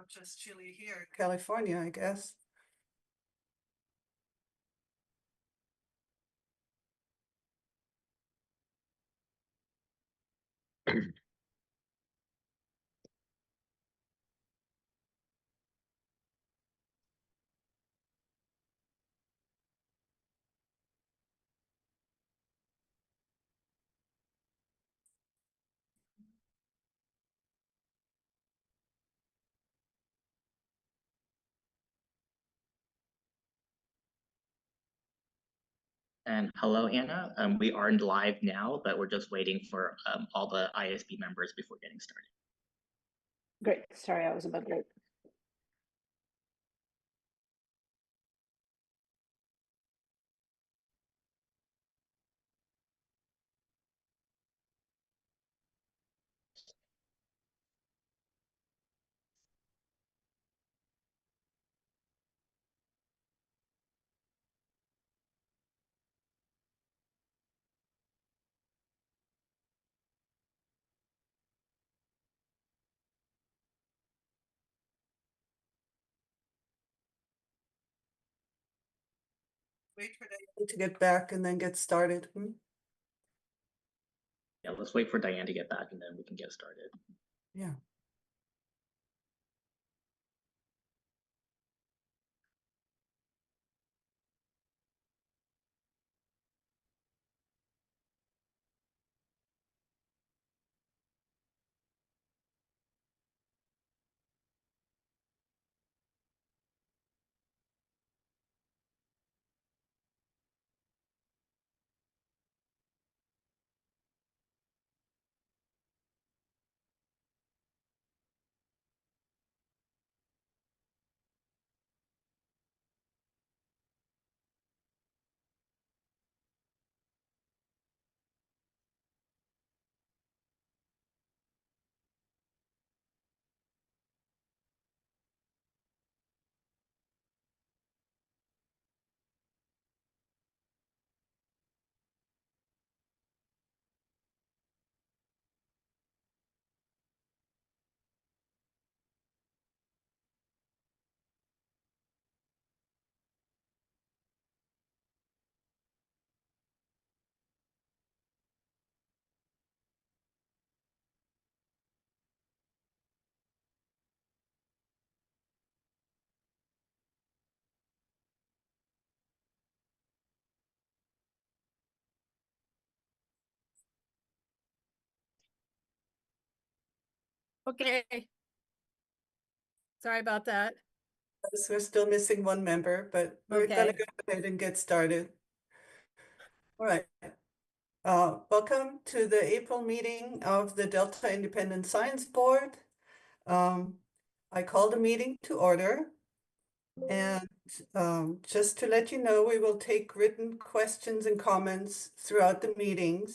Not just chilly here, California, I guess. And hello, Anna. We are live now, but we're just waiting for all the ISB members before getting started. Great. Sorry, I was a bit late. Wait for Diane to get back and then get started. Yeah, let's wait for Diane to get back and then we can get started. Yeah. Okay. Sorry about that. So we're still missing one member, but we're going to go ahead and get started. All right. Welcome to the April meeting of the Delta Independent Science Board. I call the meeting to order. And just to let you know, we will take written questions and comments throughout the meeting.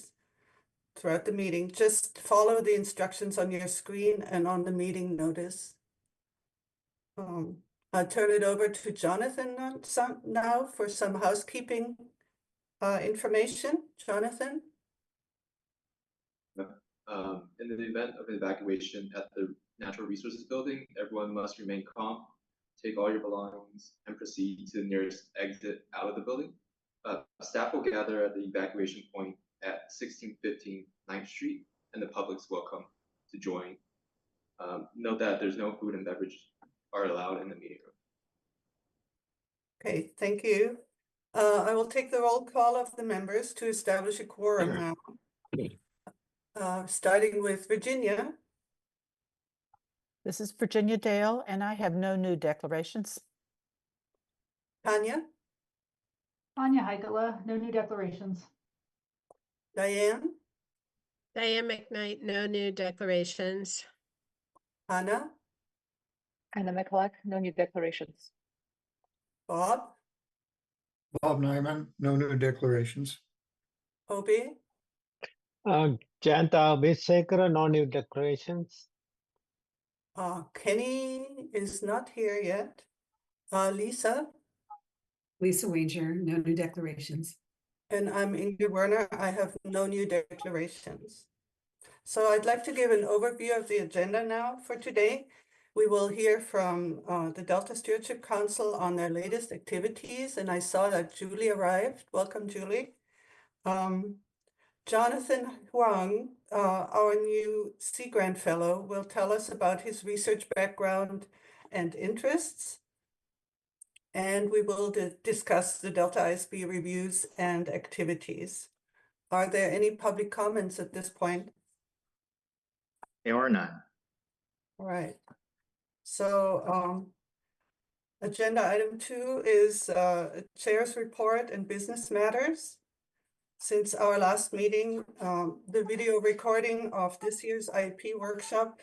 Just follow the instructions on your screen and on the meeting notice. I'll turn it over to Jonathan now for some housekeeping information. Jonathan? In the event of evacuation at the Natural Resources Building, everyone must remain calm, take all your belongings, and proceed to the nearest exit out of the building. Staff will gather at the evacuation point at 1615 9th Street, and the public's welcome to join. Note that there's no food and beverage are allowed in the meeting room. Okay, thank you. I will take the roll call of the members to establish a quorum now. Starting with Virginia. This is Virginia Dale, and I have no new declarations. Tanya. Tanya Heikela, no new declarations. Diane. Diane McKnight, no new declarations. Anna. Anna McCulloch, no new declarations. Bob. Bob Nyman, no new declarations. Obi. Janta Abhishekara, no new declarations. Kenny is not here yet. Lisa. Lisa Wanger, no new declarations. And I'm Ingrid Werner. I have no new declarations. So I'd like to give an overview of the agenda now for today. We will hear from the Delta Stewardship Council on their latest activities, and I saw that Julie arrived. Welcome, Julie. Jonathan Huang, our new Sea Grant Fellow, will tell us about his research background and interests. And we will discuss the Delta ISB reviews and activities. Are there any public comments at this point? There are none. All right. So agenda item 2 is chair's report and business matters. Since our last meeting, the video recording of this year's IEP workshop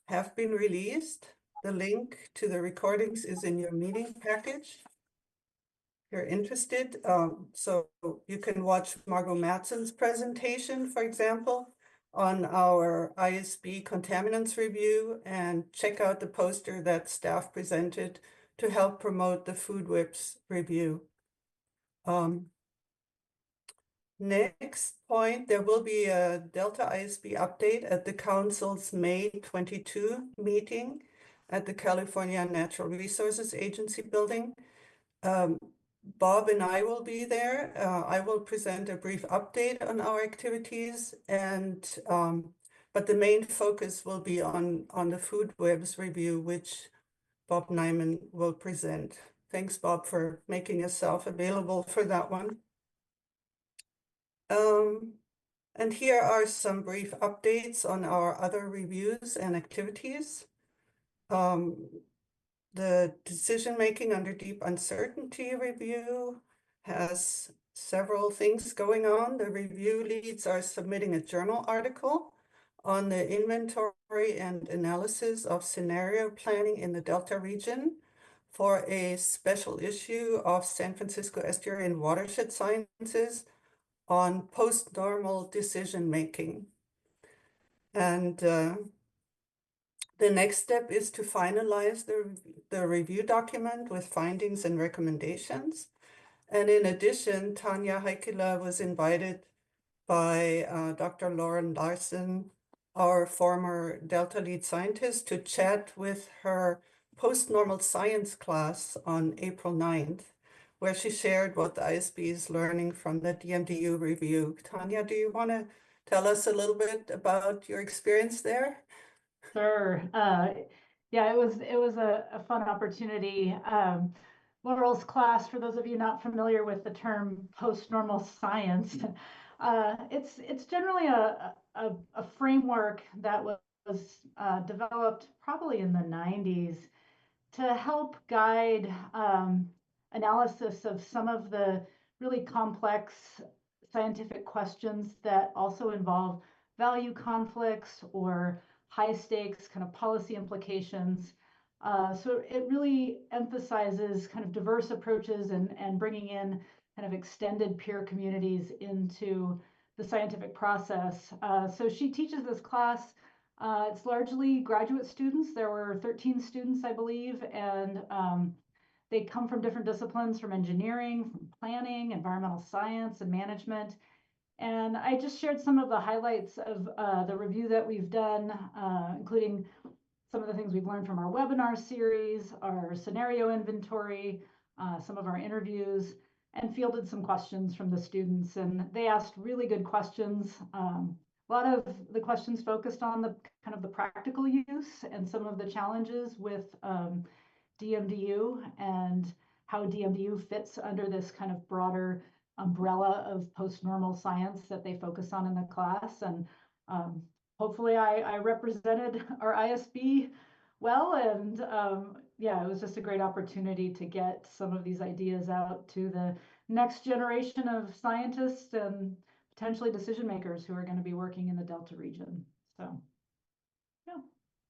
have been released. The link to the recordings is in your meeting package. If you're interested, so you can watch Margot Matson's presentation, for example, on our ISB Contaminants review, and check out the poster that staff presented to help promote the Food Whips review. Next point, there will be a Delta ISB update at the Council's May 22 meeting at the California Natural Resources Agency building. Bob and I will be there. I will present a brief update on our activities, and but the main focus will be on the Food Webs review, which Bob Nyman will present. Thanks, Bob, for making yourself available for that one. And here are some brief updates on our other reviews and activities. The decision-making under deep uncertainty review has several things going on. The review leads are submitting a journal article on the inventory and analysis of scenario planning in the Delta region for a special issue of San Francisco Estuary and Watershed Sciences on post-normal decision-making. And the next step is to finalize the review document with findings and recommendations. And in addition, Tanya Heikkila was invited by Dr. Lauren Larson, our former Delta lead scientist, to chat with her post-normal science class on April 9th, where she shared what the ISB is learning from the DMDU review. Tanya, do you want to tell us a little bit about your experience there? Sure. Yeah, it was a fun opportunity. Laurel's class, for those of you not familiar with the term post-normal science, it's generally a framework that was developed probably in the 90s to help guide analysis of some of the really complex scientific questions that also involve value conflicts or high stakes kind of policy implications. So it really emphasizes kind of diverse approaches and bringing in kind of extended peer communities into the scientific process. So she teaches this class. It's largely graduate students. There were 13 students, I believe, and they come from different disciplines, from engineering, from planning, environmental science, and management. And I just shared some of the highlights of the review that we've done, including some of the things we've learned from our webinar series, our scenario inventory, some of our interviews, and fielded some questions from the students. And they asked really good questions. A lot of the questions focused on the kind of the practical use and some of the challenges with DMDU and how DMDU fits under this kind of broader umbrella of post-normal science that they focus on in the class. And hopefully I represented our ISB well, and yeah, it was just a great opportunity to get some of these ideas out to the next generation of scientists and potentially decision makers who are going to be working in the Delta region. So yeah,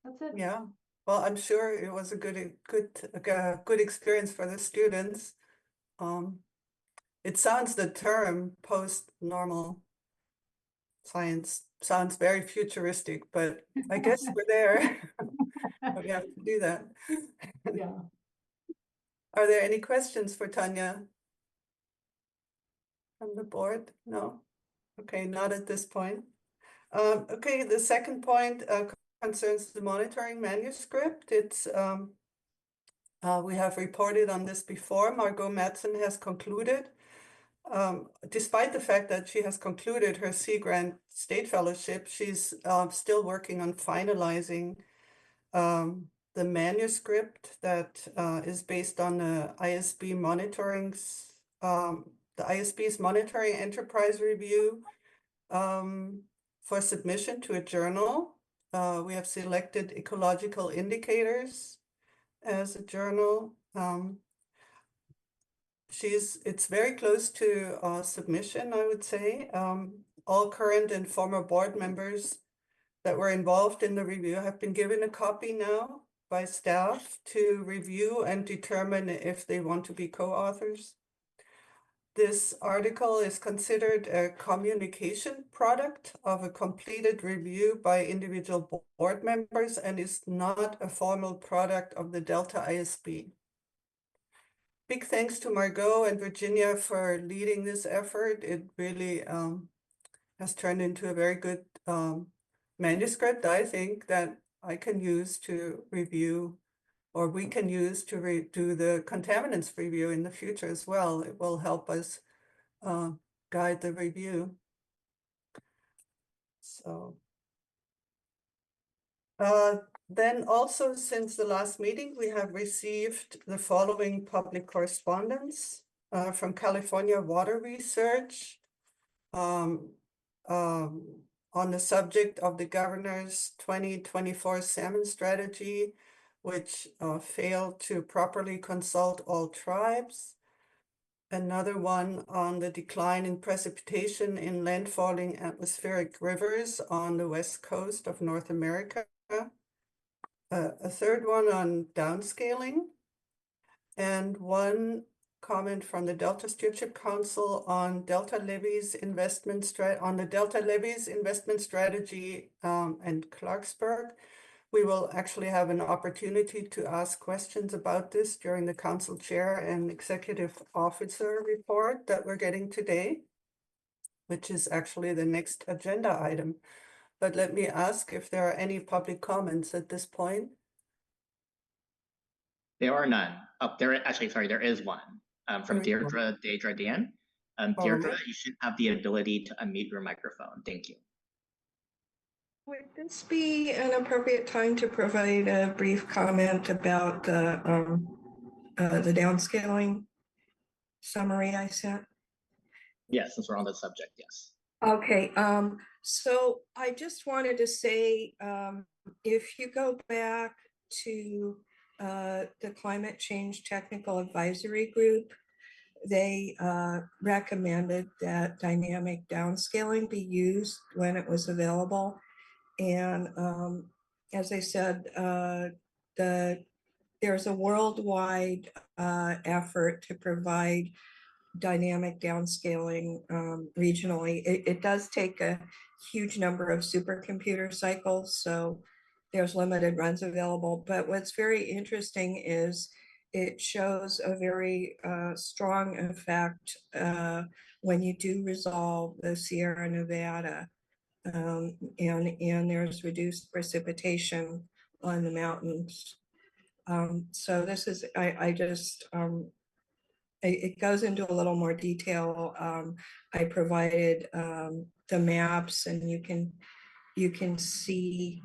that's it. Yeah, well, I'm sure it was a good experience for the students. It sounds, the term post-normal science sounds very futuristic, but I guess we're there. We have to do that. Yeah. Are there any questions for Tanya from the board? No? Okay, not at this point. Okay, the second point, concerns the monitoring manuscript. It's we have reported on this before. Margot Madsen has concluded, despite the fact that she has concluded her Sea Grant State Fellowship, she's still working on finalizing the manuscript that is based on the ISB the ISB's monitoring enterprise review for submission to a journal. We have selected ecological indicators as a journal. It's very close to submission, I would say. All current and former board members that were involved in the review have been given a copy now by staff to review and determine if they want to be co-authors. This article is considered a communication product of a completed review by individual board members and is not a formal product of the Delta ISB. Big thanks to Margot and Virginia for leading this effort. It really has turned into a very good manuscript, I think, that I can use to review, or we can use to do the contaminants review in the future as well. It will help us guide the review. So then also, since the last meeting, we have received the following public correspondence from California Water Research on the subject of the governor's 2024 salmon strategy, which failed to properly consult all tribes. Another one on the decline in precipitation in landfalling atmospheric rivers on the west coast of North America. A third one on downscaling, and one comment from the Delta Stewardship Council on Delta Levy's investment strategy and Clarksburg. We will actually have an opportunity to ask questions about this during the council chair and executive officer report that we're getting today, which is actually the next agenda item. But let me ask if there are any public comments at this point. There are none. Oh, there is one from Deirdre Desjardins. Deirdre, you should have the ability to unmute your microphone. Thank you. Would this be an appropriate time to provide a brief comment about the downscaling summary I sent? Yes, since we're on the subject, yes. Okay, so I just wanted to say, if you go back to the Climate Change Technical Advisory Group, they recommended that dynamic downscaling be used when it was available. And as I said, there's a worldwide effort to provide dynamic downscaling regionally. It does take a huge number of supercomputer cycles, so there's limited runs available. But what's very interesting is it shows a very strong effect when you do resolve the Sierra Nevada, and there's reduced precipitation on the mountains. So this is, it goes into a little more detail. I provided the maps, and you can see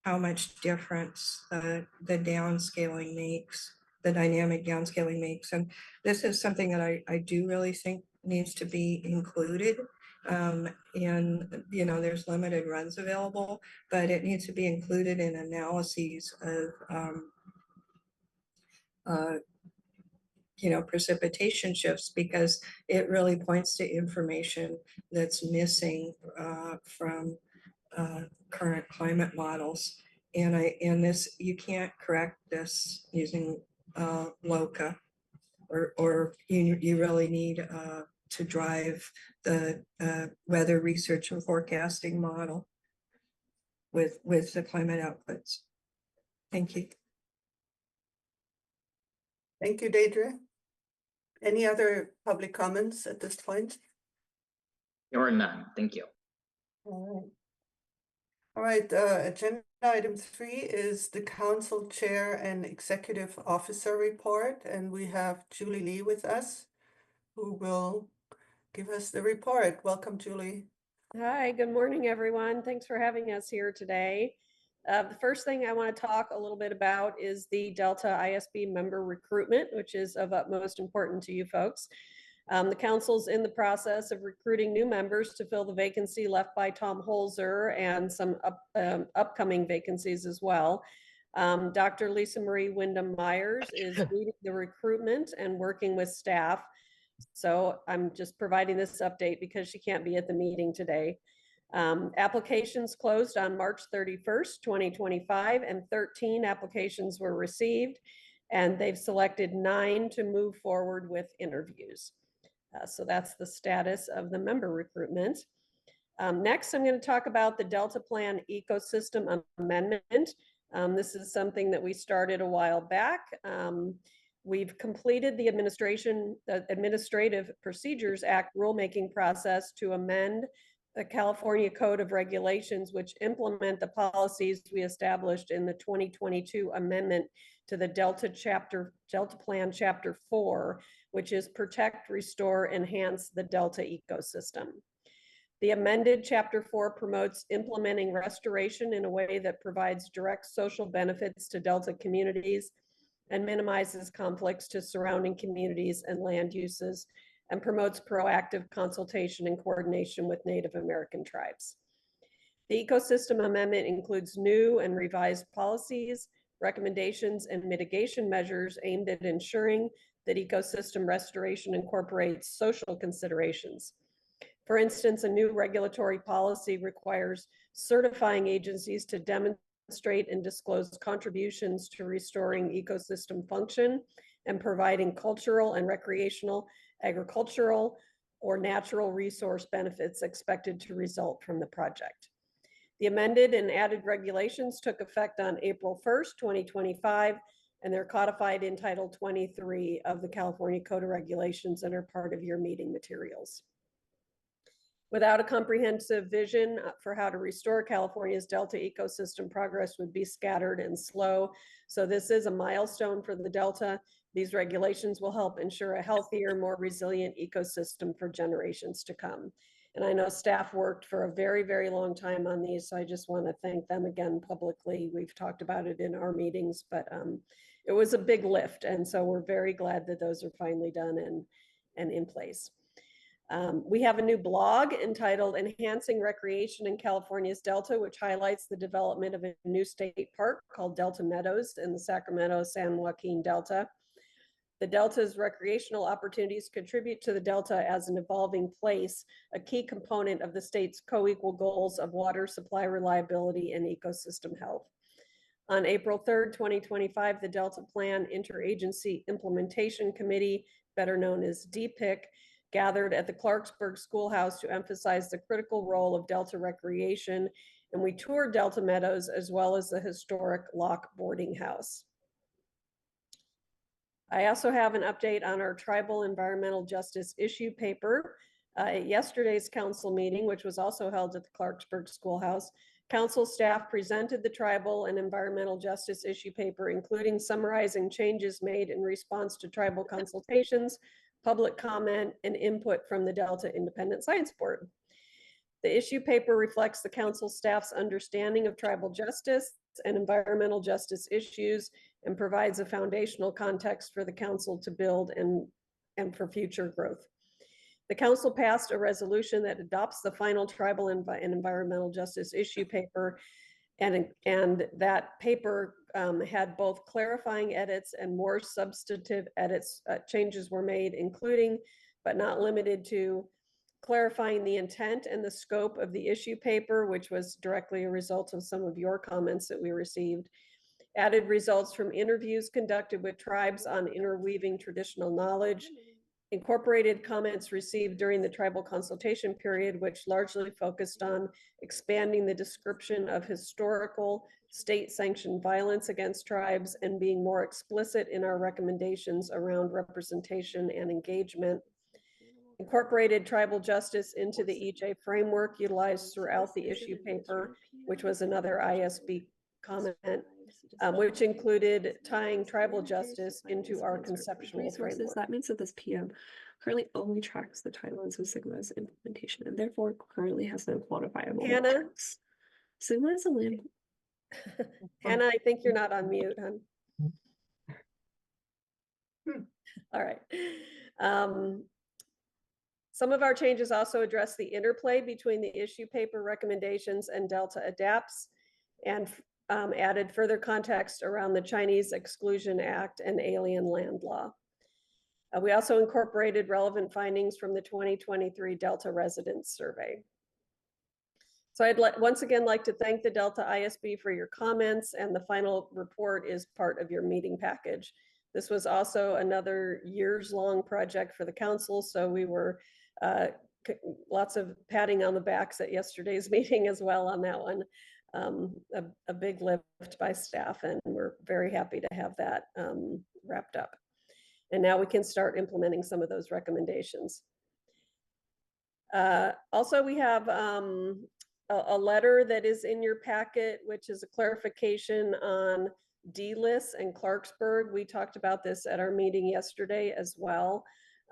how much difference the downscaling makes, the dynamic downscaling makes. And this is something that I do really think needs to be included. And there's limited runs available, but it needs to be included in analyses of precipitation shifts, because it really points to information that's missing from current climate models. And this, you can't correct this using LOCA, or you really need to drive the weather research and forecasting model with the climate outputs. Thank you. Thank you, Deidre. Any other public comments at this point? There are none. Thank you. All right. Agenda Item 3 is the council chair and executive officer report, and we have Julie Lee with us, who will give us the report. Welcome, Julie. Hi, good morning, everyone. Thanks for having us here today. The first thing I want to talk a little bit about is the Delta ISB member recruitment, which is of utmost importance to you folks. The council's in the process of recruiting new members to fill the vacancy left by Tom Holzer and some upcoming vacancies as well. Dr. Lisa Marie Wyndham Myers is leading the recruitment and working with staff. So I'm just providing this update because she can't be at the meeting today. Applications closed on March 31st, 2025, and 13 applications were received, and they've selected 9 to move forward with interviews. So that's the status of the member recruitment. Next, I'm going to talk about the Delta Plan Ecosystem Amendment. This is something that we started a while back. We've completed the Administrative Procedures Act rulemaking process to amend the California Code of Regulations, which implement the policies we established in the 2022 amendment to the Delta Plan Chapter 4, which is Protect, Restore, Enhance the Delta Ecosystem. The amended Chapter 4 promotes implementing restoration in a way that provides direct social benefits to Delta communities and minimizes conflicts to surrounding communities and land uses, and promotes proactive consultation and coordination with Native American tribes. The Ecosystem Amendment includes new and revised policies, recommendations, and mitigation measures aimed at ensuring that ecosystem restoration incorporates social considerations. For instance, a new regulatory policy requires certifying agencies to demonstrate and disclose contributions to restoring ecosystem function and providing cultural and recreational, agricultural, or natural resource benefits expected to result from the project. The amended and added regulations took effect on April 1st, 2025, and they're codified in Title 23 of the California Code of Regulations and are part of your meeting materials. Without a comprehensive vision for how to restore California's Delta ecosystem, progress would be scattered and slow. So this is a milestone for the Delta. These regulations will help ensure a healthier, more resilient ecosystem for generations to come. And I know staff worked for a very, very long time on these, so I just want to thank them again publicly. We've talked about it in our meetings, but it was a big lift. And so we're very glad that those are finally done and in place. We have a new blog entitled Enhancing Recreation in California's Delta, which highlights the development of a new state park called Delta Meadows in the Sacramento-San Joaquin Delta. The Delta's recreational opportunities contribute to the Delta as an evolving place, a key component of the state's co-equal goals of water supply reliability and ecosystem health. On April 3rd, 2025, the Delta Plan Interagency Implementation Committee, better known as DPIC, gathered at the Clarksburg Schoolhouse to emphasize the critical role of Delta recreation, and we toured Delta Meadows as well as the historic Locke Boarding House. I also have an update on our Tribal Environmental Justice Issue paper. At yesterday's council meeting, which was also held at the Clarksburg Schoolhouse, council staff presented the Tribal and Environmental Justice Issue paper, including summarizing changes made in response to tribal consultations, public comment, and input from the Delta Independent Science Board. The issue paper reflects the council staff's understanding of tribal justice and environmental justice issues and provides a foundational context for the council to build and for future growth. The council passed a resolution that adopts the final tribal and environmental justice issue paper, and that paper had both clarifying edits and more substantive edits. Changes were made, including, but not limited to, clarifying the intent and the scope of the issue paper, which was directly a result of some of your comments that we received, added results from interviews conducted with tribes on interweaving traditional knowledge, incorporated comments received during the tribal consultation period, which largely focused on expanding the description of historical state-sanctioned violence against tribes and being more explicit in our recommendations around representation and engagement, incorporated tribal justice into the EJ framework utilized throughout the issue paper, which was another ISB comment, which included tying tribal justice into our conceptual framework. That means that this PM currently only tracks the timelines of Sigma's implementation and therefore currently has no quantifiable Hannah? metrics. Sigma is a land. Hannah, I think you're not on mute, hon. All right. Some of our changes also address the interplay between the issue paper recommendations and Delta adapts, and added further context around the Chinese Exclusion Act and alien land law. We also incorporated relevant findings from the 2023 Delta Residents Survey. So I'd once again like to thank the Delta ISB for your comments, and the final report is part of your meeting package. This was also another years-long project for the council, so we were lots of patting on the backs at yesterday's meeting as well on that one. A big lift by staff, and we're very happy to have that wrapped up. And now we can start implementing some of those recommendations. Also, we have a letter that is in your packet, which is a clarification on D-List and Clarksburg. We talked about this at our meeting yesterday as well.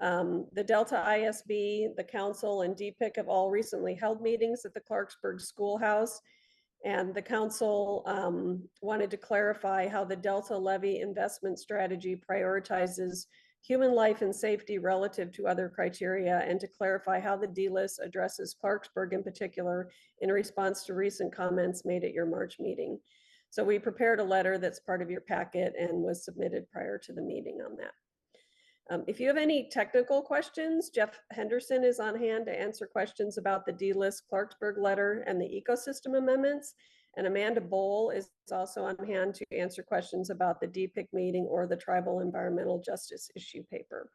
The Delta ISB, the council, and DPIC have all recently held meetings at the Clarksburg Schoolhouse, and the council wanted to clarify how the Delta levy investment strategy prioritizes human life and safety relative to other criteria, and to clarify how the D-List addresses Clarksburg in particular in response to recent comments made at your March meeting. So we prepared a letter that's part of your packet and was submitted prior to the meeting on that. If you have any technical questions, Jeff Henderson is on hand to answer questions about the D-List Clarksburg letter and the ecosystem amendments. And Amanda Bowl is also on hand to answer questions about the DPIC meeting or the Tribal Environmental Justice Issue paper.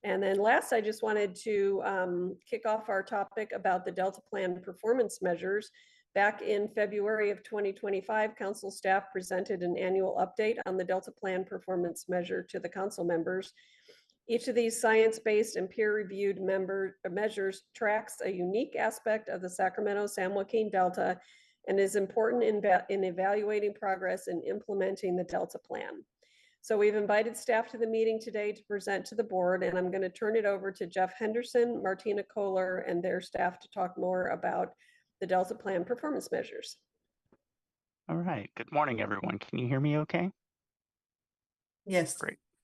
And then last, I just wanted to kick off our topic about the Delta Plan performance measures. Back in February of 2025, council staff presented an annual update on the Delta Plan performance measure to the council members. Each of these science-based and peer-reviewed measures tracks a unique aspect of the Sacramento-San Joaquin Delta and is important in evaluating progress in implementing the Delta Plan. So we've invited staff to the meeting today to present to the board, and I'm going to turn it over to Jeff Henderson, Martina Kohler, and their staff to talk more about the Delta Plan performance measures. All right. Good morning, everyone. Can you hear me okay? Yes.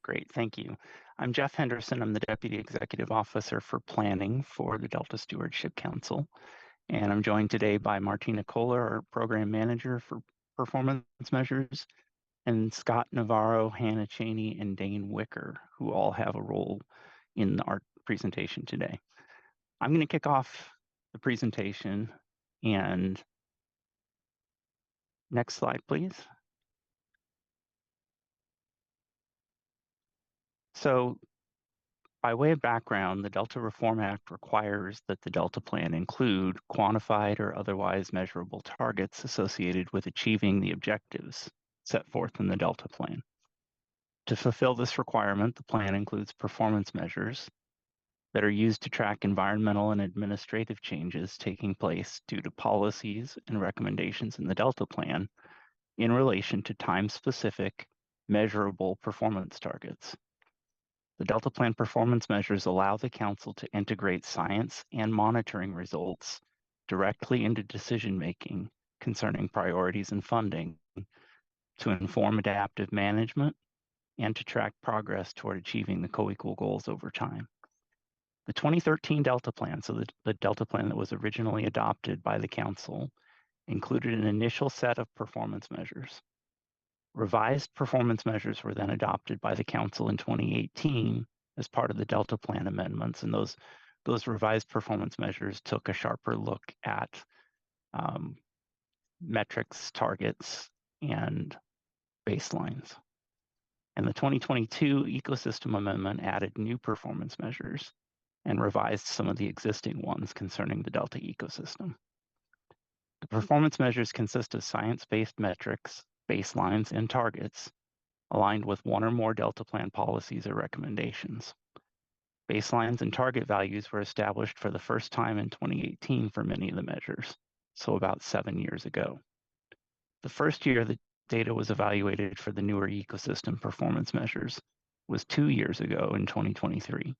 Great. Thank you. I'm Jeff Henderson. I'm the Deputy Executive Officer for Planning for the Delta Stewardship Council. And I'm joined today by Martina Kohler, our Program Manager for Performance Measures, and Scott Navarro, Hannah Cheney, and Dane Wicker, who all have a role in our presentation today. I'm going to kick off the presentation, and next slide, please. So by way of background, the Delta Reform Act requires that the Delta Plan include quantified or otherwise measurable targets associated with achieving the objectives set forth in the Delta Plan. To fulfill this requirement, the plan includes performance measures that are used to track environmental and administrative changes taking place due to policies and recommendations in the Delta Plan in relation to time-specific, measurable performance targets. The Delta Plan performance measures allow the Council to integrate science and monitoring results directly into decision-making concerning priorities and funding to inform adaptive management and to track progress toward achieving the co-equal goals over time. The 2013 Delta Plan, so the Delta Plan that was originally adopted by the Council, included an initial set of performance measures. Revised performance measures were then adopted by the Council in 2018 as part of the Delta Plan amendments, and those revised performance measures took a sharper look at metrics, targets, and baselines. And the 2022 Ecosystem Amendment added new performance measures and revised some of the existing ones concerning the Delta ecosystem. The performance measures consist of science-based metrics, baselines, and targets aligned with one or more Delta Plan policies or recommendations. Baselines and target values were established for the first time in 2018 for many of the measures, so about 7 years ago. The first year the data was evaluated for the newer ecosystem performance measures was 2 years ago in 2023.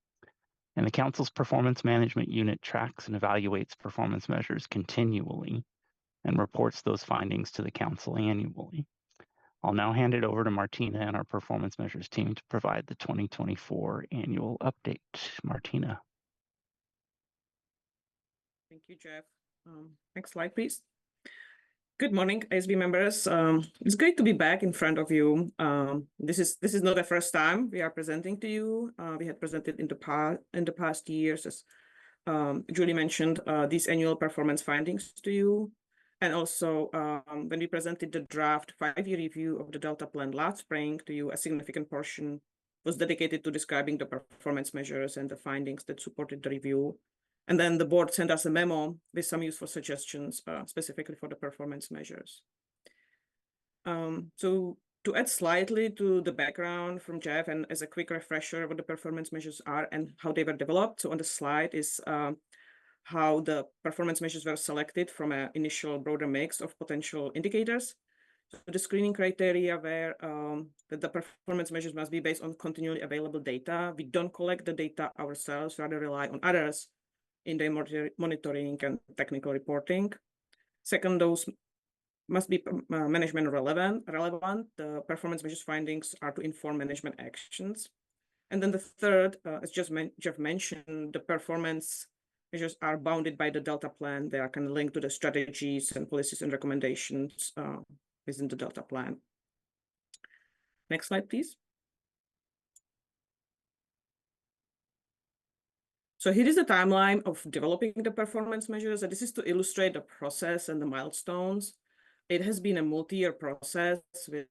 And the Council's Performance Management Unit tracks and evaluates performance measures continually and reports those findings to the Council annually. I'll now hand it over to Martina and our performance measures team to provide the 2024 annual update. Martina. Thank you, Jeff. Next slide, please. Good morning, ISB members. It's great to be back in front of you. This is not the first time we are presenting to you. We had presented in the past years, as Julie mentioned, these annual performance findings to you. And also, when we presented the draft 5-year review of the Delta plan last spring to you, a significant portion was dedicated to describing the performance measures and the findings that supported the review. And then the board sent us a memo with some useful suggestions specifically for the performance measures. So to add slightly to the background from Jeff and as a quick refresher what the performance measures are and how they were developed. So on the slide is how the performance measures were selected from an initial broader mix of potential indicators. So the screening criteria were that the performance measures must be based on continually available data. We don't collect the data ourselves, rather rely on others in their monitoring and technical reporting. Second, those must be management relevant. The performance measures findings are to inform management actions. And then the third, as Jeff mentioned, the performance measures are bounded by the Delta plan. They are kind of linked to the strategies and policies and recommendations within the Delta plan. Next slide, please. So here is the timeline of developing the performance measures. And this is to illustrate the process and the milestones. It has been a multi-year process with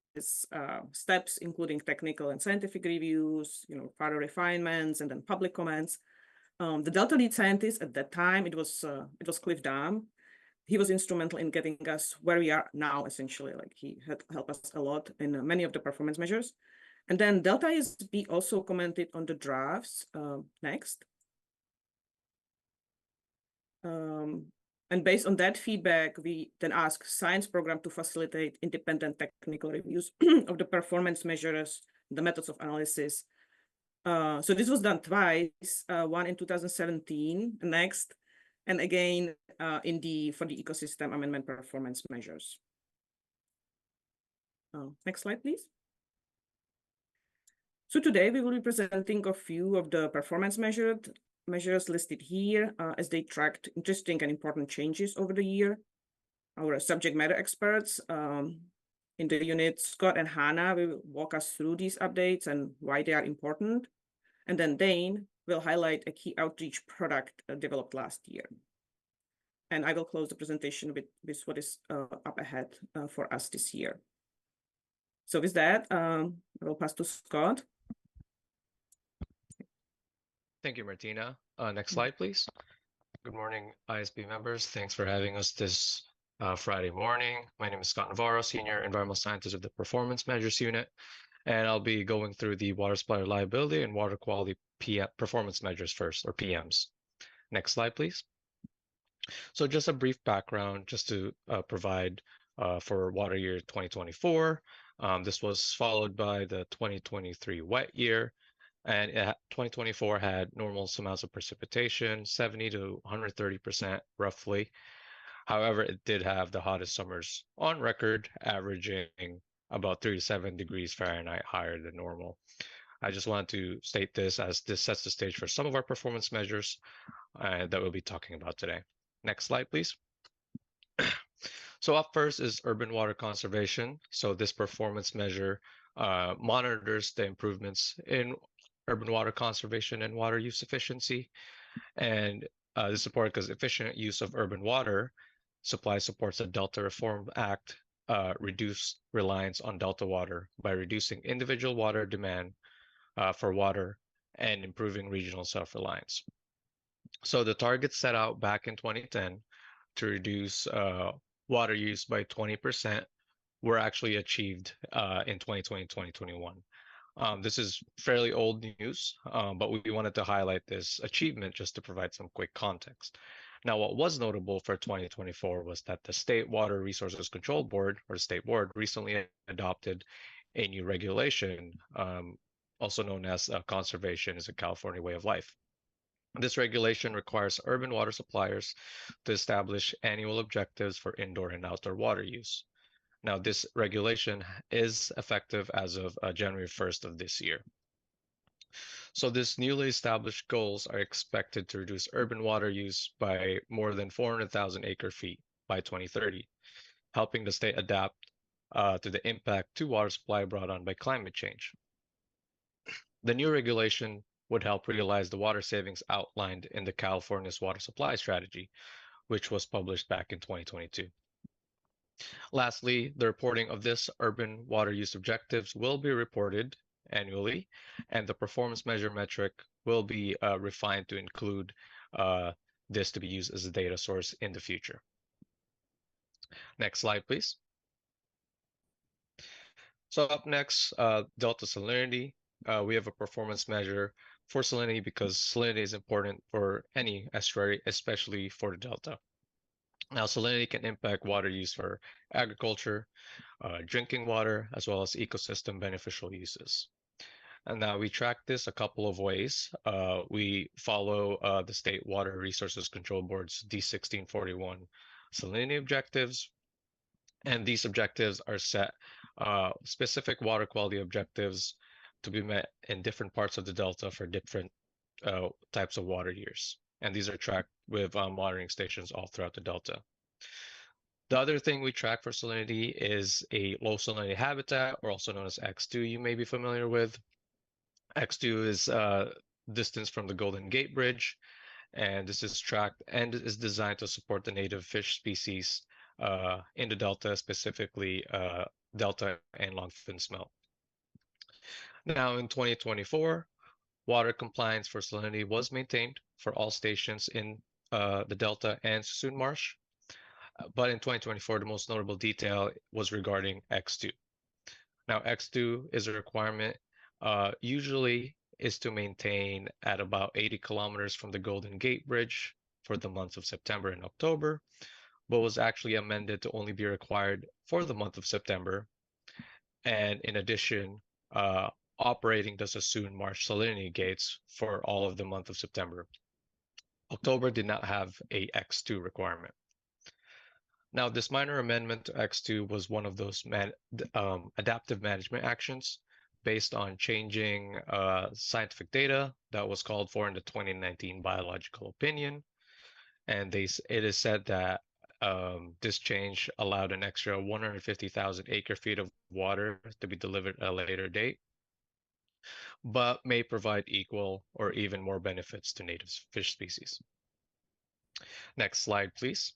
steps, including technical and scientific reviews, further refinements, and then public comments. The Delta lead scientist at that time, it was Cliff Dam. He was instrumental in getting us where we are now, essentially. Like he had helped us a lot in many of the performance measures. And then Delta ISB also commented on the drafts. Next. And based on that feedback, we then asked science program to facilitate independent technical reviews of the performance measures, the methods of analysis. So this was done twice, one in 2017, next, and again for the ecosystem amendment performance measures. Next slide, please. So today we will be presenting a few of the performance measures listed here as they tracked interesting and important changes over the year. Our subject matter experts in the unit, Scott and Hannah, will walk us through these updates and why they are important. And then Dane will highlight a key outreach product developed last year. And I will close the presentation with what is up ahead for us this year. So with that, I will pass to Scott. Thank you, Martina. Next slide, please. Good morning, ISB members. Thanks for having us this Friday morning. My name is Scott Navarro, Senior Environmental Scientist of the Performance Measures Unit, and I'll be going through the water supply reliability and water quality performance measures first, or PMs. Next slide, please. So just a brief background, just to provide for water year 2024. This was followed by the 2023 wet year. And 2024 had normal amounts of precipitation, 70 to 130% roughly. However, it did have the hottest summers on record, averaging about 37 degrees Fahrenheit higher than normal. I just wanted to state this as this sets the stage for some of our performance measures that we'll be talking about today. Next slide, please. So up first is urban water conservation. So this performance measure monitors the improvements in urban water conservation and water use efficiency. And this is important because efficient use of urban water supply supports the Delta Reform Act, reduce reliance on Delta water by reducing individual water demand for water and improving regional self-reliance. So the targets set out back in 2010 to reduce water use by 20% were actually achieved in 2020, 2021. This is fairly old news, but we wanted to highlight this achievement just to provide some quick context. Now, what was notable for 2024 was that the State Water Resources Control Board, or State Board, recently adopted a new regulation, also known as Conservation is a California Way of Life. This regulation requires urban water suppliers to establish annual objectives for indoor and outdoor water use. Now, this regulation is effective as of January 1st of this year. So these newly established goals are expected to reduce urban water use by more than 400,000 acre-feet by 2030, helping the state adapt to the impact to water supply brought on by climate change. The new regulation would help realize the water savings outlined in the California's water supply strategy, which was published back in 2022. Lastly, the reporting of this urban water use objectives will be reported annually, and the performance measure metric will be refined to include this to be used as a data source in the future. Next slide, please. So up next, Delta salinity. We have a performance measure for salinity because salinity is important for any estuary, especially for the Delta. Now, salinity can impact water use for agriculture, drinking water, as well as ecosystem beneficial uses. And now we track this a couple of ways. We follow the State Water Resources Control Board's D1641 salinity objectives. And these objectives are set specific water quality objectives to be met in different parts of the Delta for different types of water years. And these are tracked with monitoring stations all throughout the Delta. The other thing we track for salinity is a low salinity habitat, or also known as X2, you may be familiar with. X2 is distance from the Golden Gate Bridge, and this is tracked and is designed to support the native fish species in the Delta, specifically Delta and longfin smelt. Now in 2024, water compliance for salinity was maintained for all stations in the Delta and Suisun Marsh. But in 2024, the most notable detail was regarding X2. Now, X2 is a requirement, usually is to maintain at about 80 kilometers from the Golden Gate Bridge for the months of September and October, but was actually amended to only be required for the month of September. And in addition, operating the Suisun Marsh salinity gates for all of the month of September. October did not have a X2 requirement. Now, this minor amendment to X2 was one of those adaptive management actions based on changing scientific data that was called for in the 2019 biological opinion. And it is said that this change allowed an extra 150,000 acre-feet of water to be delivered at a later date, but may provide equal or even more benefits to native fish species. Next slide, please.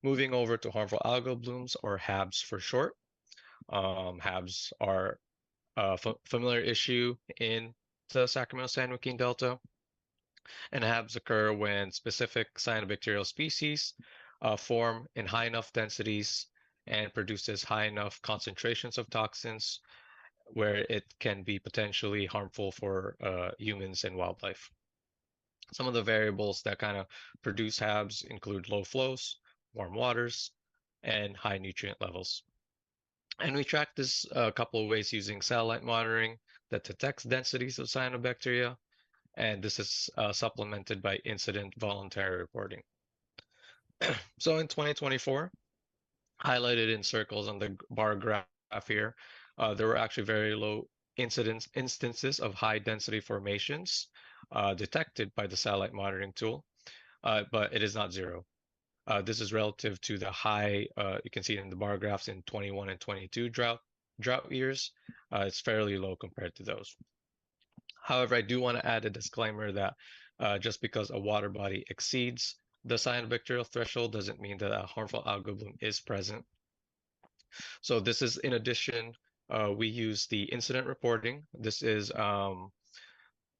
Moving over to harmful algal blooms, or HABs for short. HABs are a familiar issue in the Sacramento-San Joaquin Delta. And HABs occur when specific cyanobacterial species form in high enough densities and produces high enough concentrations of toxins where it can be potentially harmful for humans and wildlife. Some of the variables that kind of produce HABs include low flows, warm waters, and high nutrient levels. And we track this a couple of ways using satellite monitoring that detects densities of cyanobacteria, and this is supplemented by incident voluntary reporting. So in 2024, highlighted in circles on the bar graph here, there were actually very low instances of high density formations detected by the satellite monitoring tool, but it is not zero. This is relative to the high, you can see it in the bar graphs in 21 and 22 drought years. It's fairly low compared to those. However, I do want to add a disclaimer that just because a water body exceeds the cyanobacterial threshold doesn't mean that a harmful algal bloom is present. So this is in addition, we use the incident reporting. This is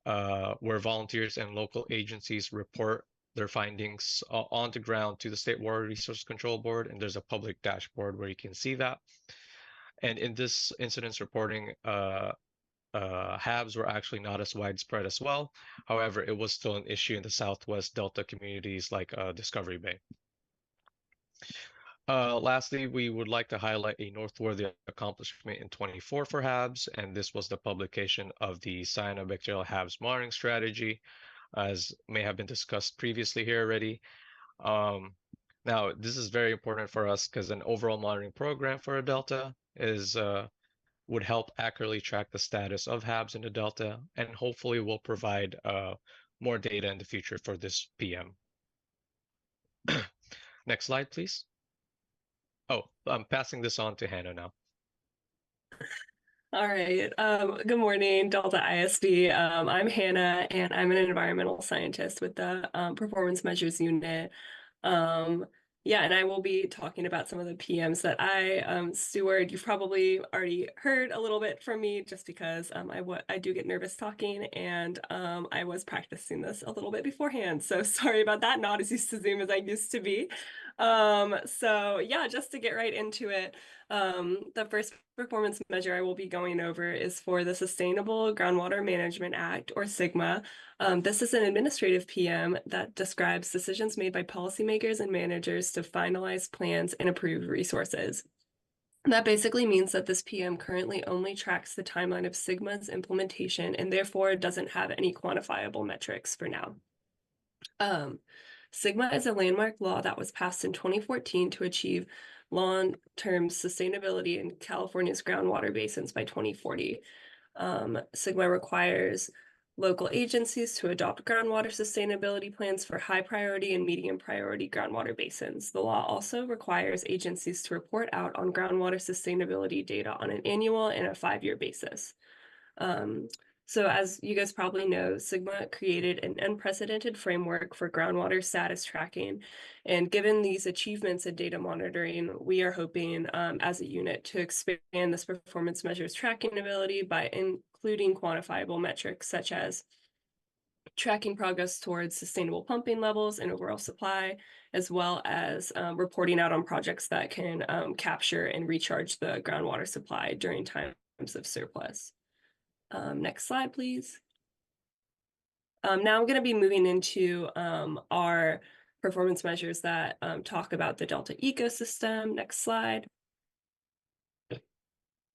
where volunteers and local agencies report their findings on the ground to the State Water Resource Control Board, and there's a public dashboard where you can see that. And in this incidents reporting, HABs were actually not as widespread as well. However, it was still an issue in the Southwest Delta communities like Discovery Bay. Lastly, we would like to highlight a noteworthy accomplishment in 24 for HABs, and this was the publication of the cyanobacterial HABs monitoring strategy, as may have been discussed previously here already. Now, this is very important for us because an overall monitoring program for a Delta would help accurately track the status of HABs in the Delta, and hopefully will provide more data in the future for this PM. Next slide, please. Oh, I'm passing this on to Hannah now. All right. Good morning, Delta ISB. I'm Hannah, and I'm an environmental scientist with the Performance Measures Unit. Yeah, and I will be talking about some of the PMs that I steward. You've probably already heard a little bit from me just because I do get nervous talking, and I was practicing this a little bit beforehand. So sorry about that. Not as used to Zoom as I used to be. So yeah, just to get right into it, the first performance measure I will be going over is for the Sustainable Groundwater Management Act, or SGMA. This is an administrative PM that describes decisions made by policymakers and managers to finalize plans and approve resources. That basically means that this PM currently only tracks the timeline of SGMA's implementation and therefore doesn't have any quantifiable metrics for now. SGMA is a landmark law that was passed in 2014 to achieve long-term sustainability in California's groundwater basins by 2040. SGMA requires local agencies to adopt groundwater sustainability plans for high priority and medium priority groundwater basins. The law also requires agencies to report out on groundwater sustainability data on an annual and a 5-year basis. So as you guys probably know, SGMA created an unprecedented framework for groundwater status tracking. And given these achievements in data monitoring, we are hoping as a unit to expand this performance measures tracking ability by including quantifiable metrics such as tracking progress towards sustainable pumping levels and overall supply, as well as reporting out on projects that can capture and recharge the groundwater supply during times of surplus. Next slide, please. Now I'm going to be moving into our performance measures that talk about the Delta ecosystem. Next slide.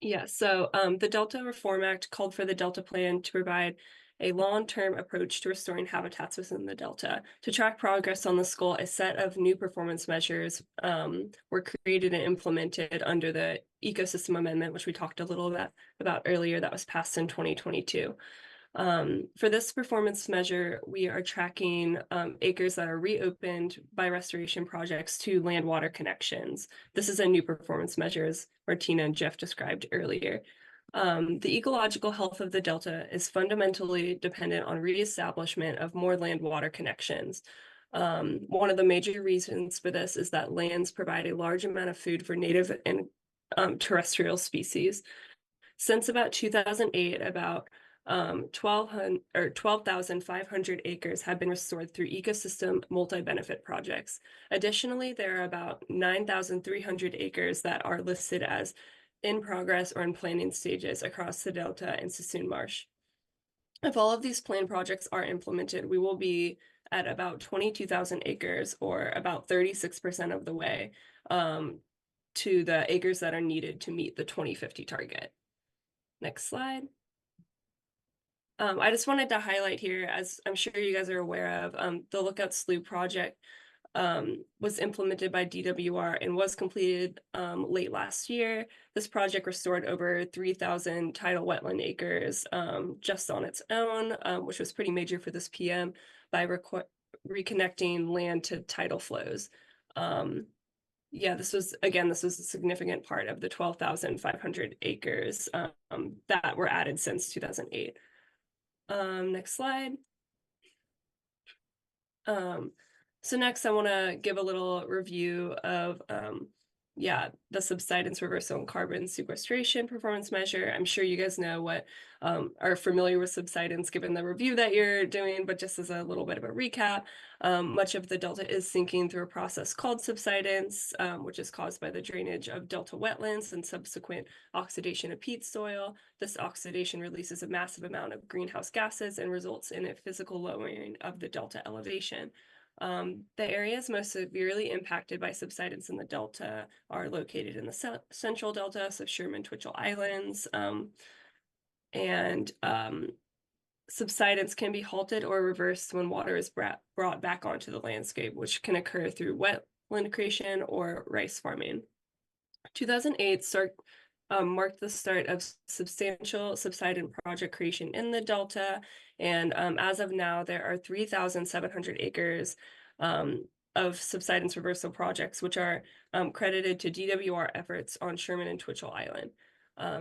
Yeah, so the Delta Reform Act called for the Delta Plan to provide a long-term approach to restoring habitats within the Delta. To track progress on this goal, a set of new performance measures were created and implemented under the Ecosystem Amendment, which we talked a little bit about earlier, that was passed in 2022. For this performance measure, we are tracking acres that are reopened by restoration projects to land water connections. This is a new performance measure, as Martina and Jeff described earlier. The ecological health of the Delta is fundamentally dependent on reestablishment of more land water connections. One of the major reasons for this is that lands provide a large amount of food for native and terrestrial species. Since about 2008, about 12,500 acres have been restored through ecosystem multi-benefit projects. Additionally, there are about 9,300 acres that are listed as in progress or in planning stages across the Delta and Sassoon Marsh. If all of these planned projects are implemented, we will be at about 22,000 acres, or about 36% of the way to the acres that are needed to meet the 2050 target. Next slide. I just wanted to highlight here, as I'm sure you guys are aware of, the Lookout Slough project was implemented by DWR and was completed late last year. This project restored over 3,000 tidal wetland acres just on its own, which was pretty major for this PM, by reconnecting land to tidal flows. Yeah, this was a significant part of the 12,500 acres that were added since 2008. Next slide. So next I want to give a little review of the subsidence reversal and carbon sequestration performance measure. I'm sure you guys know what are familiar with subsidence given the review that you're doing, but just as a little bit of a recap, much of the delta is sinking through a process called subsidence, which is caused by the drainage of delta wetlands and subsequent oxidation of peat soil. This oxidation releases a massive amount of greenhouse gases and results in a physical lowering of the delta elevation. The areas most severely impacted by subsidence in the delta are located in the central delta, so Sherman Twitchell Islands, and subsidence can be halted or reversed when water is brought back onto the landscape, which can occur through wetland creation or rice farming. 2008 marked the start of substantial subsidence project creation in the Delta. And as of now, there are 3,700 acres of subsidence reversal projects, which are credited to DWR efforts on Sherman and Twitchell Island.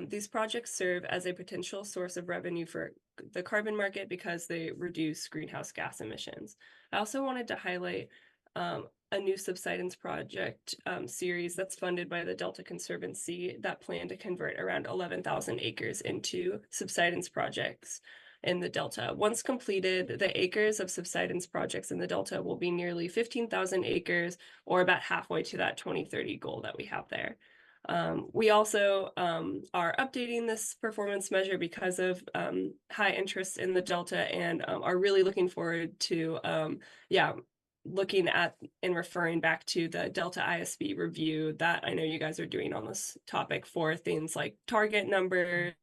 These projects serve as a potential source of revenue for the carbon market because they reduce greenhouse gas emissions. I also wanted to highlight a new subsidence project series that's funded by the Delta Conservancy that plan to convert around 11,000 acres into subsidence projects in the Delta. Once completed, the acres of subsidence projects in the Delta will be nearly 15,000 acres, or about halfway to that 2030 goal that we have there. We also are updating this performance measure because of high interest in the Delta, and are really looking forward to looking at and referring back to the Delta ISB review that I know you guys are doing on this topic for things like target numbers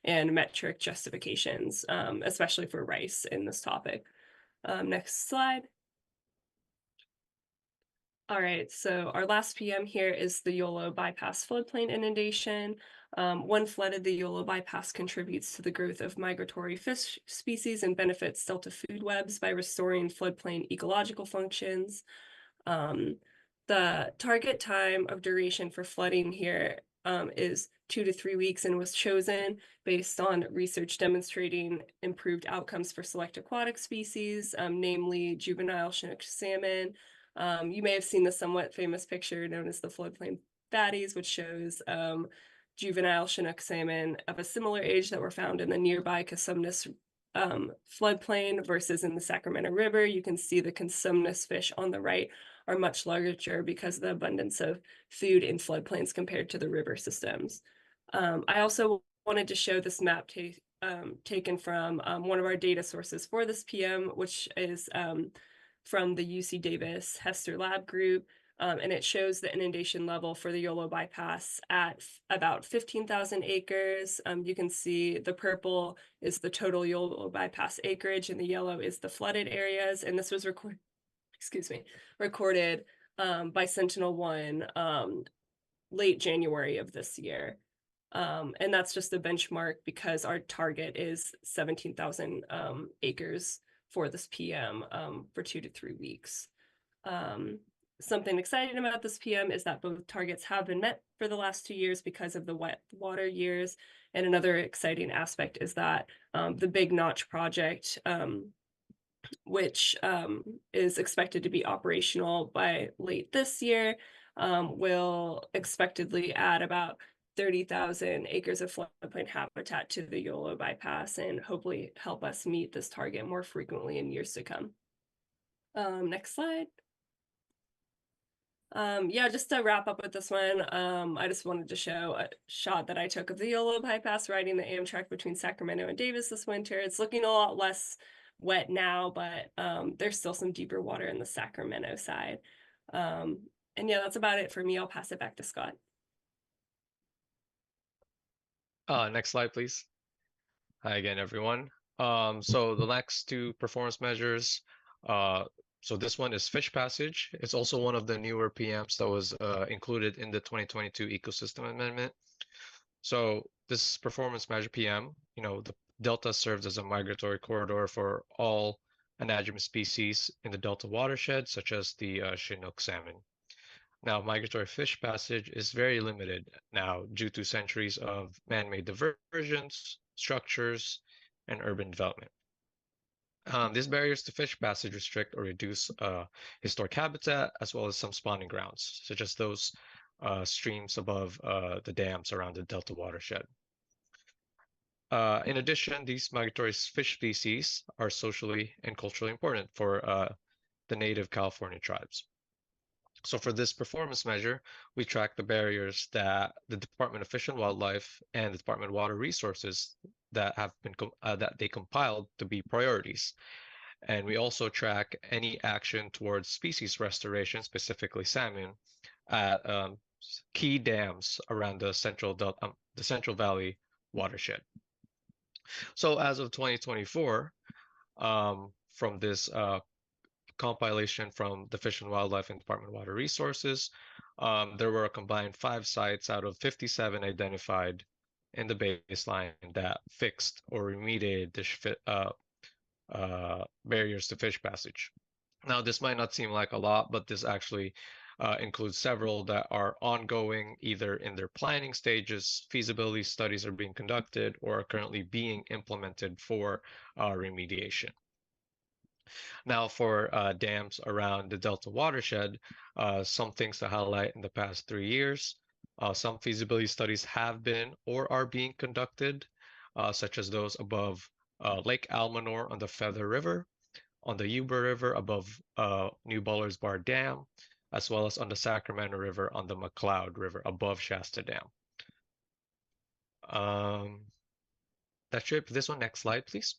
and metric justifications, especially for rice in this topic. Next slide. All right, so our last PM here is the Yolo bypass floodplain inundation. When flooded, the Yolo bypass contributes to the growth of migratory fish species and benefits delta food webs by restoring floodplain ecological functions. The target time of duration for flooding here is 2 to 3 weeks and was chosen based on research demonstrating improved outcomes for select aquatic species, namely juvenile Chinook salmon. You may have seen the somewhat famous picture known as the floodplain fatties, which shows juvenile Chinook salmon of a similar age that were found in the nearby Cosumnes floodplain versus in the Sacramento River. You can see the Cosumnes fish on the right are much larger because of the abundance of food in floodplains compared to the river systems. I also wanted to show this map taken from one of our data sources for this PM, which is from the UC Davis Hester Lab Group, and it shows the inundation level for the Yolo bypass at about 15,000 acres. You can see the purple is the total Yolo bypass acreage, and the yellow is the flooded areas. And this was recorded by Sentinel-1 late January of this year. And that's just a benchmark because our target is 17,000 acres for this PM for 2 to 3 weeks. Something exciting about this PM is that both targets have been met for the last 2 years because of the wet water years. And another exciting aspect is that the Big Notch project, which is expected to be operational by late this year, will expectedly add about 30,000 acres of floodplain habitat to the Yolo bypass and hopefully help us meet this target more frequently in years to come. Next slide. Just to wrap up with this one, I just wanted to show a shot that I took of the Yolo bypass riding the Amtrak between Sacramento and Davis this winter. It's looking a lot less wet now, but there's still some deeper water in the Sacramento side. And yeah, that's about it for me. I'll pass it back to Scott. Next slide, please. Hi again, everyone. So the next two performance measures, so this one is fish passage. It's also one of the newer PMs that was included in the 2022 ecosystem amendment. So this performance measure PM, the Delta serves as a migratory corridor for all anadromous species in the Delta watershed, such as the Chinook salmon. Now, migratory fish passage is very limited now due to centuries of man-made diversions, structures, and urban development. These barriers to fish passage restrict or reduce historic habitat, as well as some spawning grounds, such as those streams above the dams around the Delta watershed. In addition, these migratory fish species are socially and culturally important for the native California tribes. So for this performance measure, we track the barriers that the Department of Fish and Wildlife and the Department of Water Resources that have been that they compiled to be priorities. And we also track any action towards species restoration, specifically salmon, at key dams around the Central Valley watershed. So as of 2024, from this compilation from the Fish and Wildlife and Department of Water Resources, there were a combined 5 sites out of 57 identified in the baseline that fixed or remediated the barriers to fish passage. Now, this might not seem like a lot, but this actually includes several that are ongoing, either in their planning stages, feasibility studies are being conducted, or are currently being implemented for remediation. Now, for dams around the Delta watershed, some things to highlight in the past 3 years. Some feasibility studies have been or are being conducted, such as those above Lake Almanor on the Feather River, on the Yuba River above New Bullards Bar Dam, as well as on the Sacramento River on the McCloud River above Shasta Dam. That's it for this one. Next slide, please.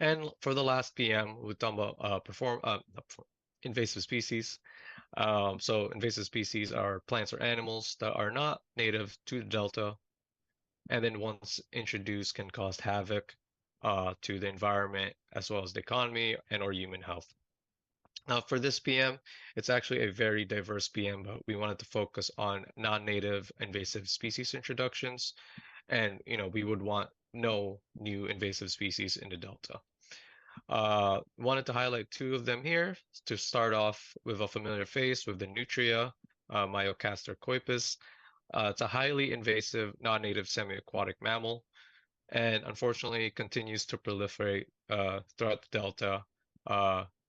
And for the last PM, we're talking about invasive species. So invasive species are plants or animals that are not native to the Delta, and then once introduced can cause havoc to the environment as well as the economy and or human health. Now for this PM, it's actually a very diverse PM, but we wanted to focus on non-native invasive species introductions. And, we would want no new invasive species in the Delta. Wanted to highlight 2 of them here to start off with a familiar face with the nutria, Myocastor coipus. It's a highly invasive, non-native semi-aquatic mammal, and unfortunately continues to proliferate throughout the Delta,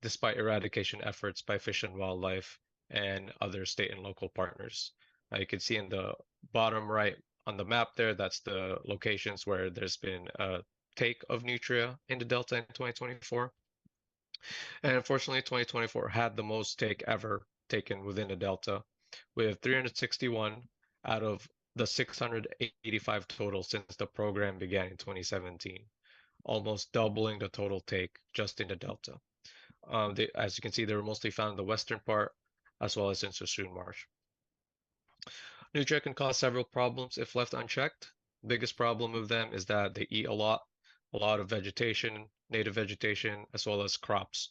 despite eradication efforts by Fish and Wildlife and other state and local partners. You can see in the bottom right on the map there, that's the locations where there's been a take of nutria in the Delta in 2024. And unfortunately, 2024 had the most take ever taken within the Delta, with 361 out of the 685 total since the program began in 2017, almost doubling the total take just in the Delta. As you can see, they were mostly found in the western part, as well as in Sassoon Marsh. Nutria can cause several problems if left unchecked. Biggest problem with them is that they eat a lot of vegetation, native vegetation, as well as crops.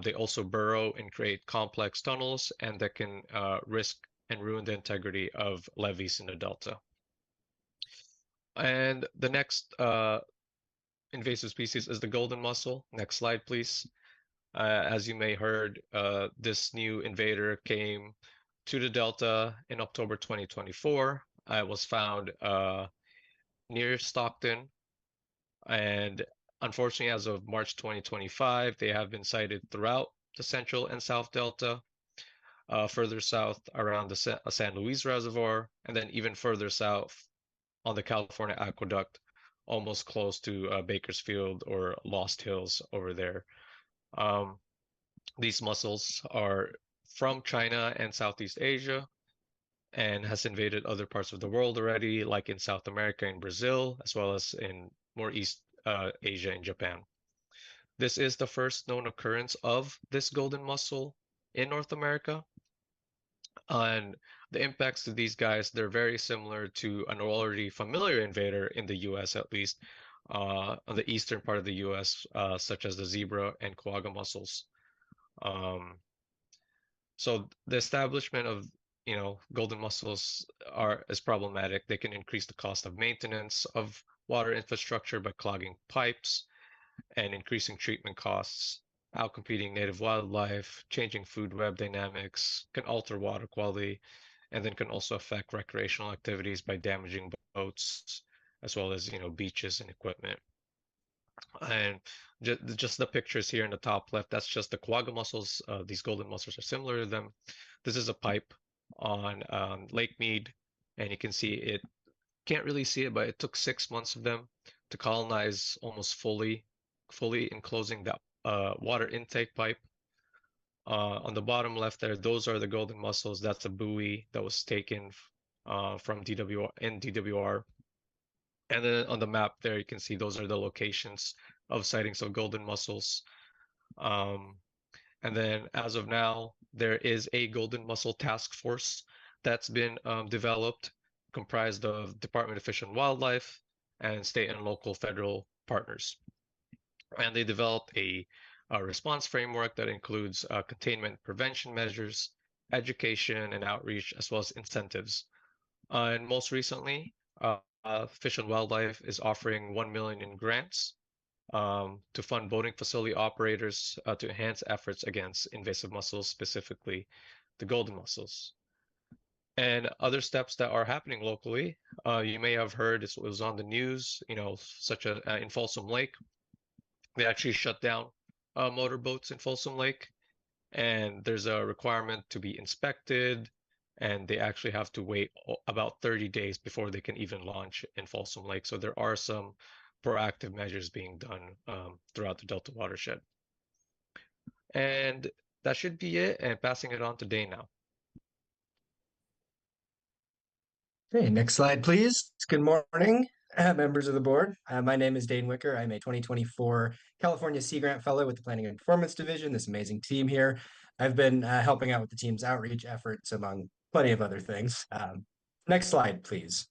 They also burrow and create complex tunnels, and that can risk and ruin the integrity of levees in the Delta. And the next invasive species is the golden mussel. Next slide, please. As you may heard, this new invader came to the Delta in October 2024. It was found near Stockton, and unfortunately, as of March 2025, they have been sighted throughout the Central and South Delta, further south around the San Luis Reservoir, and then even further south on the California Aqueduct, almost close to Bakersfield or Lost Hills over there. These mussels are from China and Southeast Asia, and has invaded other parts of the world already, like in South America and Brazil, as well as in more East Asia and Japan. This is the first known occurrence of this golden mussel in North America. And the impacts to these guys, they're very similar to an already familiar invader in the US, at least, on the eastern part of the US, such as the zebra and quagga mussels. So the establishment of golden mussels is problematic. They can increase the cost of maintenance of water infrastructure by clogging pipes and increasing treatment costs, outcompeting native wildlife, changing food web dynamics, can alter water quality, and then can also affect recreational activities by damaging boats, as well as beaches and equipment. And just the pictures here in the top left, that's just the quagga mussels. These golden mussels are similar to them. This is a pipe on Lake Mead, and you can see it, can't really see it, but it took 6 months of them to colonize almost fully enclosing that water intake pipe. On the bottom left there, those are the golden mussels. That's a buoy that was taken from DWR. And then on the map there, you can see those are the locations of sightings of golden mussels. And then as of now, there is a golden mussel task force that's been developed, comprised of Department of Fish and Wildlife and state and local federal partners. And they developed a response framework that includes containment prevention measures, education and outreach, as well as incentives. And most recently, Fish and Wildlife is offering $1 million in grants to fund boating facility operators to enhance efforts against invasive mussels, specifically the golden mussels. And other steps that are happening locally, you may have heard, it was on the news, such as in Folsom Lake, they actually shut down motorboats in Folsom Lake, and there's a requirement to be inspected, and they actually have to wait about 30 days before they can even launch in Folsom Lake. So there are some proactive measures being done throughout the Delta watershed. And that should be it, and passing it on to Dane now. Okay, next slide, please. Good morning, members of the board. My name is Dane Wicker. I'm a 2024 California Sea Grant Fellow with the Planning and Performance Division, this amazing team here. I've been helping out with the team's outreach efforts, among plenty of other things. Next slide, please.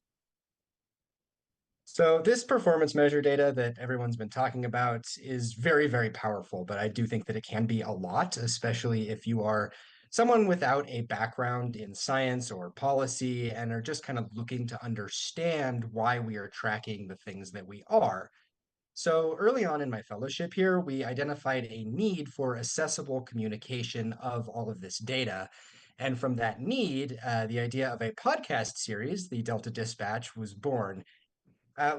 So this performance measure data that everyone's been talking about is very, very powerful, but I do think that it can be a lot, especially if you are someone without a background in science or policy and are just kind of looking to understand why we are tracking the things that we are. So early on in my fellowship here, we identified a need for accessible communication of all of this data. And from that need, the idea of a podcast series, the Delta Dispatch, was born.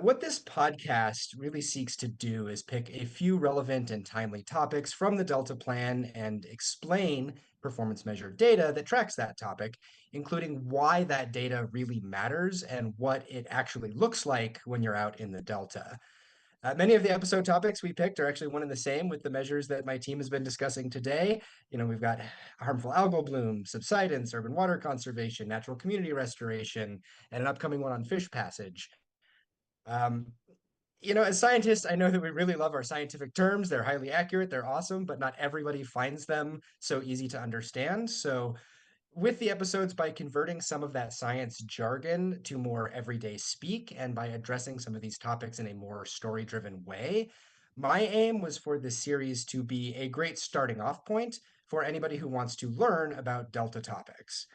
What this podcast really seeks to do is pick a few relevant and timely topics from the Delta Plan and explain performance measure data that tracks that topic, including why that data really matters and what it actually looks like when you're out in the Delta. Many of the episode topics we picked are actually one and the same with the measures that my team has been discussing today. We've got harmful algal bloom, subsidence, urban water conservation, natural community restoration, and an upcoming one on fish passage. As scientists, I know that we really love our scientific terms. They're highly accurate, they're awesome, but not everybody finds them so easy to understand. So with the episodes, by converting some of that science jargon to more everyday speak and by addressing some of these topics in a more story-driven way, my aim was for this series to be a great starting off point for anybody who wants to learn about Delta topics.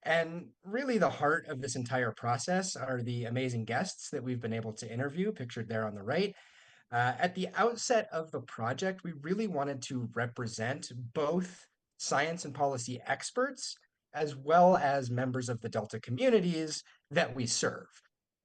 And really the heart of this entire process are the amazing guests that we've been able to interview, pictured there on the right. At the outset of the project, we really wanted to represent both science and policy experts, as well as members of the Delta communities that we serve.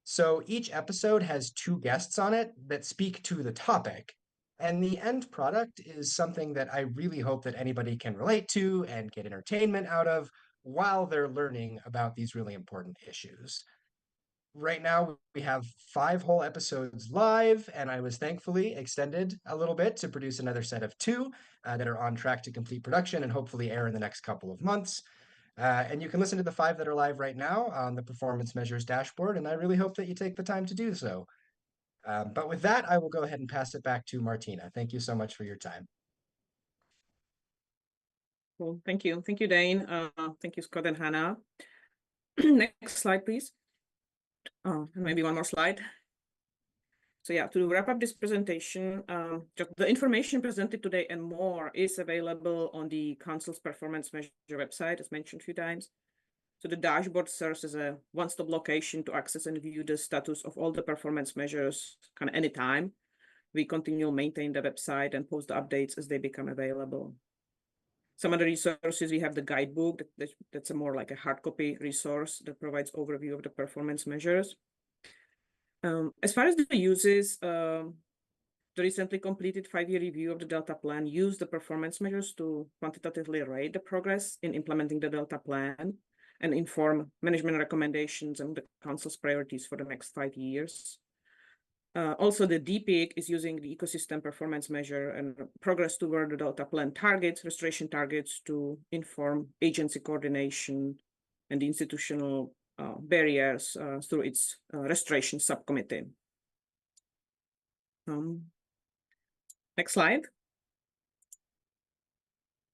So each episode has 2 guests on it that speak to the topic. And the end product is something that I really hope that anybody can relate to and get entertainment out of while they're learning about these really important issues. Right now, we have 5 whole episodes live, and I was thankfully extended a little bit to produce another set of 2 that are on track to complete production and hopefully air in the next couple of months. And you can listen to the 5 that are live right now on the Performance Measures dashboard, and I really hope that you take the time to do so. But with that, I will go ahead and pass it back to Martina. Thank you so much for your time. Cool. Thank you. Thank you, Dane. Thank you, Scott and Hannah. Next slide, please. And maybe one more slide. So yeah, to wrap up this presentation, the information presented today and more is available on the Council's Performance Measure website, as mentioned a few times. So the dashboard serves as a one-stop location to access and view the status of all the performance measures kind of anytime. We continue to maintain the website and post the updates as they become available. Some of the resources, we have the guidebook, that's a more like a hard copy resource that provides overview of the performance measures. As far as the uses, the recently completed 5-year review of the Delta plan used the performance measures to quantitatively rate the progress in implementing the Delta plan and inform management recommendations and the council's priorities for the next 5 years. Also, the DPIC is using the ecosystem performance measure and progress toward the Delta plan targets, restoration targets, to inform agency coordination and the institutional barriers through its restoration subcommittee. Next slide.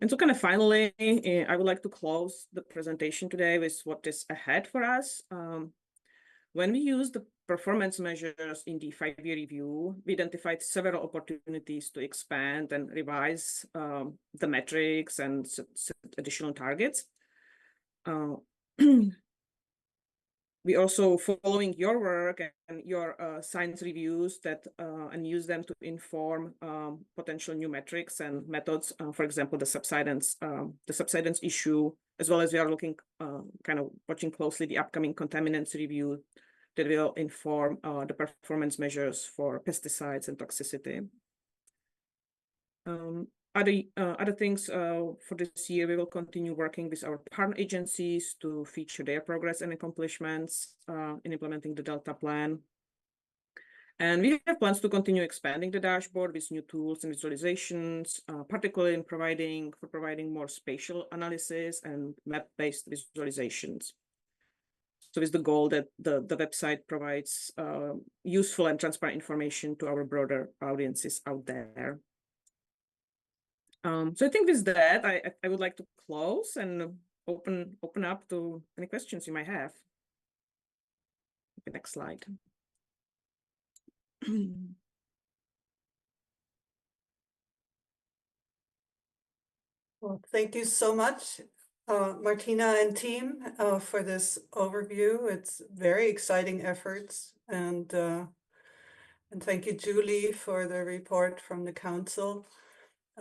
And so kind of finally, I would like to close the presentation today with what is ahead for us. When we use the performance measures in the 5-year review, we identified several opportunities to expand and revise the metrics and set additional targets. We also, following your work and your science reviews and use them to inform potential new metrics and methods, for example, the subsidence issue, as well as we are looking, kind of watching closely the upcoming contaminants review that will inform the performance measures for pesticides and toxicity. Other things for this year, we will continue working with our partner agencies to feature their progress and accomplishments in implementing the Delta plan. And we have plans to continue expanding the dashboard with new tools and visualizations, particularly in providing more spatial analysis and map-based visualizations. So with the goal that the website provides useful and transparent information to our broader audiences out there. So I think with that, I would like to close and open up to any questions you might have. The next slide. Well, thank you so much, Martina and team, for this overview. It's very exciting efforts, and thank you, Julie, for the report from the council.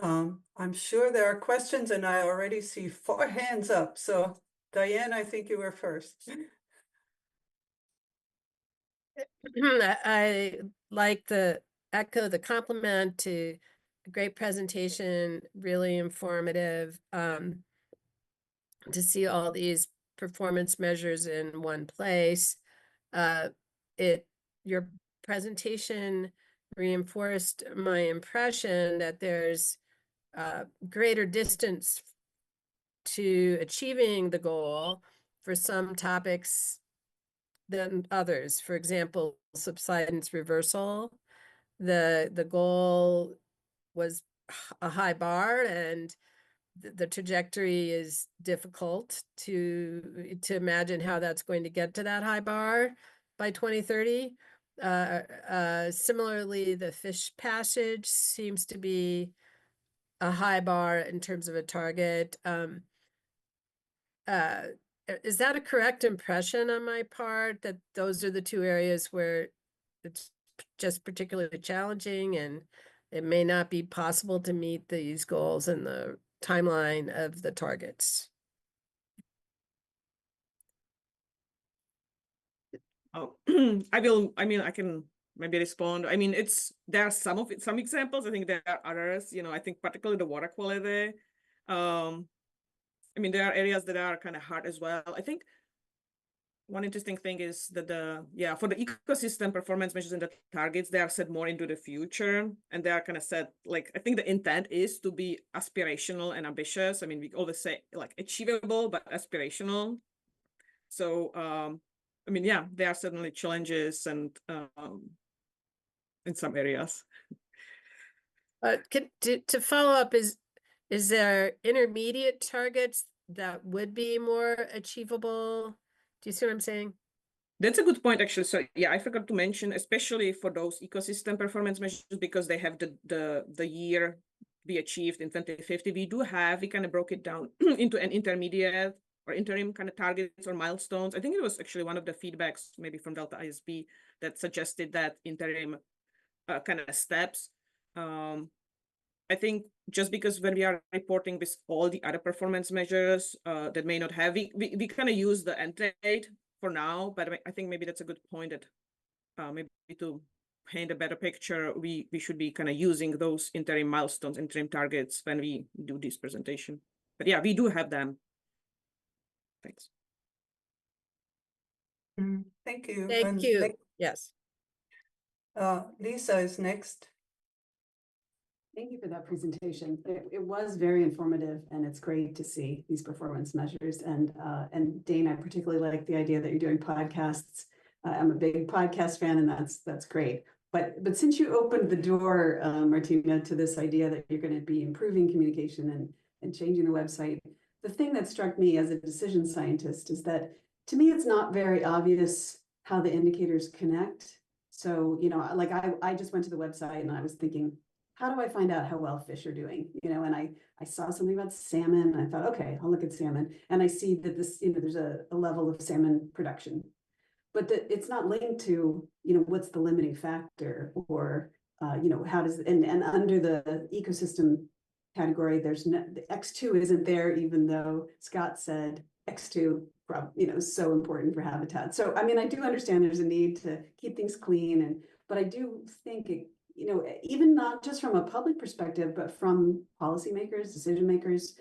I'm sure there are questions, and I already see 4 hands up. So, Diane, I think you were first. I like to echo the compliment to a great presentation, really informative. To see all these performance measures in one place. Your presentation reinforced my impression that there's greater distance to achieving the goal for some topics than others. For example, subsidence reversal. The goal was a high bar, and the trajectory is difficult to imagine how that's going to get to that high bar by 2030. Similarly, the fish passage seems to be a high bar in terms of a target. Is that a correct impression on my part, that those are the 2 areas where it's just particularly challenging and it may not be possible to meet these goals in the timeline of the targets? Oh, I can maybe respond. I mean, there are some examples. I think there are others, I think particularly the water quality. I mean, there are areas that are kind of hard as well. I think one interesting thing is that for the ecosystem performance measures and the targets, they are set more into the future, and they are kind of set, like, I think the intent is to be aspirational and ambitious. I mean, we always say like achievable, but aspirational. So, I mean, yeah, there are certainly challenges and in some areas. To follow up, is there intermediate targets that would be more achievable? Do you see what I'm saying? That's a good point, actually. So yeah, I forgot to mention, especially for those ecosystem performance measures, because they have the year be achieved in 2050. We kind of broke it down into an intermediate or interim kind of targets or milestones. I think it was actually one of the feedbacks, maybe from Delta ISB, that suggested that interim kind of steps. I think just because when we are reporting with all the other performance measures that may not have, we kind of use the end date for now, but I think maybe that's a good point that maybe to paint a better picture, we should be kind of using those interim milestones, interim targets when we do this presentation. But yeah, we do have them. Thanks. Thank you. Thank And you. Yes. Lisa is next. Thank you for that presentation. It was very informative, and it's great to see these performance measures. And Dane, I particularly like the idea that you're doing podcasts. I'm a big podcast fan, and that's great. But since you opened the door, Martina, to this idea that you're going to be improving communication and changing the website, the thing that struck me as a decision scientist is that to me, it's not very obvious how the indicators connect. So, you know, like I just went to the website and I was thinking, how do I find out how well fish are doing? You know, and I saw something about salmon. And I thought, okay, I'll look at salmon. And I see that this, you know, there's a level of salmon production, but it's not linked to, you know, what's the limiting factor, or, you know, how does, and under the ecosystem category, there's no, the X2 isn't there, even though Scott said X2, you know, is so important for habitat. So, I mean, I do understand there's a need to keep things clean, but I do think it, you know, even not just from a public perspective, but from policymakers, decision makers,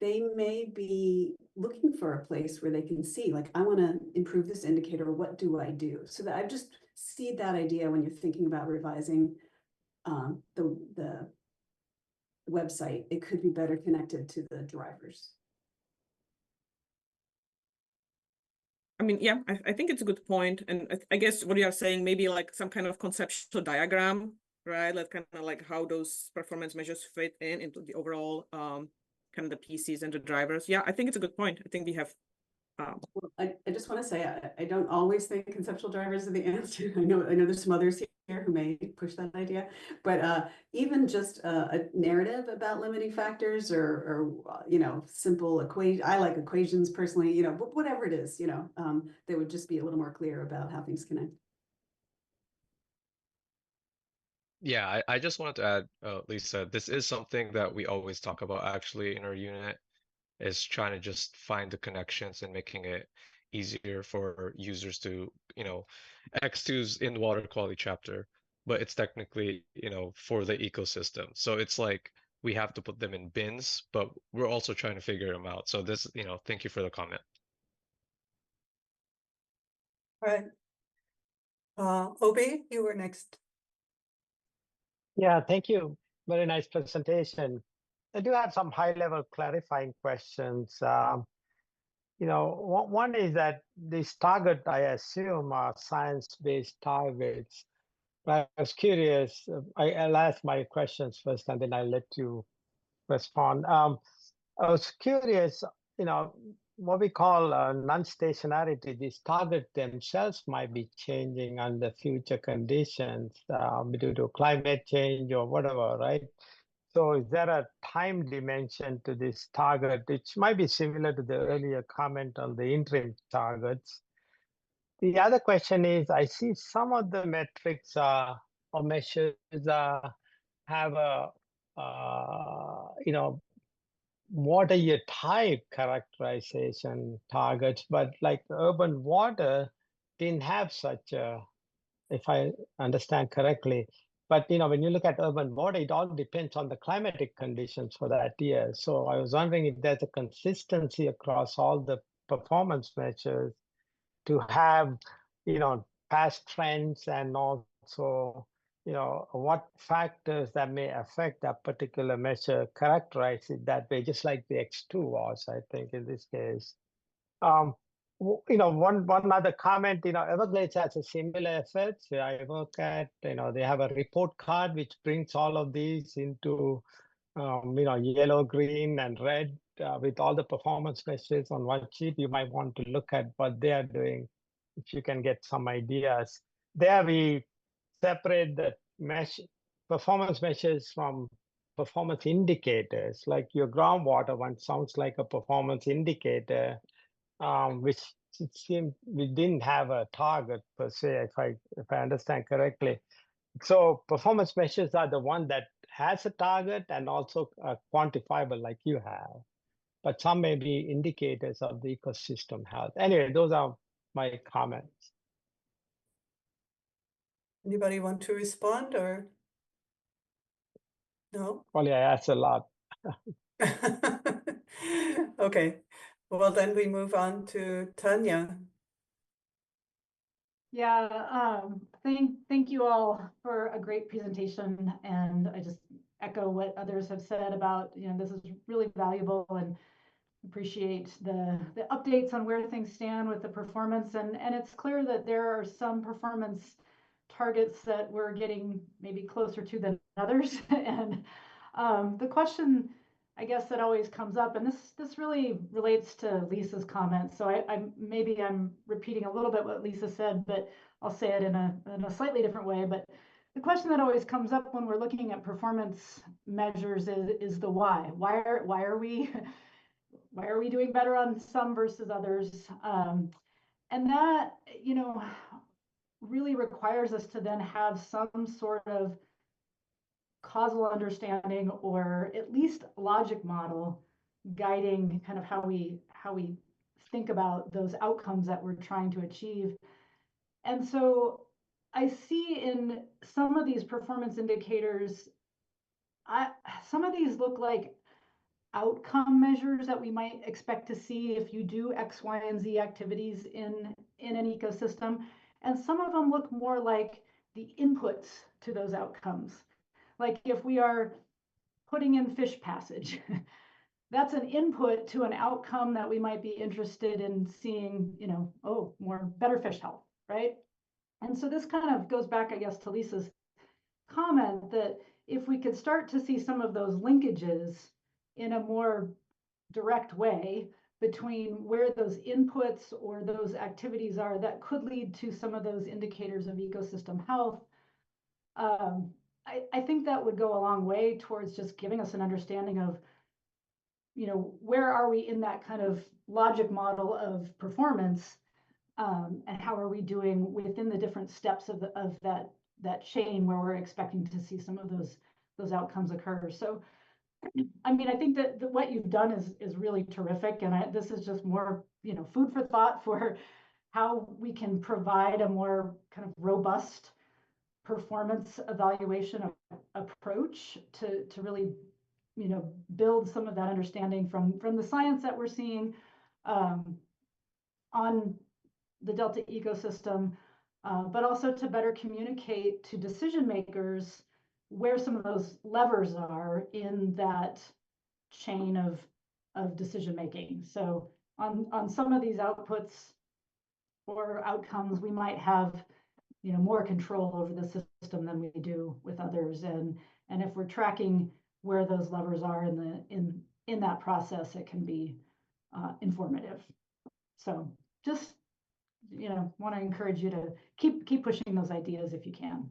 they may be looking for a place where they can see, like, I want to improve this indicator. What do I do? So that I just see that idea when you're thinking about revising the website. It could be better connected to the drivers. I mean, yeah, I think it's a good point. And I guess what you are saying, maybe like some kind of conceptual diagram, right? Like kind of like how those performance measures fit into the overall kind of the PCs and the drivers. Yeah, I think it's a good point. I think we have. Well, I just want to say, I don't always think conceptual drivers are the answer. I know there's some others here who may push that idea, but even just a narrative about limiting factors, or you know, simple equation. I like equations personally, you know, whatever it is, you know, they would just be a little more clear about how things connect. Yeah, I just wanted to add, Lisa, this is something that we always talk about actually in our unit, is trying to just find the connections and making it easier for users to, you know, X2's in the water quality chapter, but it's technically, you know, for the ecosystem. So it's like we have to put them in bins, but we're also trying to figure them out. So this, you know, thank you for the comment. All right. Obi, you were next. Yeah, thank you. Very nice presentation. I do have some high-level clarifying questions. You know, one is that these targets, I assume, are science-based targets. But I was curious. I'll ask my questions first, and then I'll let you respond. I was curious, you know, what we call non-stationarity. These targets themselves might be changing under future conditions due to climate change or whatever, right? So is there a time dimension to this target, which might be similar to the earlier comment on the interim targets? The other question is, I see some of the metrics or measures have a, you know, water year type characterization targets, but like urban water didn't have such a, if I understand correctly. But you know, when you look at urban water, it all depends on the climatic conditions for that year. So I was wondering if there's a consistency across all the performance measures to have, you know, past trends, and also, you know, what factors that may affect that particular measure characterize it that way, just like the X2 was, I think, in this case. You know, one other comment, you know, Everglades has a similar effort. I work at, you know, they have a report card which brings all of these into, you know, yellow, green, and red with all the performance measures on one sheet. You might want to look at what they are doing if you can get some ideas. There we separate the performance measures from performance indicators. Like your groundwater one sounds like a performance indicator, which it seemed we didn't have a target per se, if I understand correctly. So performance measures are the one that has a target and also quantifiable, like you have. But some may be indicators of the ecosystem health. Anyway, those are my comments. Anybody want to respond or? No? Well, I asked a lot. Okay, well then we move on to Tanya. Yeah, thank you all for a great presentation, and I just echo what others have said about, this is really valuable, and appreciate the updates on where things stand with the performance, and it's clear that there are some performance targets that we're getting maybe closer to than others. And the question, I guess, that always comes up, and this really relates to Lisa's comments. So maybe I'm repeating a little bit what Lisa said, but I'll say it in a slightly different way. But the question that always comes up when we're looking at performance measures is the why. Why are we why are we doing better on some versus others? And that, really requires us to then have some sort of causal understanding, or at least logic model guiding kind of how we think about those outcomes that we're trying to achieve. And so I see in some of these performance indicators, some of these look like outcome measures that we might expect to see if you do X, Y, and Z activities in an ecosystem. And some of them look more like the inputs to those outcomes. Like if we are putting in fish passage, that's an input to an outcome that we might be interested in seeing, better fish health, right? And so this kind of goes back, I guess, to Lisa's comment that if we could start to see some of those linkages in a more direct way between where those inputs or those activities are that could lead to some of those indicators of ecosystem health, I think that would go a long way towards just giving us an understanding of, where are we in that kind of logic model of performance, and how are we doing within the different steps of that chain where we're expecting to see some of those outcomes occur. So, I mean, I think that what you've done is really terrific, and this is just more, food for thought for how we can provide a more kind of robust performance evaluation approach to really, build some of that understanding from the science that we're seeing on the Delta ecosystem, but also to better communicate to decision makers where some of those levers are in that chain of decision making. So on some of these outputs or outcomes, we might have more control over the system than we do with others, and if we're tracking where those levers are in that process, it can be informative. So just want to encourage you to keep pushing those ideas if you can.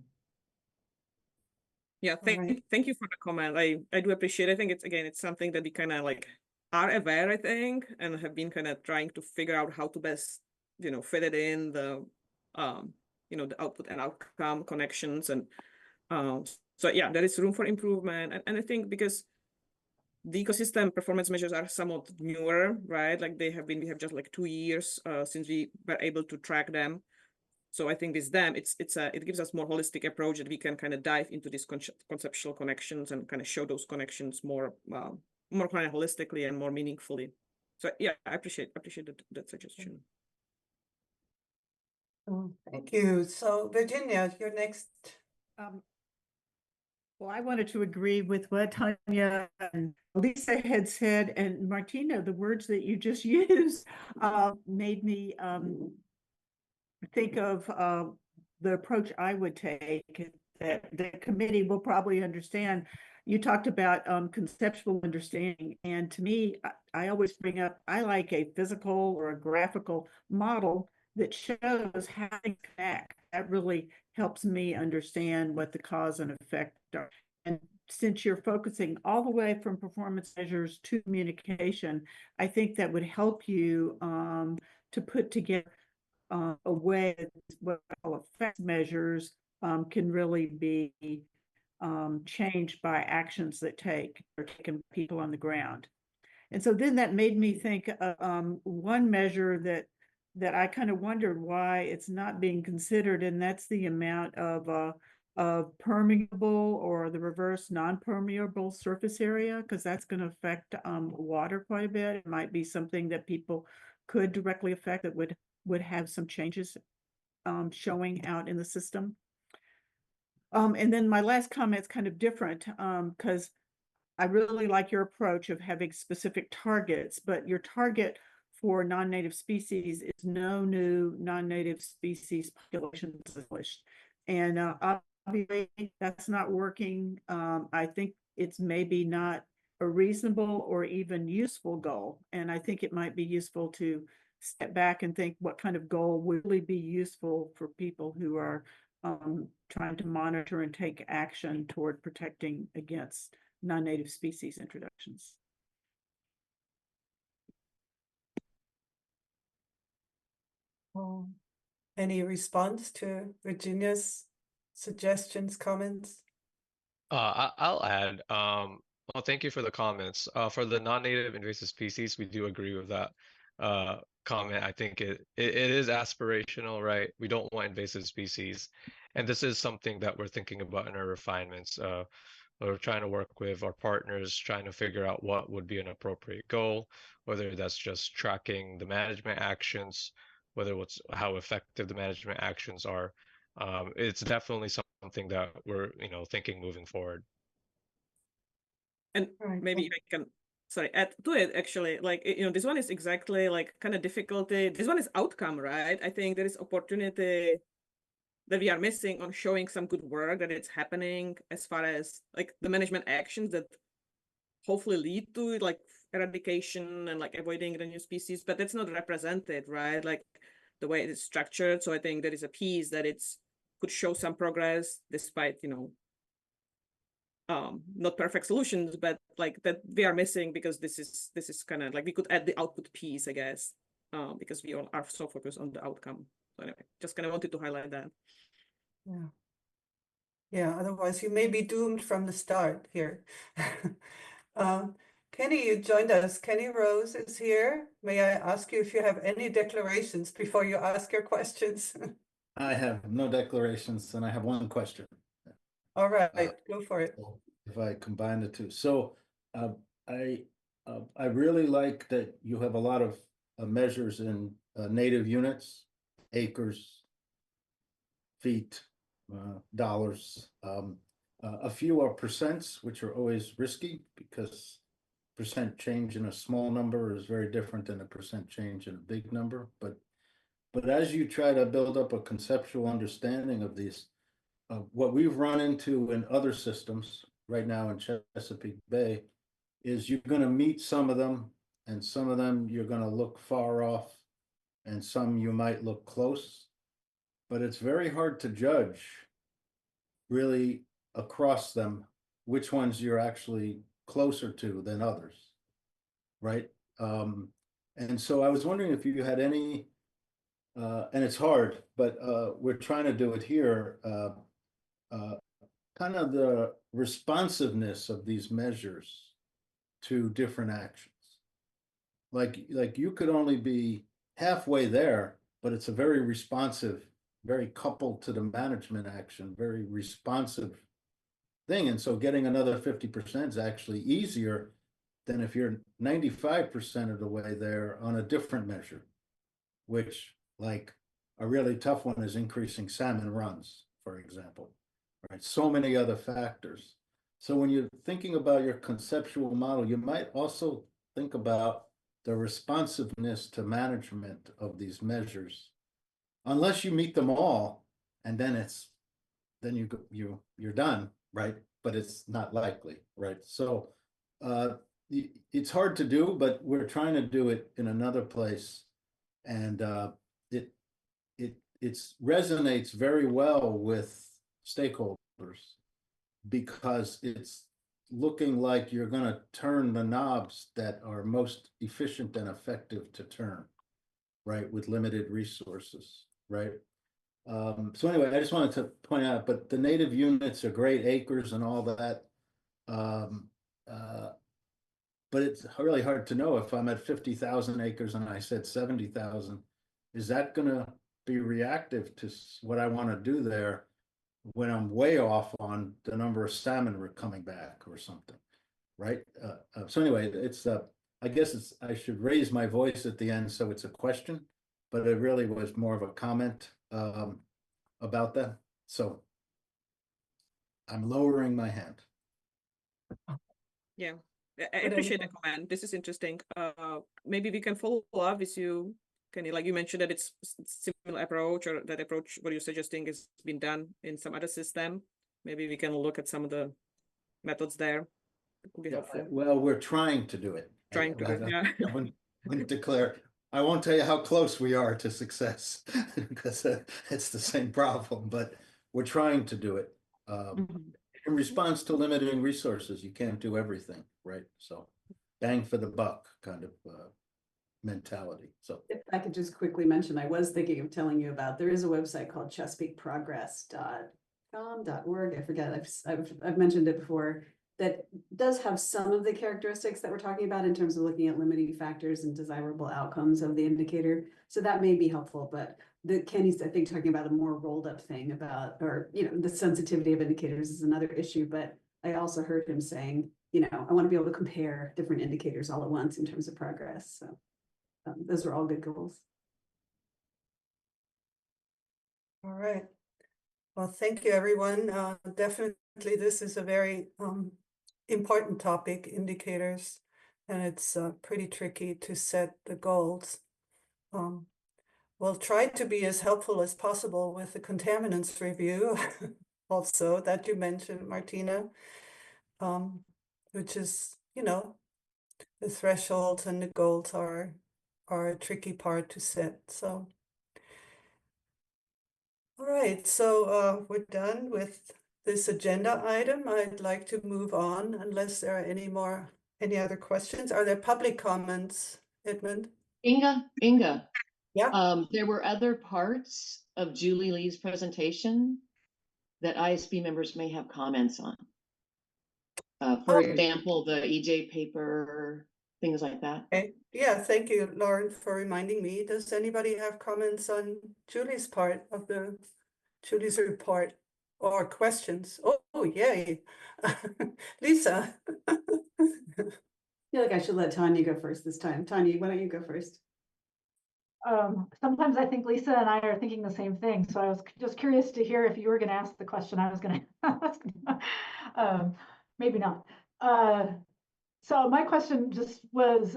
Yeah, thank you for the comment. I do appreciate it. I think it's something that we kind of like are aware, I think, and have been kind of trying to figure out how to best, fit it in the the output and outcome connections. And so yeah, there is room for improvement. And I think because the ecosystem performance measures are somewhat newer, right? Like we have just like 2 years since we were able to track them. So I think with them, it gives us more holistic approach that we can kind of dive into these conceptual connections and kind of show those connections more kind of holistically and more meaningfully. So yeah, I appreciate that suggestion. Oh, thank you. So Virginia, you're next. Well, I wanted to agree with what Tanya and Lisa had said, and Martina, the words that you just used made me think of the approach I would take that the committee will probably understand. You talked about conceptual understanding, and to me, I always bring up, I like a physical or a graphical model that shows how they connect. That really helps me understand what the cause and effect are. And since you're focusing all the way from performance measures to communication, I think that would help you to put together a way that what I call effect measures can really be changed by actions that are taken by people on the ground. And so then that made me think of one measure that that I kind of wondered why it's not being considered, and that's the amount of permeable or the reverse non-permeable surface area, because that's going to affect water quite a bit. It might be something that people could directly affect that would have some changes showing out in the system. And then my last comment is kind of different because I really like your approach of having specific targets, but your target for non-native species is no new non-native species populations established. And obviously that's not working. I think it's maybe not a reasonable or even useful goal. And I think it might be useful to step back and think what kind of goal would really be useful for people who are trying to monitor and take action toward protecting against non-native species introductions. Any response to Virginia's suggestions, comments? I'll add. Well, thank you for the comments. For the non-native invasive species, we do agree with that comment. I think it is aspirational, right? We don't want invasive species, and this is something that we're thinking about in our refinements. We're trying to work with our partners, trying to figure out what would be an appropriate goal, whether that's just tracking the management actions, how effective the management actions are. It's definitely something that we're thinking moving forward. And maybe if I can, sorry, add to it actually, like, this one is exactly like kind of difficulty. This one is outcome, right? I think there is opportunity that we are missing on showing some good work that it's happening as far as like the management actions that hopefully lead to like eradication and like avoiding the new species, but that's not represented, right? Like the way it is structured. So I think there is a piece that could show some progress despite, not perfect solutions, but like that we are missing because this is kind of like we could add the output piece, I guess, because we all are so focused on the outcome. So anyway, just kind of wanted to highlight that. Yeah. Yeah, otherwise you may be doomed from the start here. Kenny, you joined us. Kenny Rose is here. May I ask you if you have any declarations before you ask your questions? I have no declarations and I have one question. All right, go for it. If I combine the two. So I really like that you have a lot of measures in native units, acres, feet, dollars. A few are percents, which are always risky because percent change in a small number is very different than a percent change in a big number. But as you try to build up a conceptual understanding of these, what we've run into in other systems right now in Chesapeake Bay is you're going to meet some of them, and some of them you're going to look far off, and some you might look close. But it's very hard to judge really across them which ones you're actually closer to than others, right? And so I was wondering if you had any, and it's hard, but we're trying to do it here, kind of the responsiveness of these measures to different actions. Like you could only be halfway there, but it's a very responsive, very coupled to the management action, very responsive thing. And so getting another 50% is actually easier than if you're 95% of the way there on a different measure, which like a really tough one is increasing salmon runs, for example, right? So many other factors. So when you're thinking about your conceptual model, you might also think about the responsiveness to management of these measures, unless you meet them all, and then you're done, right? But it's not likely, right? So it's hard to do, but we're trying to do it in another place, and it resonates very well with stakeholders because it's looking like you're going to turn the knobs that are most efficient and effective to turn, right, with limited resources, right? So anyway, I just wanted to point out, but the native units are great, acres and all that. But it's really hard to know if I'm at 50,000 acres and I said 70,000, is that gonna be reactive to what I want to do there when I'm way off on the number of salmon coming back or something, right? So anyway, it's I guess I should raise my voice at the end, so it's a question, but it really was more of a comment about that. So I'm lowering my hand. Yeah, I appreciate the comment. This is interesting. Maybe we can follow up with you. Can you, like you mentioned that it's similar approach, or that approach what you're suggesting has been done in some other system. Maybe we can look at some of the methods there. It could be helpful. Well, we're trying to do it. Trying to, yeah. I wouldn't declare. I won't tell you how close we are to success because it's the same problem, but we're trying to do it. In response to limiting resources, you can't do everything, right? So bang for the buck kind of mentality. So if I could just quickly mention, I was thinking of telling you about, there is a website called chesapeakeprogress.com.org. I forget, I've mentioned it before, that does have some of the characteristics that we're talking about in terms of looking at limiting factors and desirable outcomes of the indicator. So that may be helpful, but Kenny's, I think, talking about a more rolled up thing about, or, the sensitivity of indicators is another issue, but I also heard him saying, I want to be able to compare different indicators all at once in terms of progress. So those are all good goals. All right. Well, thank you, everyone. Definitely, this is a very important topic, indicators, and it's pretty tricky to set the goals. We'll try to be as helpful as possible with the contaminants review also that you mentioned, Martina, which is, the thresholds and the goals are a tricky part to set. So, all right, so we're done with this agenda item. I'd like to move on unless there are any other questions. Are there public comments, Edmund? Inga, yeah. There were other parts of Julie Lee's presentation that ISB members may have comments on. For example, the EJ paper, things like that. Okay. Yeah, thank you, Lauren, for reminding me. Does anybody have comments on Julie's part of Julie's report or questions? Oh, yay. Lisa. I feel like I should let Tanya go first this time. Tanya, why don't you go first? Sometimes I think Lisa and I are thinking the same thing. So I was just curious to hear if you were going to ask the question I was going to ask. Maybe not. So my question just was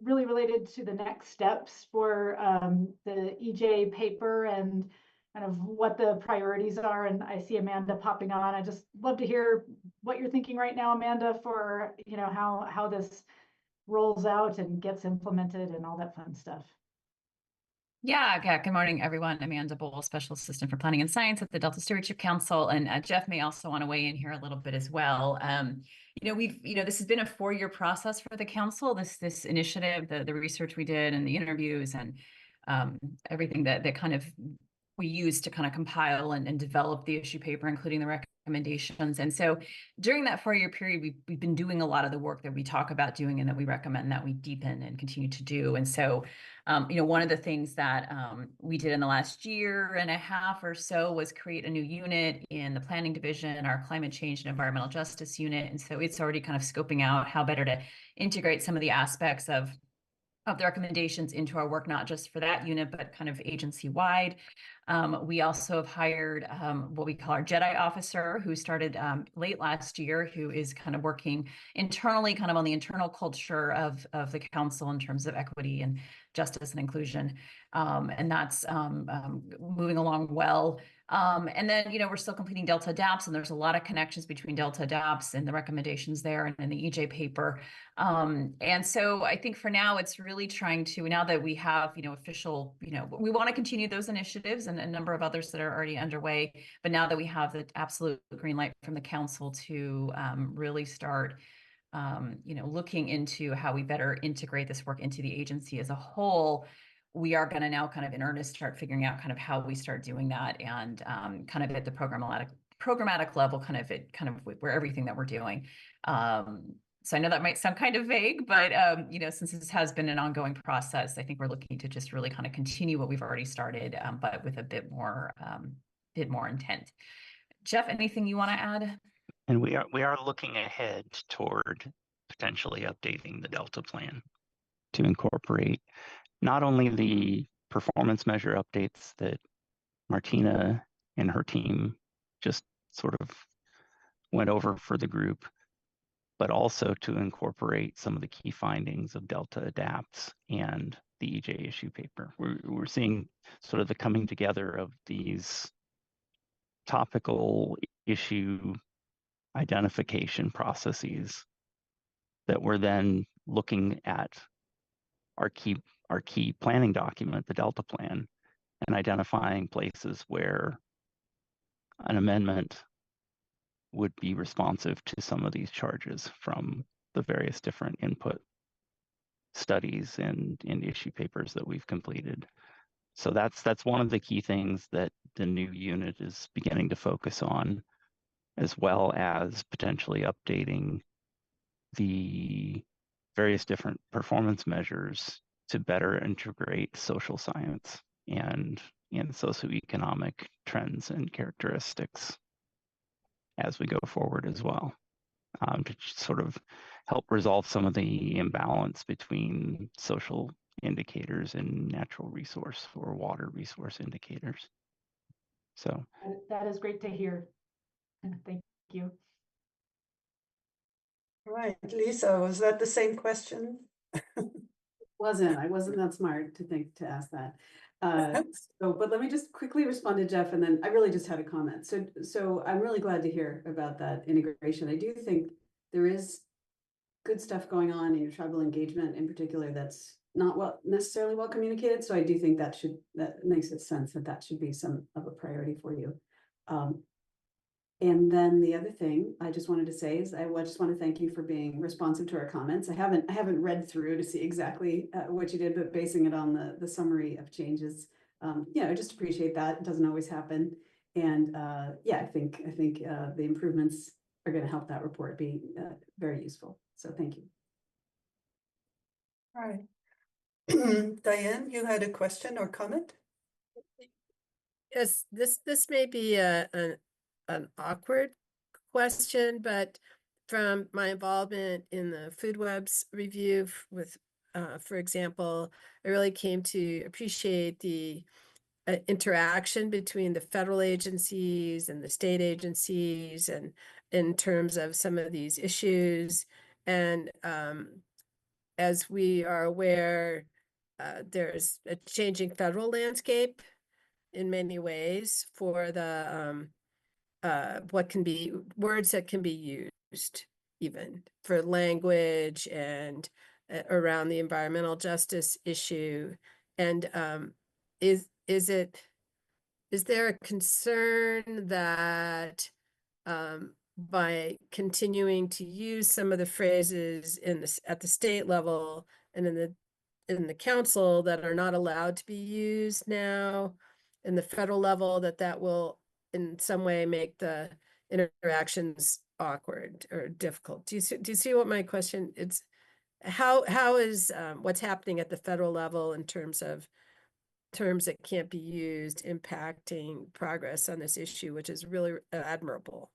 really related to the next steps for the EJ paper and kind of what the priorities are. And I see Amanda popping on. I just love to hear what you're thinking right now, Amanda, for how this rolls out and gets implemented and all that fun stuff. Yeah. Good morning, everyone. Amanda Bowl, Special Assistant for Planning and Science at the Delta Stewardship Council. And Jeff may also want to weigh in here a little bit as well. This has been a 4-year process for the council, this initiative, the research we did and the interviews and everything that kind of we used to kind of compile and develop the issue paper, including the recommendations. And so during that 4-year period, we've been doing a lot of the work that we talk about doing and that we recommend that we deepen and continue to do. And so, one of the things that we did in the last year and a half or so was create a new unit in the planning division, our climate change and environmental justice unit. And so it's already kind of scoping out how better to integrate some of the aspects of the recommendations into our work, not just for that unit, but kind of agency-wide. We also have hired what we call our JEDI officer, who started late last year, who is kind of working internally, kind of on the internal culture of the council in terms of equity and justice and inclusion. And that's moving along well. And then, we're still completing Delta DAPS, and there's a lot of connections between Delta DAPS and the recommendations there and the EJ paper. And so I think for now, it's really trying to, now that we have, official, we want to continue those initiatives and a number of others that are already underway. But now that we have the absolute green light from the council to really start looking into how we better integrate this work into the agency as a whole, we are going to now kind of in earnest start figuring out kind of how we start doing that and kind of at the programmatic level, kind of where everything that we're doing. So I know that might sound kind of vague, but since this has been an ongoing process, I think we're looking to just really kind of continue what we've already started, but with a bit more intent. Jeff, anything you want to add? And we are looking ahead toward potentially updating the Delta plan to incorporate not only the performance measure updates that Martina and her team just sort of went over for the group, but also to incorporate some of the key findings of Delta Adapts and the EJ issue paper. We're seeing sort of the coming together of these topical issue identification processes that we're then looking at our key planning document, the Delta plan, and identifying places where an amendment would be responsive to some of these charges from the various different input studies and issue papers that we've completed. So that's one of the key things that the new unit is beginning to focus on, as well as potentially updating the various different performance measures to better integrate social science and socioeconomic trends and characteristics as we go forward as well, to sort of help resolve some of the imbalance between social indicators and natural resource or water resource indicators. So That is great to hear. Thank you. All right, Lisa, was that the same question? I wasn't that smart to ask that. But let me just quickly respond to Jeff, and then I really just had a comment. So I'm really glad to hear about that integration. I do think there is good stuff going on in your tribal engagement in particular that's not necessarily well communicated. So I do think that makes it sense that should be some of a priority for you. And then the other thing I just wanted to say is I just want to thank you for being responsive to our comments. I haven't read through to see exactly what you did, but basing it on the summary of changes, I just appreciate that. It doesn't always happen. And I think the improvements are going to help that report be very useful. So thank you. All right. Diane, you had a question or comment? Yes, this may be an awkward question, but from my involvement in the food webs review with, for example, I really came to appreciate the interaction between the federal agencies and the state agencies, and in terms of some of these issues. And as we are aware, there's a changing federal landscape in many ways for the what can be words that can be used even for language and around the environmental justice issue. And is there a concern that by continuing to use some of the phrases at the state level and in the council that are not allowed to be used now in the federal level, that will in some way make the interactions awkward or difficult? Do you see what my question? It's how is what's happening at the federal level in terms of terms that can't be used impacting progress on this issue, which is really admirable.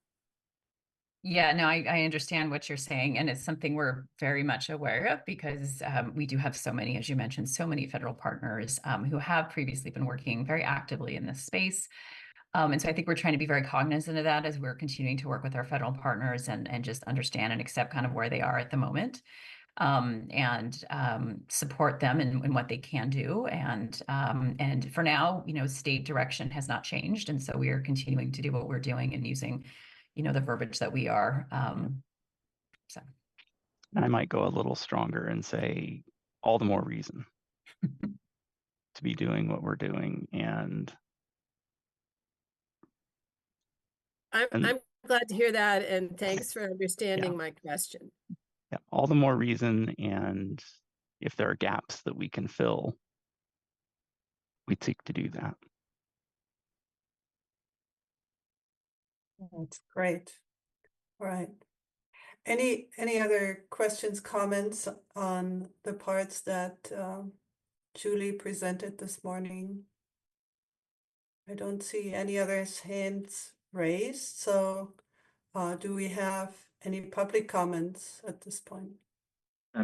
Yeah, no, I understand what you're saying, and it's something we're very much aware of because we do have so many, as you mentioned, so many federal partners who have previously been working very actively in this space. And so I think we're trying to be very cognizant of that as we're continuing to work with our federal partners and just understand and accept kind of where they are at the moment, and support them in what they can do. And for now, state direction has not changed. And so we are continuing to do what we're doing and using the verbiage that we are. So I might go a little stronger and say all the more reason to be doing what we're doing. And I'm glad to hear that, and thanks for understanding my question. Yeah, all the more reason. And if there are gaps that we can fill, we seek to do that. That's great. All right. Any other questions, comments on the parts that Julie presented this morning? I don't see any other hands raised, so do we have any public comments at this point?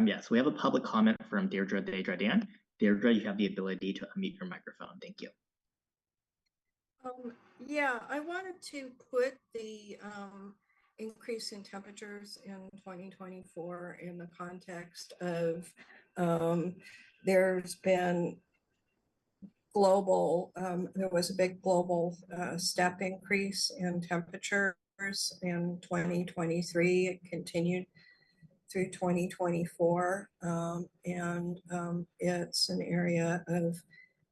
Yes, we have a public comment from Deirdre Desjardins. Deirdre, you have the ability to unmute your microphone. Thank you. Yeah, I wanted to put the increase in temperatures in 2024 in the context of there's been global, there was a big global step increase in temperatures in 2023. It continued through 2024, and it's an area of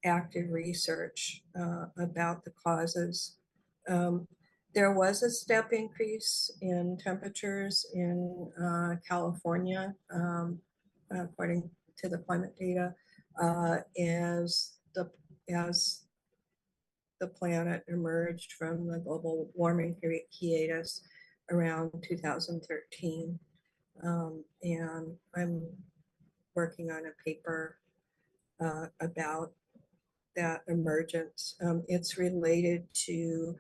active research about the causes. There was a step increase in temperatures in California, according to the climate data, as the planet emerged from the global warming hiatus around 2013. And I'm working on a paper about that emergence. It's related to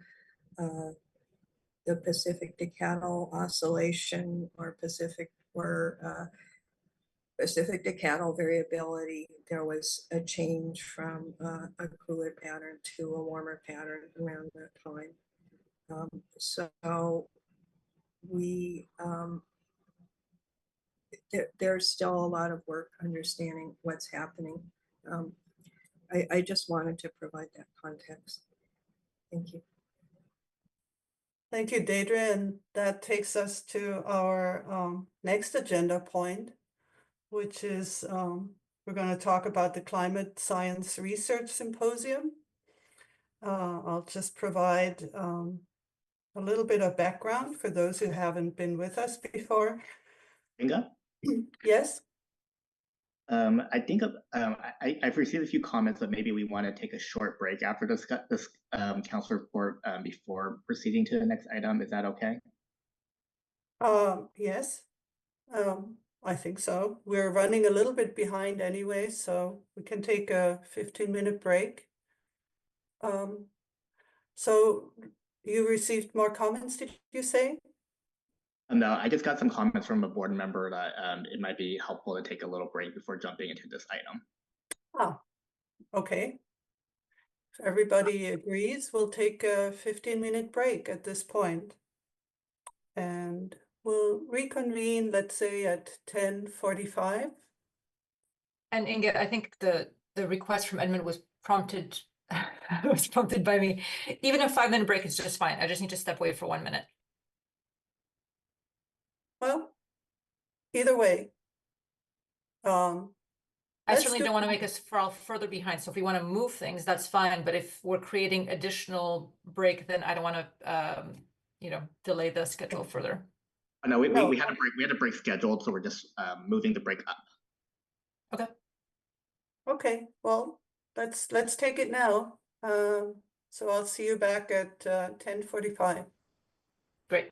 the Pacific Decadal Oscillation or Pacific Decadal variability. There was a change from a cooler pattern to a warmer pattern around that time. So we there's still a lot of work understanding what's happening. I just wanted to provide that context. Thank you. Thank you, Deirdre. And that takes us to our next agenda point, which is we're going to talk about the Climate Science Research Symposium. I'll just provide a little bit of background for those who haven't been with us before. Inga? Yes? I think I've received a few comments that maybe we want to take a short break after this council report before proceeding to the next item. Is that okay? Yes. I think so. We're running a little bit behind anyway, so we can take a 15-minute break. So you received more comments, did you say? No, I just got some comments from a board member that it might be helpful to take a little break before jumping into this item. Ah, okay. If everybody agrees, we'll take a 15-minute break at this point. And we'll reconvene, let's say, at 10:45. And Inga, I think the request from Edmund was prompted by me. Even a 5-minute break is just fine. I just need to step away for 1 minute. Well, either way. I certainly don't want to make us fall further behind. So if we want to move things, that's fine. But if we're creating additional break, then I don't want to, delay the schedule further. No, we had a break. We had a break scheduled, so we're just moving the break up. Okay. Okay. Well, let's take it now. So I'll see you back at 10:45. Great.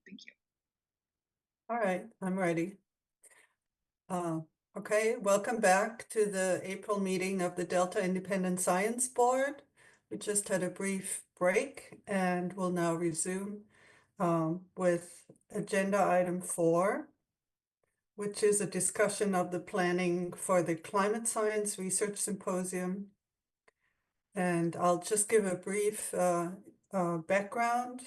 Thank you. All right, I'm ready. Okay, welcome back to the April meeting of the Delta Independent Science Board. We just had a brief break and will now resume with agenda item 4, which is a discussion of the planning for the Climate Science Research Symposium. And I'll just give a brief background.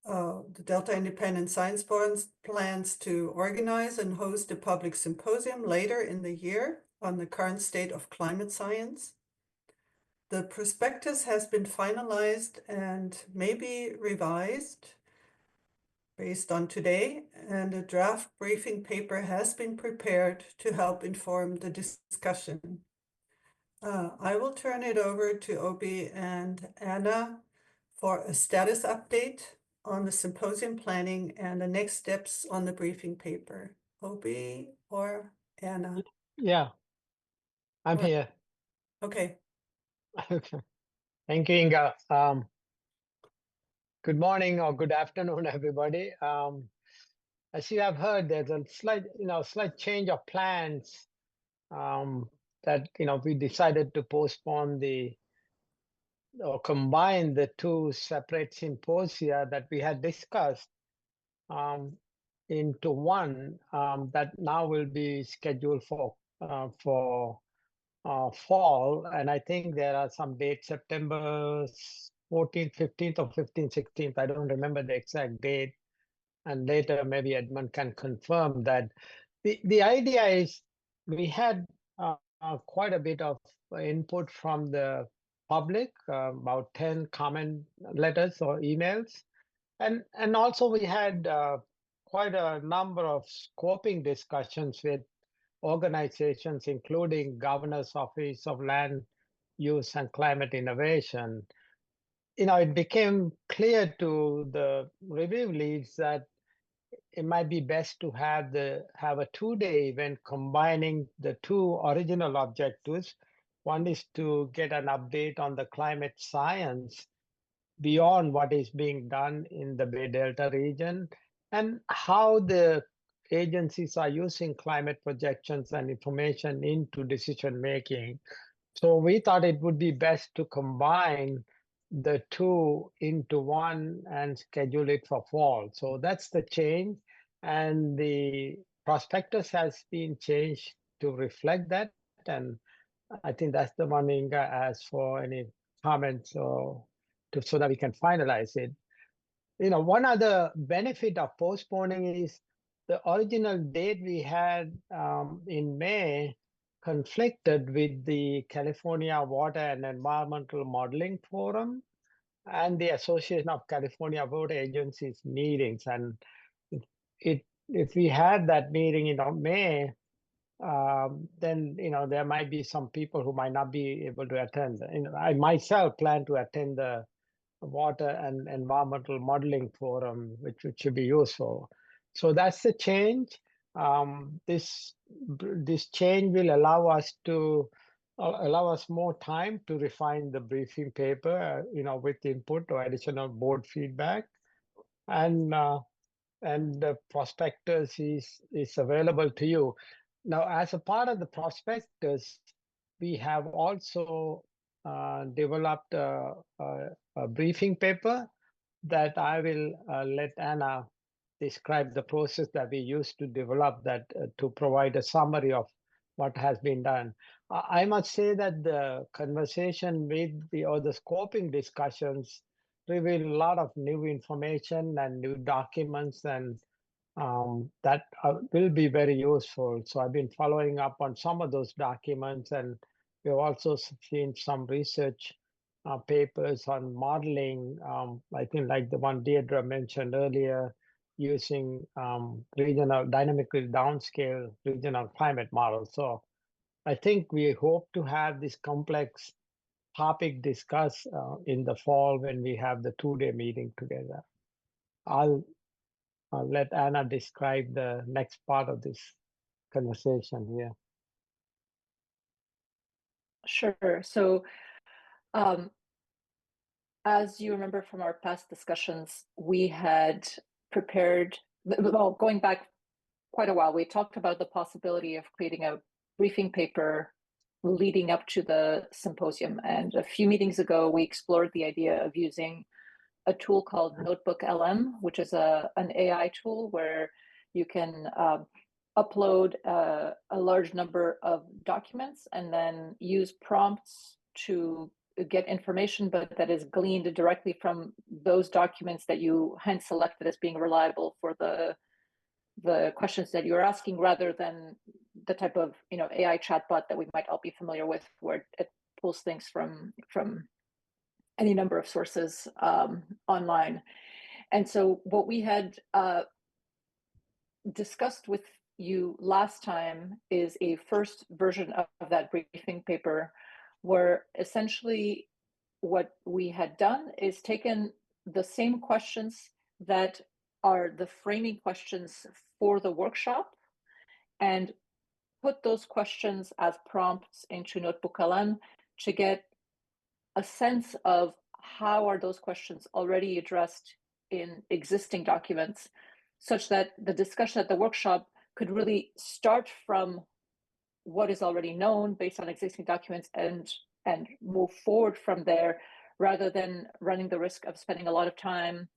The Delta Independent Science Board plans to organize and host a public symposium later in the year on the current state of climate science. The prospectus has been finalized and may be revised based on today, and a draft briefing paper has been prepared to help inform the discussion. I will turn it over to Obi and Anna for a status update on the symposium planning and the next steps on the briefing paper. Obi or Anna? Yeah, I'm here. Okay. Okay. Thank you, Inga. Good morning or good afternoon, everybody. As you have heard, there's a slight change of plans that we decided to postpone or combine the two separate symposia that we had discussed into one that now will be scheduled for fall. And I think there are some dates, September 14th, 15th, or 15th, 16th. I don't remember the exact date. And later, maybe Edmund can confirm that. The idea is we had quite a bit of input from the public, about 10 comment letters or emails. And also we had quite a number of scoping discussions with organizations, including Governor's Office of Land Use and Climate Innovation. It became clear to the review leads that it might be best to have a 2-day event combining the two original objectives. One is to get an update on the climate science beyond what is being done in the Bay Delta region and how the agencies are using climate projections and information into decision making. So we thought it would be best to combine the two into one and schedule it for fall. So that's the change. And the prospectus has been changed to reflect that. And I think that's the one Inga asked for any comments so that we can finalize it. One other benefit of postponing is the original date we had in May conflicted with the California Water and Environmental Modeling Forum and the Association of California Water Agencies meetings. And if we had that meeting in May, then there might be some people who might not be able to attend. I myself plan to attend the Water and Environmental Modeling Forum, which should be useful. So that's the change. This change will allow us more time to refine the briefing paper, with input or additional board feedback, and the prospectus is available to you. Now, as a part of the prospectus, we have also developed a briefing paper that I will let Anna describe the process that we used to develop that to provide a summary of what has been done. I must say that the conversation with the scoping discussions reveal a lot of new information and new documents, and that will be very useful. So I've been following up on some of those documents, and we've also seen some research papers on modeling, I think like the one Deirdre mentioned earlier, using dynamically downscale regional climate models. So I think we hope to have this complex topic discussed in the fall when we have the 2-day meeting together. I'll let Anna describe the next part of this conversation here. Sure. So as you remember from our past discussions, we had prepared, going back quite a while, we talked about the possibility of creating a briefing paper leading up to the symposium. And a few meetings ago, we explored the idea of using a tool called Notebook LM, which is an AI tool where you can upload a large number of documents and then use prompts to get information, but that is gleaned directly from those documents that you hence selected as being reliable for the questions that you're asking, rather than the type of AI chatbot that we might all be familiar with, where it pulls things from any number of sources online. And so what we had discussed with you last time is a first version of that briefing paper, where essentially what we had done is taken the same questions that are the framing questions for the workshop and put those questions as prompts into Notebook LM to get a sense of how are those questions already addressed in existing documents, such that the discussion at the workshop could really start from what is already known based on existing documents and move forward from there, rather than running the risk of spending a lot of time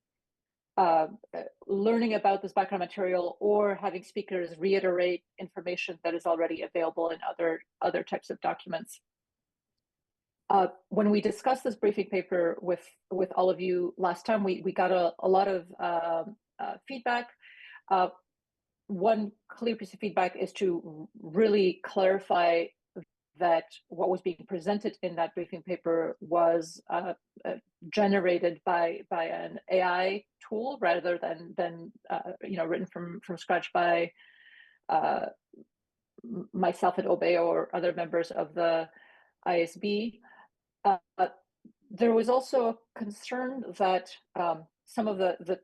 learning about this background material or having speakers reiterate information that is already available in other types of documents. When we discussed this briefing paper with all of you last time, we got a lot of feedback. One clear piece of feedback is to really clarify that what was being presented in that briefing paper was generated by an AI tool rather than written from scratch by myself at OBE or other members of the ISB. There was also a concern that some of the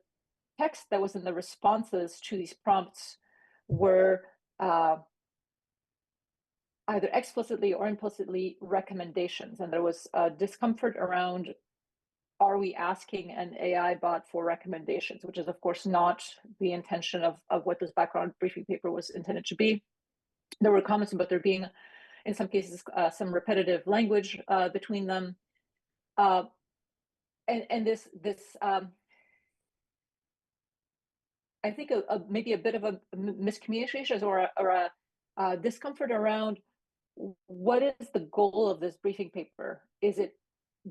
text that was in the responses to these prompts were either explicitly or implicitly recommendations. And there was discomfort around, are we asking an AI bot for recommendations, which is of course not the intention of what this background briefing paper was intended to be. There were comments about there being, in some cases, some repetitive language between them. And this I think maybe a bit of a miscommunication or a discomfort around what is the goal of this briefing paper? Is it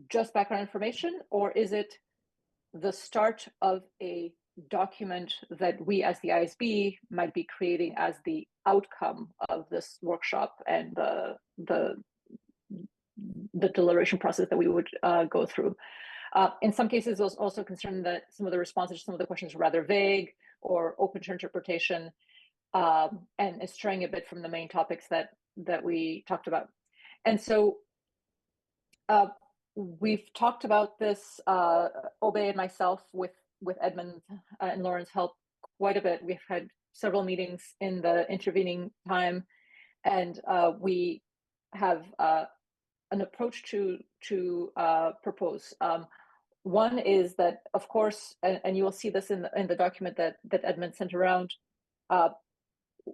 just background information, or is it the start of a document that we as the ISB might be creating as the outcome of this workshop and the deliberation process that we would go through? In some cases, I was also concerned that some of the responses to some of the questions were rather vague or open to interpretation, and straying a bit from the main topics that we talked about. And so we've talked about this, Obe and myself, with Edmund and Lauren's help quite a bit. We've had several meetings in the intervening time, and we have an approach to propose. One is that, of course, and you will see this in the document that Edmund sent around,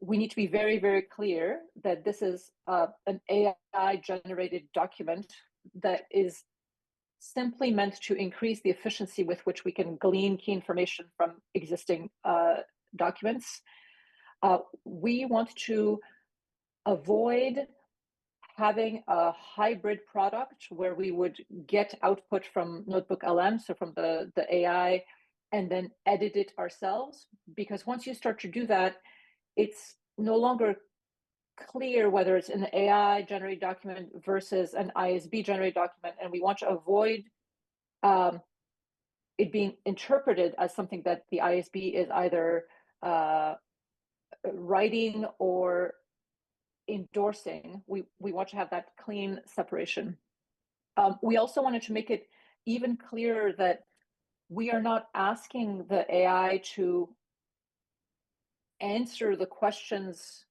we need to be very, very clear that this is an AI-generated document that is simply meant to increase the efficiency with which we can glean key information from existing documents. We want to avoid having a hybrid product where we would get output from Notebook LM, so from the AI, and then edit it ourselves. Because once you start to do that, it's no longer clear whether it's an AI generated document versus an ISB generated document, and we want to avoid it being interpreted as something that the ISB is either writing or endorsing. We want to have that clean separation. We also wanted to make it even clearer that we are not asking the AI to answer the questions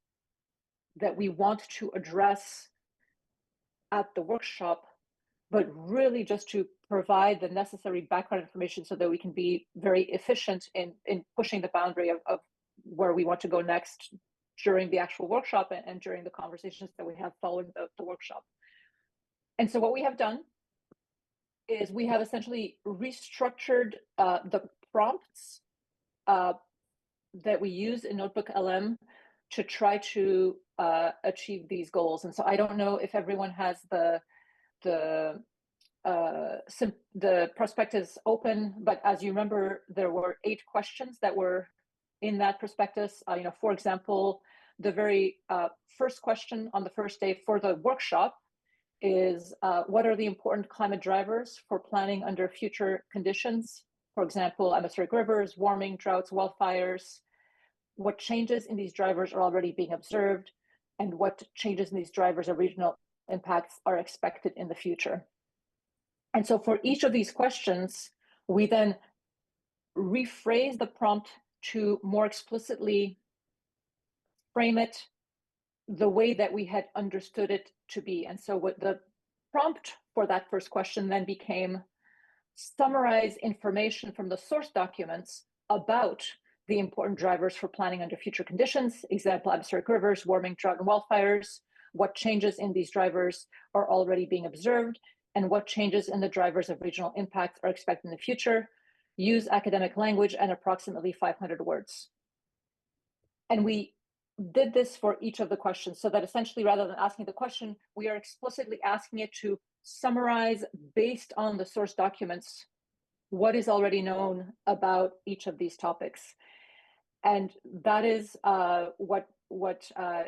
that we want to address at the workshop, but really just to provide the necessary background information so that we can be very efficient in pushing the boundary of where we want to go next during the actual workshop and during the conversations that we have following the workshop. And so what we have done is we have essentially restructured the prompts that we use in Notebook LM to try to achieve these goals. And so I don't know if everyone has the prospectus open, but as you remember, there were 8 questions that were in that prospectus. For example, the very first question on the first day for the workshop is what are the important climate drivers for planning under future conditions? For example, atmospheric rivers, warming, droughts, wildfires. What changes in these drivers are already being observed, and what changes in these drivers or regional impacts are expected in the future? And so for each of these questions, we then rephrase the prompt to more explicitly frame it the way that we had understood it to be. And so what the prompt for that first question then became: summarize information from the source documents about the important drivers for planning under future conditions, example, atmospheric rivers, warming, drought, and wildfires. What changes in these drivers are already being observed, and what changes in the drivers of regional impacts are expected in the future. Use academic language and approximately 500 words. And we did this for each of the questions, so that essentially, rather than asking the question, we are explicitly asking it to summarize, based on the source documents, what is already known about each of these topics. And that is what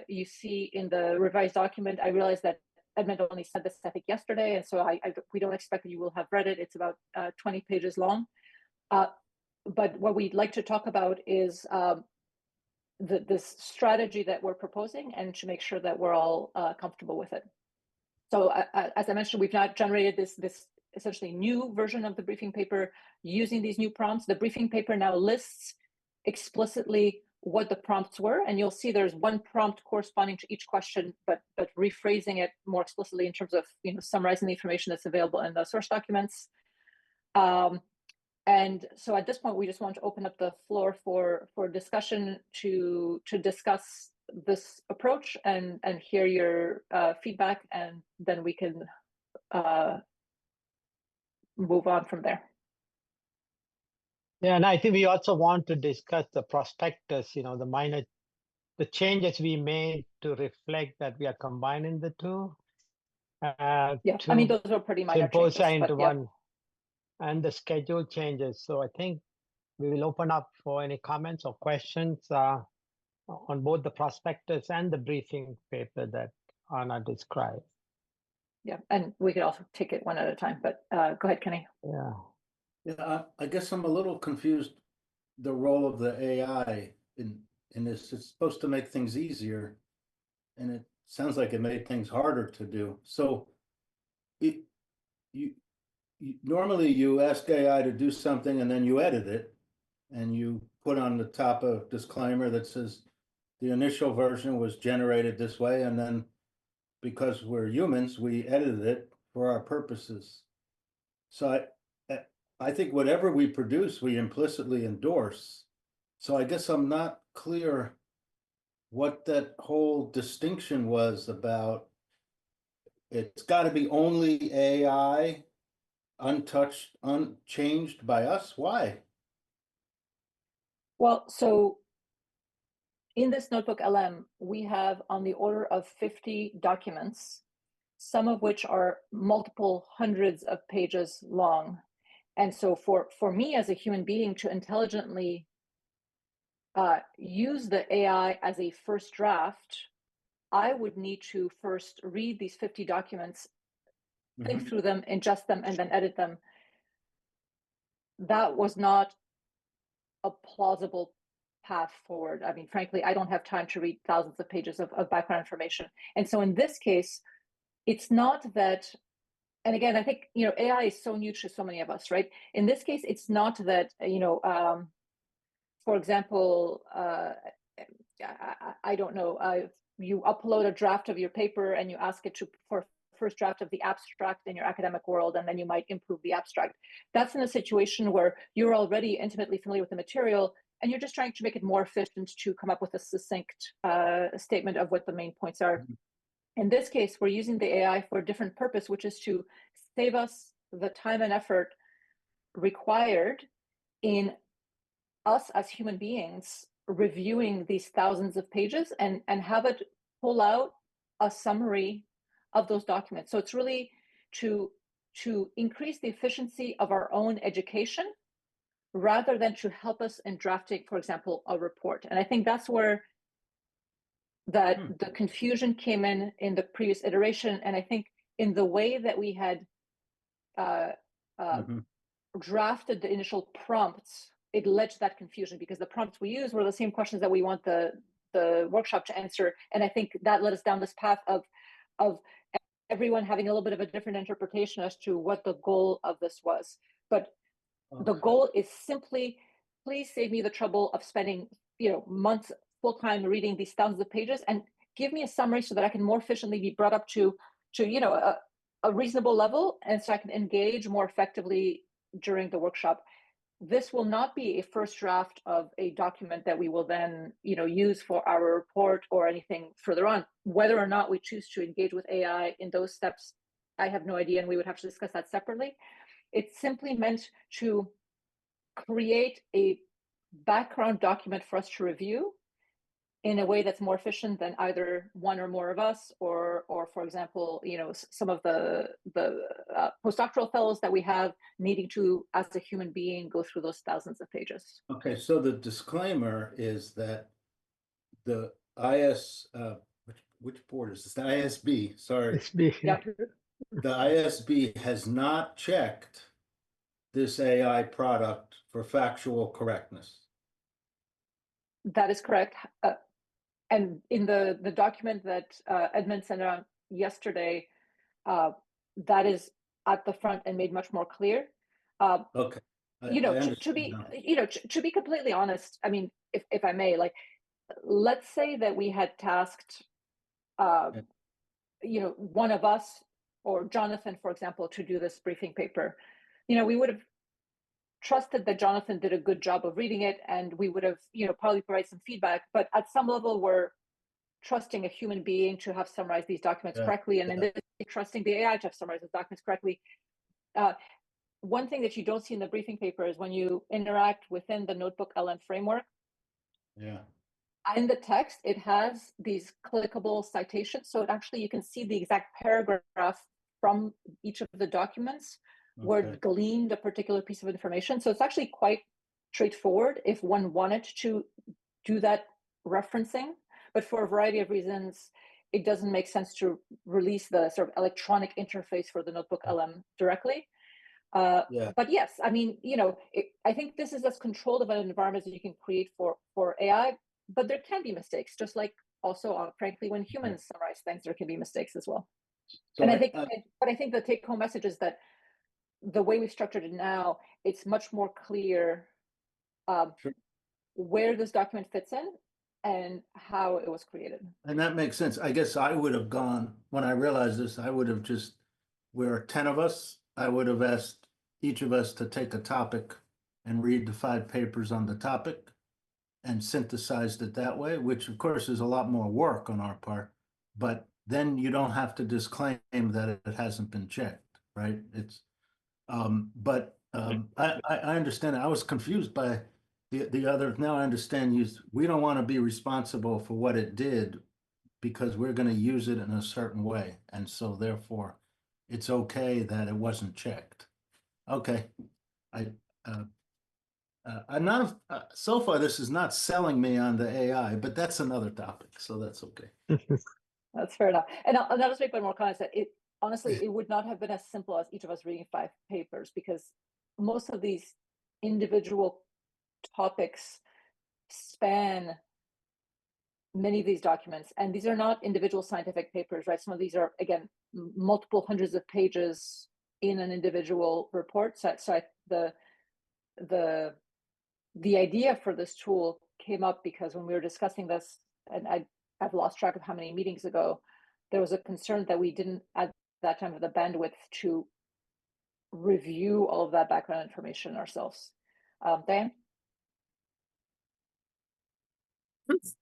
you see in the revised document. I realize that Edmund only said this, I think, yesterday, and so we don't expect that you will have read it. It's about 20 pages long. But what we'd like to talk about is this strategy that we're proposing, and to make sure that we're all comfortable with it. So as I mentioned, we've now generated this essentially new version of the briefing paper using these new prompts. The briefing paper now lists explicitly what the prompts were, and you'll see there's one prompt corresponding to each question, but rephrasing it more explicitly in terms of summarizing the information that's available in the source documents. And so at this point, we just want to open up the floor for discussion to discuss this approach and hear your feedback, and then we can move on from there. Yeah, and I think we also want to discuss the prospectus, the changes we made to reflect that we are combining the two. Yeah, I mean, those are pretty minor changes, Symposium into but one, and the schedule changes. So I think we will open up for any comments or questions on both the prospectus and the briefing paper that Anna described. Yeah, and we could also take it one at a time, but go ahead, Kenny. Yeah. Yeah, I guess I'm a little confused, the role of the AI in this. It's supposed to make things easier, and it sounds like it made things harder to do. So normally you ask AI to do something and then you edit it, and you put on the top a disclaimer that says the initial version was generated this way, and then because we're humans, we edited it for our purposes. So I think whatever we produce, we implicitly endorse. So I guess I'm not clear what that whole distinction was about. It's got to be only AI, untouched, unchanged by us. Why? Well, so in this Notebook LM, we have on the order of 50 documents, some of which are multiple hundreds of pages long. And so for me as a human being to intelligently use the AI as a first draft, I would need to first read these 50 documents, think through them, ingest them, and then edit them. That was not a plausible path forward. I mean, frankly, I don't have time to read thousands of pages of background information. And so in this case, it's not that, and again, I think, AI is so new to so many of us, right? In this case, it's not that, for example, I don't know, you upload a draft of your paper and you ask it for first draft of the abstract in your academic world, and then you might improve the abstract. That's in a situation where you're already intimately familiar with the material. and you're just trying to make it more efficient to come up with a succinct statement of what the main points are. In this case, we're using the AI for a different purpose, which is to save us the time and effort required in us as human beings reviewing these thousands of pages and have it pull out a summary of those documents. So it's really to increase the efficiency of our own education rather than to help us in drafting, for example, a report. And I think that's where the confusion came in the previous iteration. And I think in the way that we had drafted the initial prompts, it led to that confusion because the prompts we used were the same questions that we want the workshop to answer. And I think that led us down this path of everyone having a little bit of a different interpretation as to what the goal of this was. But the goal is simply, please save me the trouble of spending, months full time reading these thousands of pages, and give me a summary so that I can more efficiently be brought up to a reasonable level, and so I can engage more effectively during the workshop. This will not be a first draft of a document that we will then, use for our report or anything further on. Whether or not we choose to engage with AI in those steps, I have no idea, and we would have to discuss that separately. It's simply meant to create a background document for us to review in a way that's more efficient than either one or more of us, or for example, some of the postdoctoral fellows that we have needing to, as a human being, go through those thousands of pages. Okay, so the disclaimer is that the which board is this? The ISB, sorry. Yep. The ISB has not checked this AI product for factual correctness. That is correct. And in the document that Edmund sent out yesterday, that is at the front and made much more clear. Okay. To be completely honest, I mean, if I may, like, let's say that we had tasked, one of us or Jonathan, for example, to do this briefing paper. We would have trusted that Jonathan did a good job of reading it, and we would have, probably provide some feedback. But at some level, we're trusting a human being to have summarized these documents correctly, and in this, trusting the AI to have summarized the documents correctly. One thing that you don't see in the briefing paper is when you interact within the Notebook LM framework. Yeah. In the text, it has these clickable citations, so you can see the exact paragraph from each of the documents where it gleaned a particular piece of information. So it's actually quite straightforward if one wanted to do that referencing, but for a variety of reasons, it doesn't make sense to release the sort of electronic interface for the Notebook LM directly. But yes, I mean, I think this is as controlled of an environment as you can create for AI, but there can be mistakes, just like also, frankly, when humans summarize things, there can be mistakes as well. So and I think the take-home message is that the way we structured it now, it's much more clear where this document fits in and how it was created. And that makes sense. I guess I would have gone, when I realized this, I would have just, we're 10 of us, I would have asked each of us to take a topic and read the 5 papers on the topic and synthesized it that way, which of course is a lot more work on our part, but then you don't have to disclaim that it hasn't been checked, right? It's, I understand. I was confused by the other. Now I understand we don't want to be responsible for what it did because we're going to use it in a certain way. And so therefore it's okay that it wasn't checked. Okay. I'm not, so far this is not selling me on the AI, but that's another topic. So that's okay. That's fair enough. And I'll just make one more comment that honestly, it would not have been as simple as each of us reading 5 papers, because most of these individual topics span many of these documents, and these are not individual scientific papers, right? Some of these are, again, multiple hundreds of pages in an individual report. So the idea for this tool came up because when we were discussing this, and I've lost track of how many meetings ago, there was a concern that we didn't at that time have the bandwidth to review all of that background information ourselves. Diane?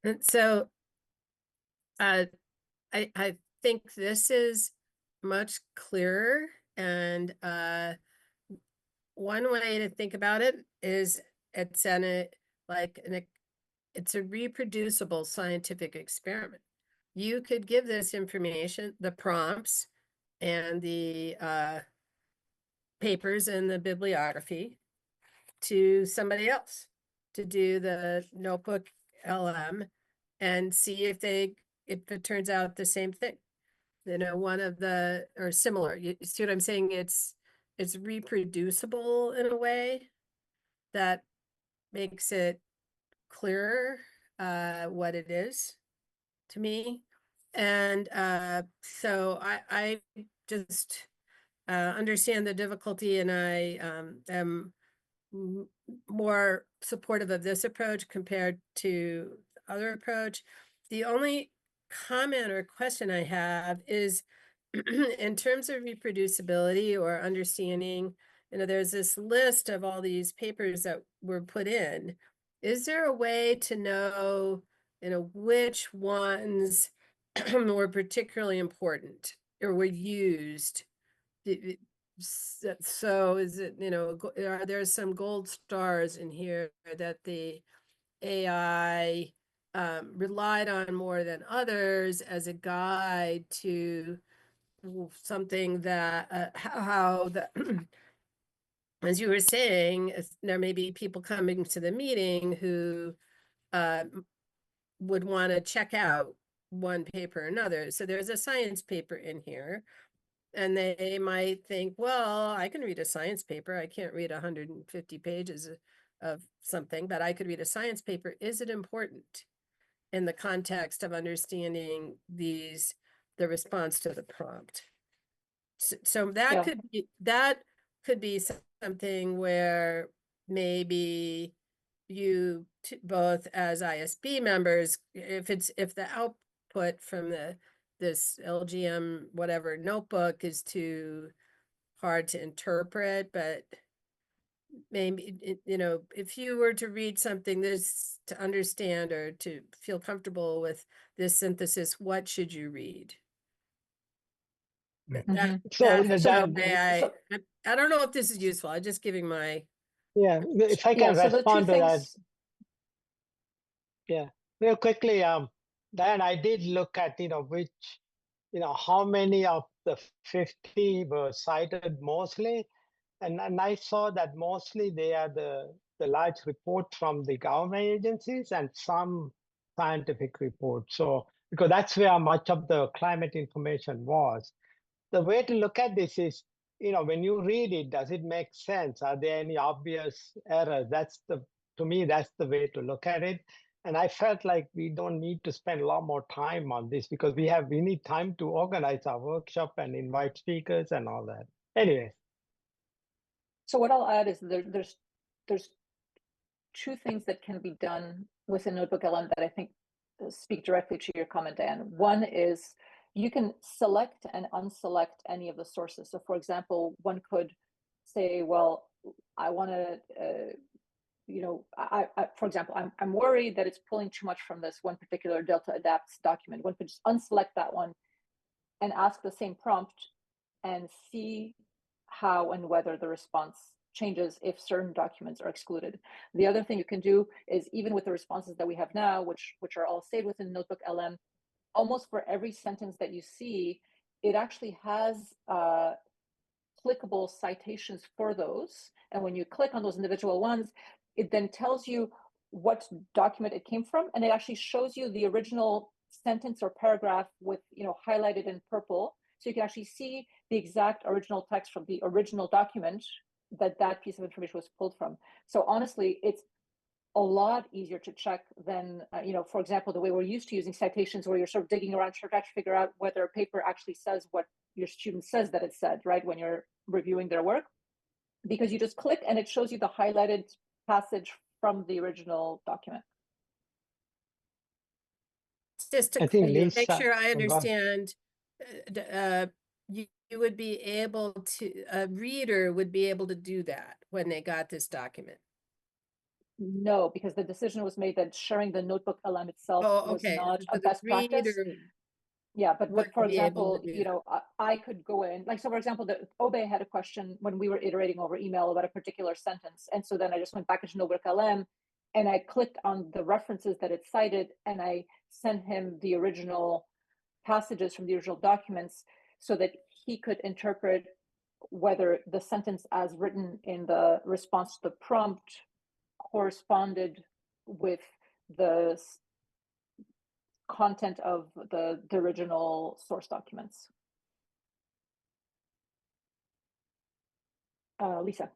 And so I think this is much clearer, and one way to think about it is it's it's a reproducible scientific experiment. You could give this information, the prompts and the papers and the bibliography, to somebody else to do the notebook LM and see if it turns out the same thing. One of the, or similar, you see what I'm saying? It's reproducible in a way that makes it clearer what it is to me. And so I just understand the difficulty, and I am more supportive of this approach compared to the other approach. The only comment or question I have is in terms of reproducibility or understanding, there's this list of all these papers that were put in. Is there a way to know, which ones were particularly important or were used? So is it, are there some gold stars in here that the AI relied on more than others as a guide to something that how the as you were saying, there may be people coming to the meeting who would want to check out one paper or another. So there's a science paper in here, and they might think, well, I can read a science paper. I can't read 150 pages of something, but I could read a science paper. Is it important in the context of understanding the response to the prompt? So that could be something where maybe you both as ISB members, if the output from this LGM whatever notebook is too hard to interpret, but maybe if you were to read something this to understand or to feel comfortable with this synthesis, what should you read? I don't know if this is useful. I'm just giving my if I can respond to that. Yeah, real quickly, Diane, I did look at which how many of the 50 were cited mostly, and I saw that mostly they are the large reports from the government agencies and some scientific reports. So because that's where much of the climate information was. The way to look at this is, when you read it, does it make sense? Are there any obvious errors? To me, that's the way to look at it. And I felt like we don't need to spend a lot more time on this because we need time to organize our workshop and invite speakers and all that. Anyway. So what I'll add is there's two things that can be done with a notebook LM that I think speak directly to your comment, Dan. One is you can select and unselect any of the sources. So for example, one could say, well, I want to, for example, I'm worried that it's pulling too much from this one particular Delta Adapts document. One could just unselect that one and ask the same prompt and see how and whether the response changes if certain documents are excluded. The other thing you can do is, even with the responses that we have now, which are all saved within Notebook LM, almost for every sentence that you see, it actually has clickable citations for those. And when you click on those individual ones, it then tells you what document it came from, and it actually shows you the original sentence or paragraph with highlighted in purple, so you can actually see the exact original text from the original document that piece of information was pulled from. So honestly, it's a lot easier to check than for example, the way we're used to using citations, where you're sort of digging around to figure out whether a paper actually says what your student says that it said, right, when you're reviewing their work, because you just click and it shows you the highlighted passage from the original document. Just to make sure I understand, you would be able to, a reader would be able to do that when they got this document. No, because the decision was made that sharing the notebook LM itself Oh, was okay. not So a the best reader practice. Yeah, but wouldn't for be able example, to do you know, I could go in, like, so for example, the Obe had a question when we were iterating over email about a particular sentence. And so then I just went back into Notebook LM and I clicked on the references that it cited and I sent him the original passages from the original documents so that he could interpret whether the sentence as written in the response to the prompt corresponded with the content of the original source documents. Lisa.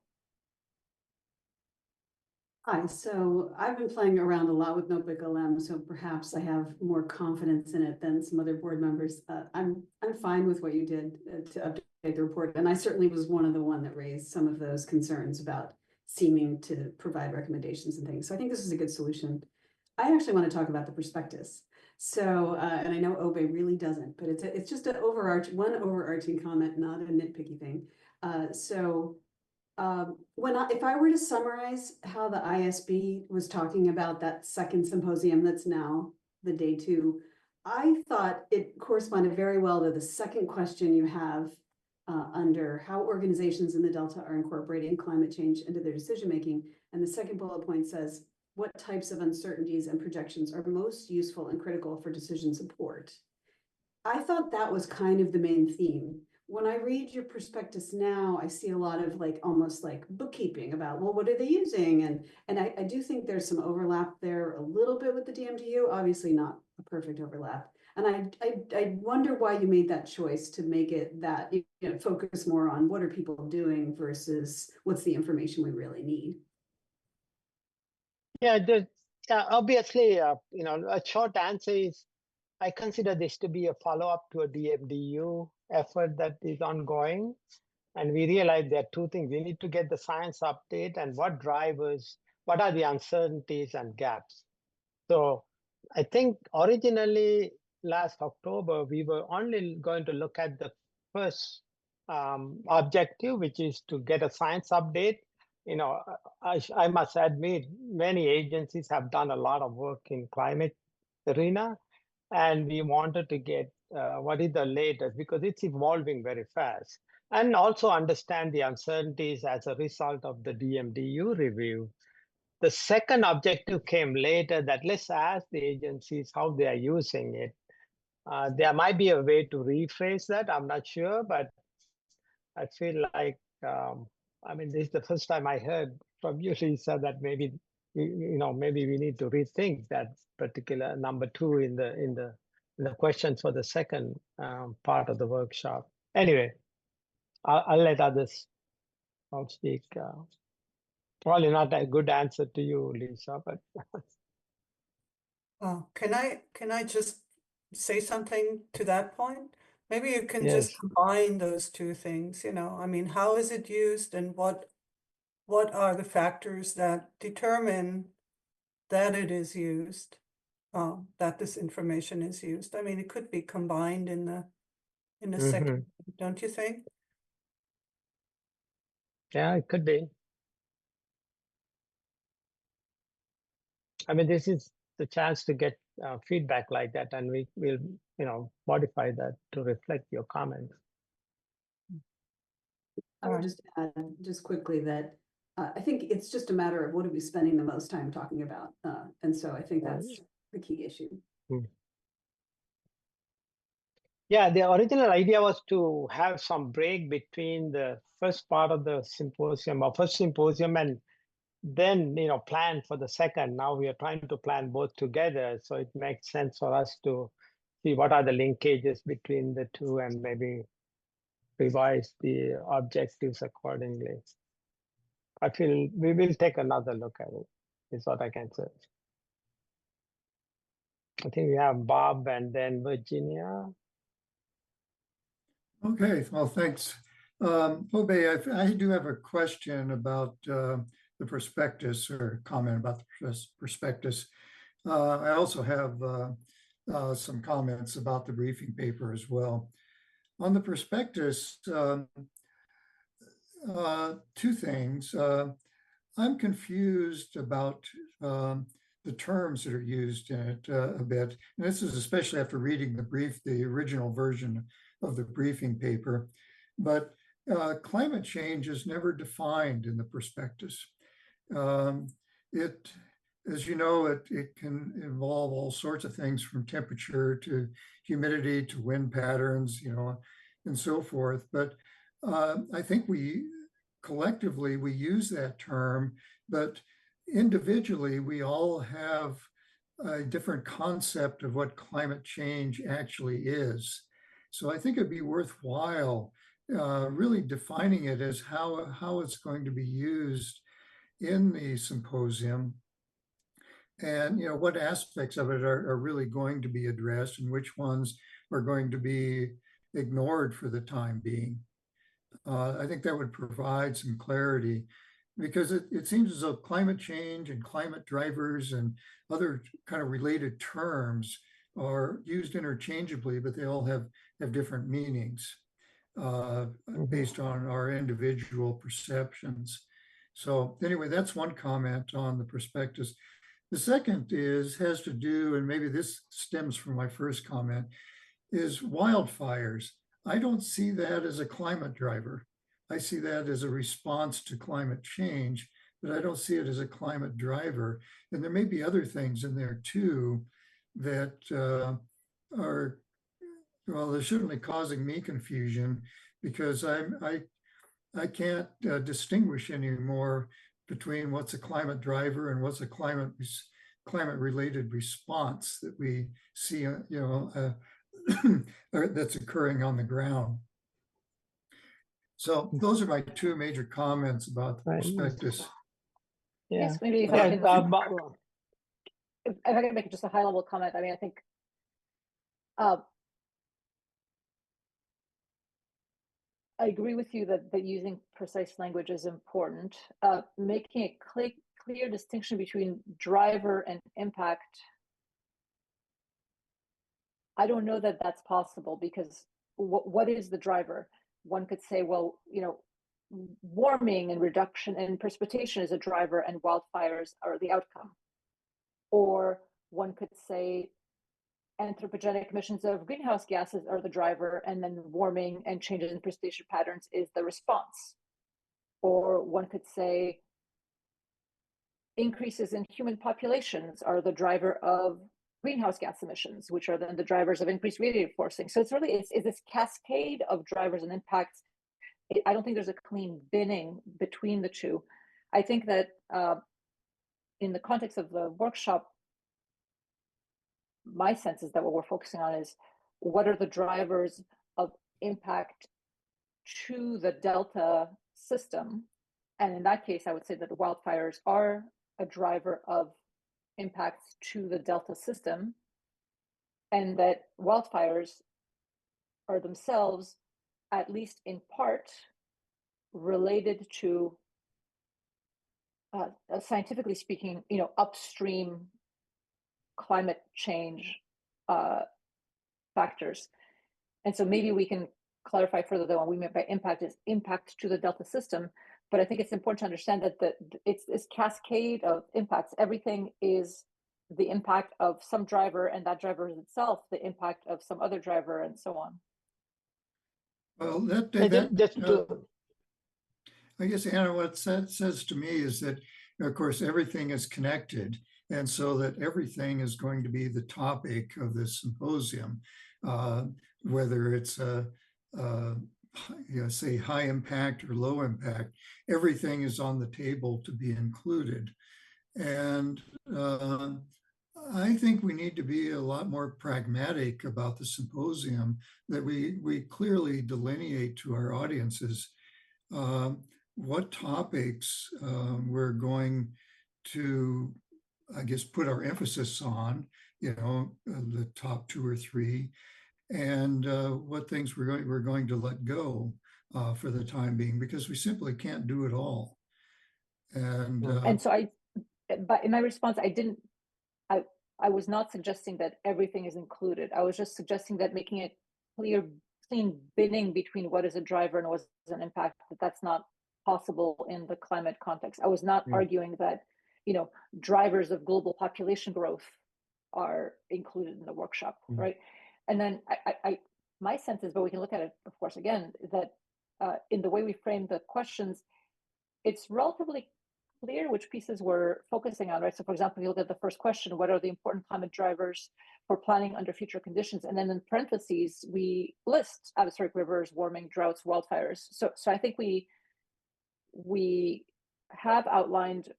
Hi, so I've been playing around a lot with Notebook LM, so perhaps I have more confidence in it than some other board members. I'm fine with what you did to update the report, and I certainly was one of the one that raised some of those concerns about seeming to provide recommendations and things. So I think this is a good solution. I actually want to talk about the prospectus. So, and I know Obe really doesn't, but it's just one overarching comment, not a nitpicky thing. If I were to summarize how the ISB was talking about that second symposium that's now the day 2, I thought it corresponded very well to the second question you have under how organizations in the Delta are incorporating climate change into their decision making. And the second bullet point says, what types of uncertainties and projections are most useful and critical for decision support? I thought that was kind of the main theme. When I read your prospectus now, I see a lot of almost like bookkeeping about, well, what are they using? And I do think there's some overlap there a little bit with the DMDU, obviously not a perfect overlap. And I wonder why you made that choice to make it that, focus more on what are people doing versus what's the information we really need. Yeah, obviously, a short answer is I consider this to be a follow-up to a DMDU effort that is ongoing. And we realize there are two things. We need to get the science update and what are the uncertainties and gaps. So I think originally last October, we were only going to look at the first objective, which is to get a science update. I must admit, many agencies have done a lot of work in climate arena, and we wanted to get what is the latest because it's evolving very fast, and also understand the uncertainties as a result of the DMDU review. The second objective came later, that let's ask the agencies how they are using it. There might be a way to rephrase that, I'm not sure, but I feel like, this is the first time I heard from you, Lisa, that maybe, maybe we need to rethink that particular number 2 in the questions for the second part of the workshop. Anyway, I'll let others speak. Probably not a good answer to you, Lisa, but. Can I just say something to that point? Maybe you can Yes. just combine those two things, how is it used and what are the factors that determine that it is used, that this information is used? I mean, it could be combined in the second, don't you think? Yeah, it could be. This is the chance to get feedback like that, and we will, modify that to reflect your comments. I would just add just quickly that I think it's just a matter of what are we spending the most time talking about. And so I think that's the key issue. Yeah, the original idea was to have some break between the first part of the symposium or first symposium and then, plan for the second. Now we are trying to plan both together. So it makes sense for us to see what are the linkages between the two and maybe revise the objectives accordingly. I feel we will take another look at it, is what I can say. I think we have Bob and then Virginia. Okay, well, thanks. Obe, I do have a question about the prospectus, or comment about the prospectus. I also have some comments about the briefing paper as well. On the prospectus, 2 things. I'm confused about the terms that are used in it a bit. And this is especially after reading the original version of the briefing paper. But climate change is never defined in the prospectus. As you know, it can involve all sorts of things from temperature to humidity to wind patterns, and so forth. But I think collectively we use that term, but individually we all have a different concept of what climate change actually is. So I think it'd be worthwhile really defining it as how it's going to be used in the symposium, and what aspects of it are really going to be addressed and which ones are going to be ignored for the time being. I think that would provide some clarity, because it seems as though climate change and climate drivers and other kind of related terms are used interchangeably, but they all have different meanings based on our individual perceptions. So anyway, that's one comment on the prospectus. The second has to do, and maybe this stems from my first comment, is wildfires. I don't see that as a climate driver. I see that as a response to climate change, but I don't see it as a climate driver. And there may be other things in there too that are, well, they're certainly causing me confusion, because I can't distinguish anymore between what's a climate driver and what's a climate related response that we see, that's occurring on the ground. So those are my two major comments about the prospectus. Yes, maybe if I can make just a high level comment. I mean, I think I agree with you that using precise language is important. Making a clear distinction between driver and impact, I don't know that that's possible, because what is the driver? One could say, well, warming and reduction in precipitation is a driver and wildfires are the outcome. Or one could say anthropogenic emissions of greenhouse gases are the driver, and then warming and changes in precipitation patterns is the response. Or one could say increases in human populations are the driver of greenhouse gas emissions, which are then the drivers of increased radiative forcing. So it's really, it's this cascade of drivers and impacts. I don't think there's a clean binning between the two. I think that in the context of the workshop, my sense is that what we're focusing on is what are the drivers of impact to the Delta system. And in that case, I would say that the wildfires are a driver of impacts to the Delta system, and that wildfires are themselves, at least in part, related to, scientifically speaking, upstream climate change factors. And so maybe we can clarify further that what we meant by impact is impact to the Delta system. But I think it's important to understand that it's this cascade of impacts. Everything is the impact of some driver, and that driver is itself the impact of some other driver, and so on. Well, I guess, Anna, what that says to me is that, of course, everything is connected, and so that everything is going to be the topic of this symposium, whether it's say high impact or low impact. Everything is on the table to be included, and I think we need to be a lot more pragmatic about the symposium, that we clearly delineate to our audiences what topics we're going to, I guess, put our emphasis on, the top 2 or 3, and what things we're going to let go for the time being, because we simply can't do it all. And so but in my response, I was not suggesting that everything is included. I was just suggesting that making it clean binning between what is a driver and what is an impact, that's not possible in the climate context. I was not arguing that, drivers of global population growth are included in the workshop, right? And then my sense is, but we can look at it, of course, again, that in the way we frame the questions, it's relatively clear which pieces we're focusing on, right? So for example, if you look at the first question, what are the important climate drivers for planning under future conditions? And then in parentheses, we list atmospheric rivers, warming, droughts, wildfires. So I think we have outlined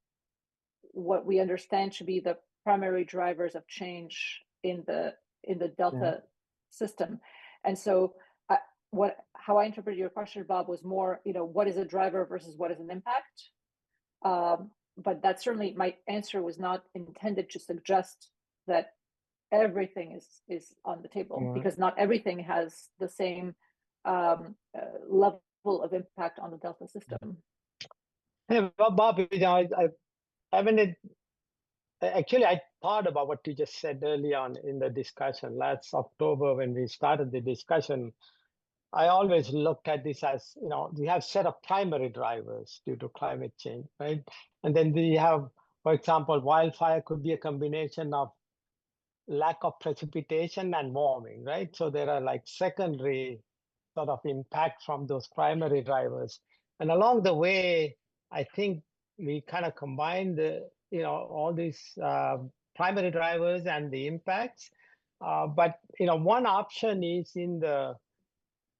what we understand should be the primary drivers of change in the Delta system. And so how I interpreted your question, Bob, was more, what is a driver versus what is an impact? But that certainly, my answer was not intended to suggest that everything is on the table, because not everything has the same level of impact on the Delta system. Hey, Bob, actually, I thought about what you just said early on in the discussion last October when we started the discussion. I always looked at this as, we have set of primary drivers due to climate change, right? And then we have, for example, wildfire could be a combination of lack of precipitation and warming, right? So there are like secondary sort of impacts from those primary drivers. And along the way, I think we kind of combine all these primary drivers and the impacts. But one option is in the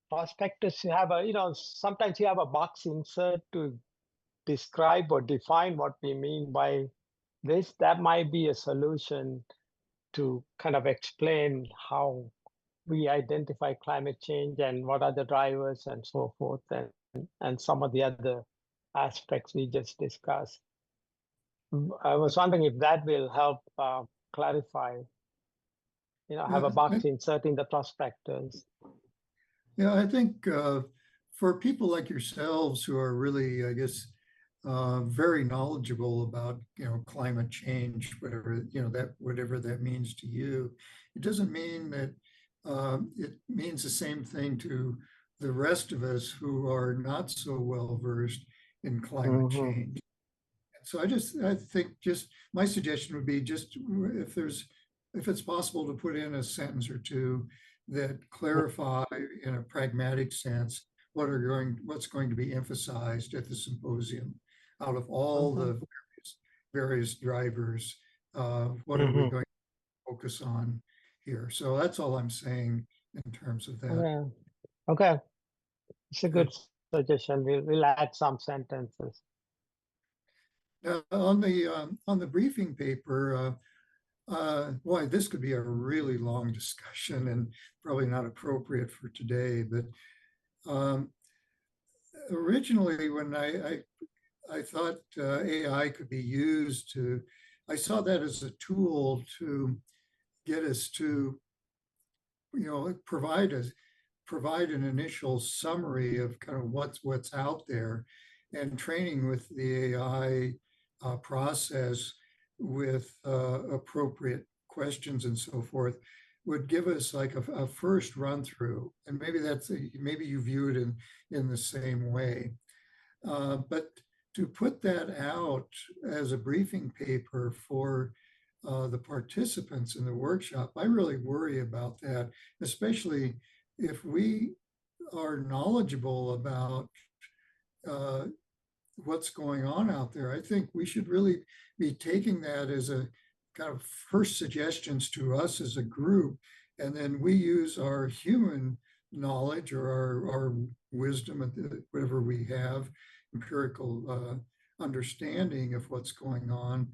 prospectus, you have sometimes you have a box insert to describe or define what we mean by this. That might be a solution to kind of explain how we identify climate change and what are the drivers and so forth, and some of the other aspects we just discussed. I was wondering if that will help clarify, have a box insert in the prospectus. Yeah, I think for people like yourselves who are really, I guess, very knowledgeable about, climate change, whatever that means to you, it doesn't mean that it means the same thing to the rest of us who are not so well versed in climate change. So I think my suggestion would be if it's possible to put in a sentence or two that clarify in a pragmatic sense what's going to be emphasized at the symposium out of all the various drivers. What are we going to focus on here? So that's all I'm saying in terms of that. Okay, it's a good suggestion. We'll add some sentences. On the briefing paper, boy, this could be a really long discussion and probably not appropriate for today. But originally, when I thought AI could be used I saw that as a tool to get us to, provide an initial summary of kind of what's out there, and training with the AI process with appropriate questions and so forth would give us like a first run through. And maybe you view it in the same way. But to put that out as a briefing paper for the participants in the workshop, I really worry about that, especially if we are knowledgeable about what's going on out there. I think we should really be taking that as a kind of first suggestions to us as a group, and then we use our human knowledge or our wisdom, whatever we have, empirical understanding of what's going on,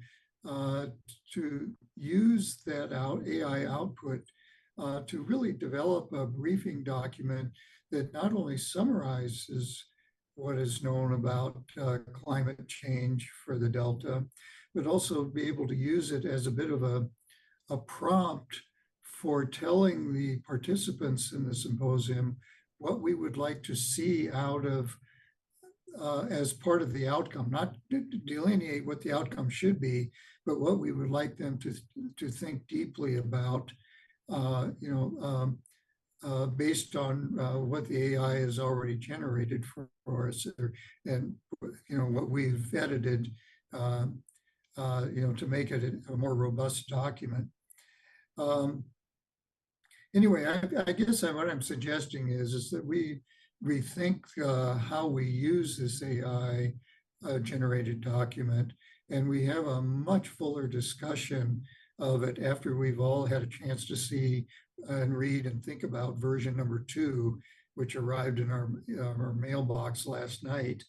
to use that AI output to really develop a briefing document that not only summarizes what is known about climate change for the Delta, but also be able to use it as a bit of a prompt for telling the participants in the symposium what we would like to see out of as part of the outcome, not delineate what the outcome should be, but what we would like them to think deeply about, based on what the AI has already generated for us, and what we've edited, to make it a more robust document. Anyway, I guess what I'm suggesting is that we rethink how we use this AI generated document, and we have a much fuller discussion of it after we've all had a chance to see and read and think about version number 2, which arrived in our mailbox last night.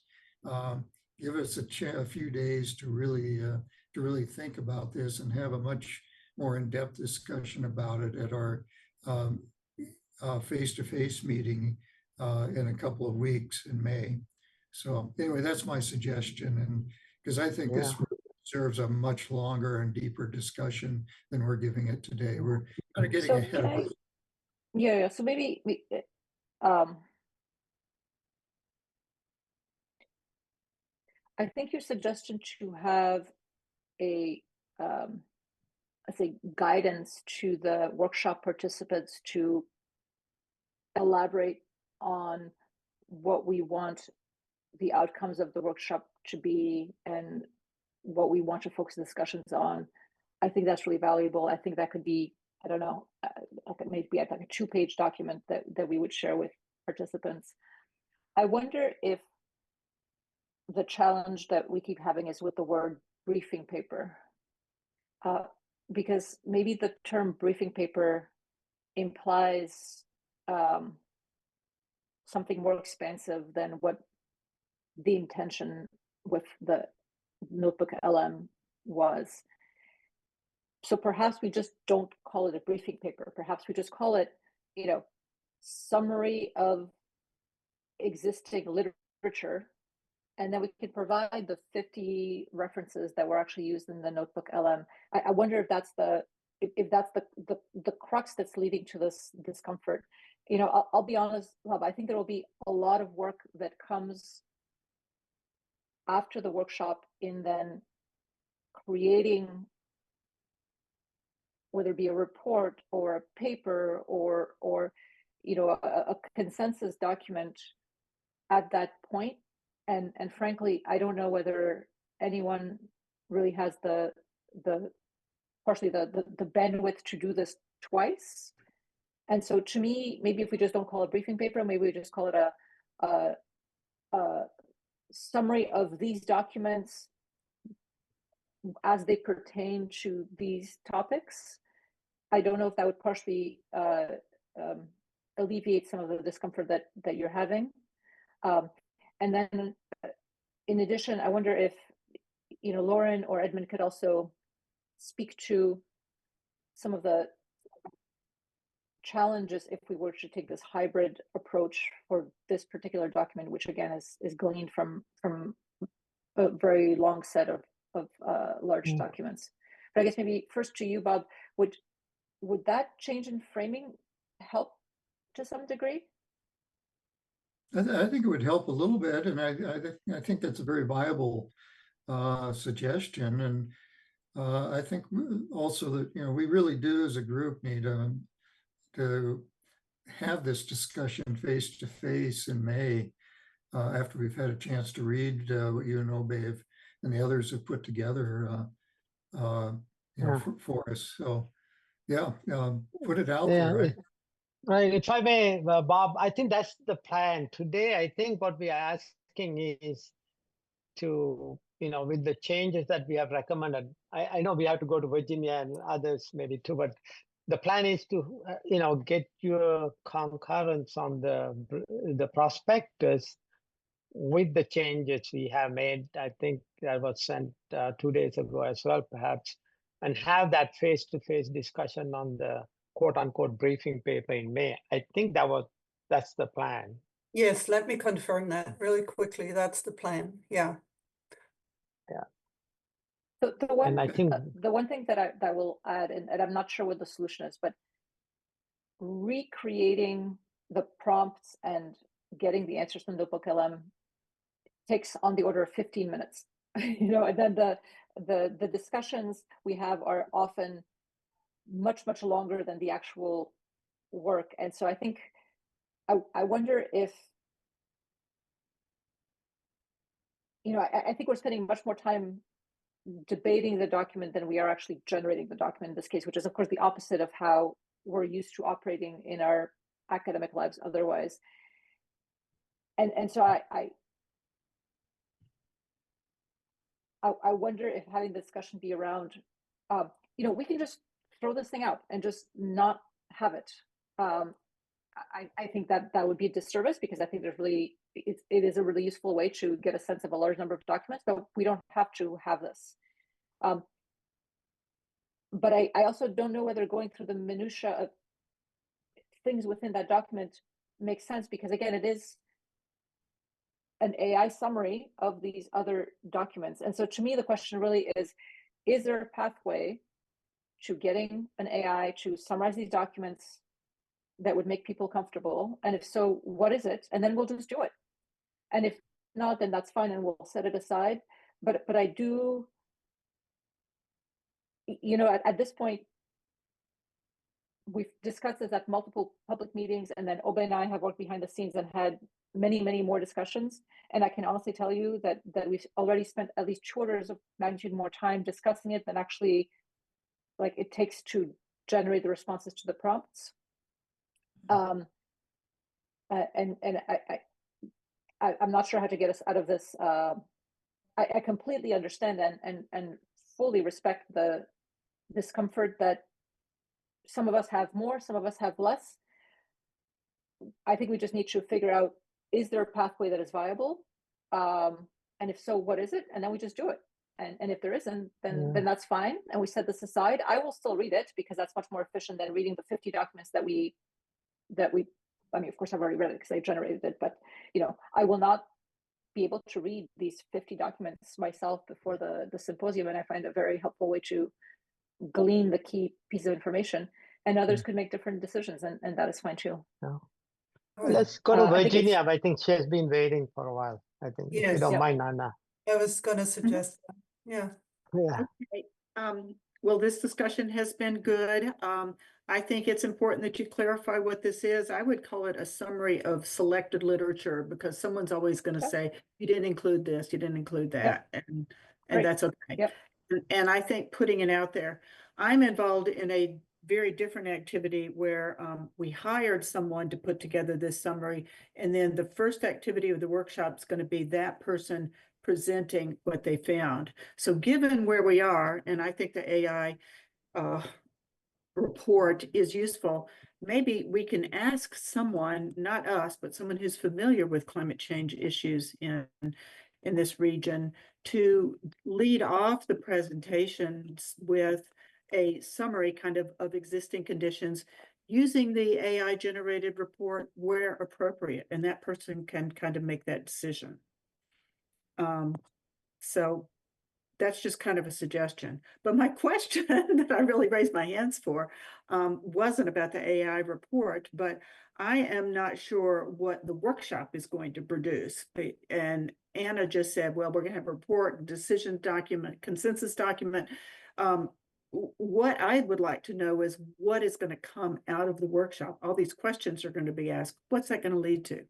Give us a few days to really think about this and have a much more in-depth discussion about it at our face-to-face meeting in a couple of weeks in May. So anyway, that's my suggestion, and because I think this deserves a much longer and deeper discussion than we're giving it today. We're kind of getting ahead of it. Yeah. So maybe we, I think your suggestion to have a, let's say, guidance to the workshop participants to elaborate on what we want the outcomes of the workshop to be and what we want to focus discussions on. I think that's really valuable. I think that could be, I don't know, maybe like a 2-page document that we would share with participants. I wonder if the challenge that we keep having is with the word briefing paper, because maybe the term briefing paper implies something more expansive than what the intention with the notebook LM was. So perhaps we just don't call it a briefing paper. Perhaps we just call it, summary of existing literature, and then we can provide the 50 references that were actually used in the notebook LM. I wonder if that's the crux that's leading to this discomfort. I'll be honest, Rob, I think there will be a lot of work that comes after the workshop in then creating, whether it be a report or a paper or a consensus document at that point. And frankly, I don't know whether anyone really has the bandwidth to do this twice. And so to me, maybe if we just don't call it briefing paper, maybe we just call it a summary of these documents as they pertain to these topics. I don't know if that would partially alleviate some of the discomfort that you're having. And then in addition, I wonder if, Lauren or Edmund could also speak to some of the challenges if we were to take this hybrid approach for this particular document, which again is gleaned from a very long set of large documents. But I guess maybe first to you, Bob, would that change in framing help to some degree? I think it would help a little bit, and I think that's a very viable suggestion. And I think also that we really do as a group need to have this discussion face to face in May after we've had a chance to read what you and Obey and the others have put together for us. So put it out there. Right. If I may, Bob, I think that's the plan. Today, I think what we are asking is to, with the changes that we have recommended, I know we have to go to Virginia and others maybe too, but the plan is to, get your concurrence on the prospectus with the changes we have made. I think that was sent 2 days ago as well, perhaps, and have that face-to-face discussion on the quote-unquote briefing paper in May. I think that's the plan. Yes, let me confirm that really quickly. That's the plan. Yeah. So the one thing that I will add, and I'm not sure what the solution is, but recreating the prompts and getting the answers from Notebook LM takes on the order of 15 minutes. And then the discussions we have are often much longer than the actual work. And so I think, I wonder if, I think we're spending much more time debating the document than we are actually generating the document in this case, which is of course the opposite of how we're used to operating in our academic lives otherwise. And so I wonder if having the discussion be around, we can just throw this thing out and just not have it. I think that would be a disservice, because I think it is a really useful way to get a sense of a large number of documents, but we don't have to have this. But I also don't know whether going through the minutia of things within that document makes sense, because again, it is an AI summary of these other documents. And so to me, the question really is there a pathway to getting an AI to summarize these documents that would make people comfortable? And if so, what is it? And then we'll just do it. And if not, then that's fine, and we'll set it aside. But I do, at this point, we've discussed this at multiple public meetings, and then Obe and I have worked behind the scenes and had many, many more discussions. And I can honestly tell you that we've already spent at least 2 orders of magnitude more time discussing it than actually it takes to generate the responses to the prompts. And I'm not sure how to get us out of this. I completely understand and fully respect the discomfort that some of us have more, some of us have less. I think we just need to figure out, is there a pathway that is viable? And if so, what is it? And then we just do it. And if there isn't, then that's fine. And we set this aside. I will still read it, because that's much more efficient than reading the 50 documents that we, I mean, of course I've already read it because I generated it, but I will not be able to read these 50 documents myself before the symposium. And I find a very helpful way to glean the key piece of information, and others could make different decisions, and that is fine too. Yeah. Let's go to Virginia. I think she has been waiting for a while. I think, if you don't mind, Anna. I was going to suggest that. Yeah. Okay. Well, this discussion has been good. I think it's important that you clarify what this is. I would call it a summary of selected literature, because someone's always going to say, you didn't include this, you didn't include that, and that's okay. Yep. And I think putting it out there, I'm involved in a very different activity where we hired someone to put together this summary. And then the first activity of the workshop is going to be that person presenting what they found. So given where we are, and I think the AI report is useful, maybe we can ask someone, not us, but someone who's familiar with climate change issues in this region, to lead off the presentations with a summary kind of existing conditions using the AI generated report where appropriate, and that person can kind of make that decision. So that's just kind of a suggestion. But my question that I really raised my hands for wasn't about the AI report, but I am not sure what the workshop is going to produce. And Anna just said, well, we're going to have a report, decision document, consensus document. What I would like to know is what is going to come out of the workshop. All these questions are going to be asked. What's that going to lead to?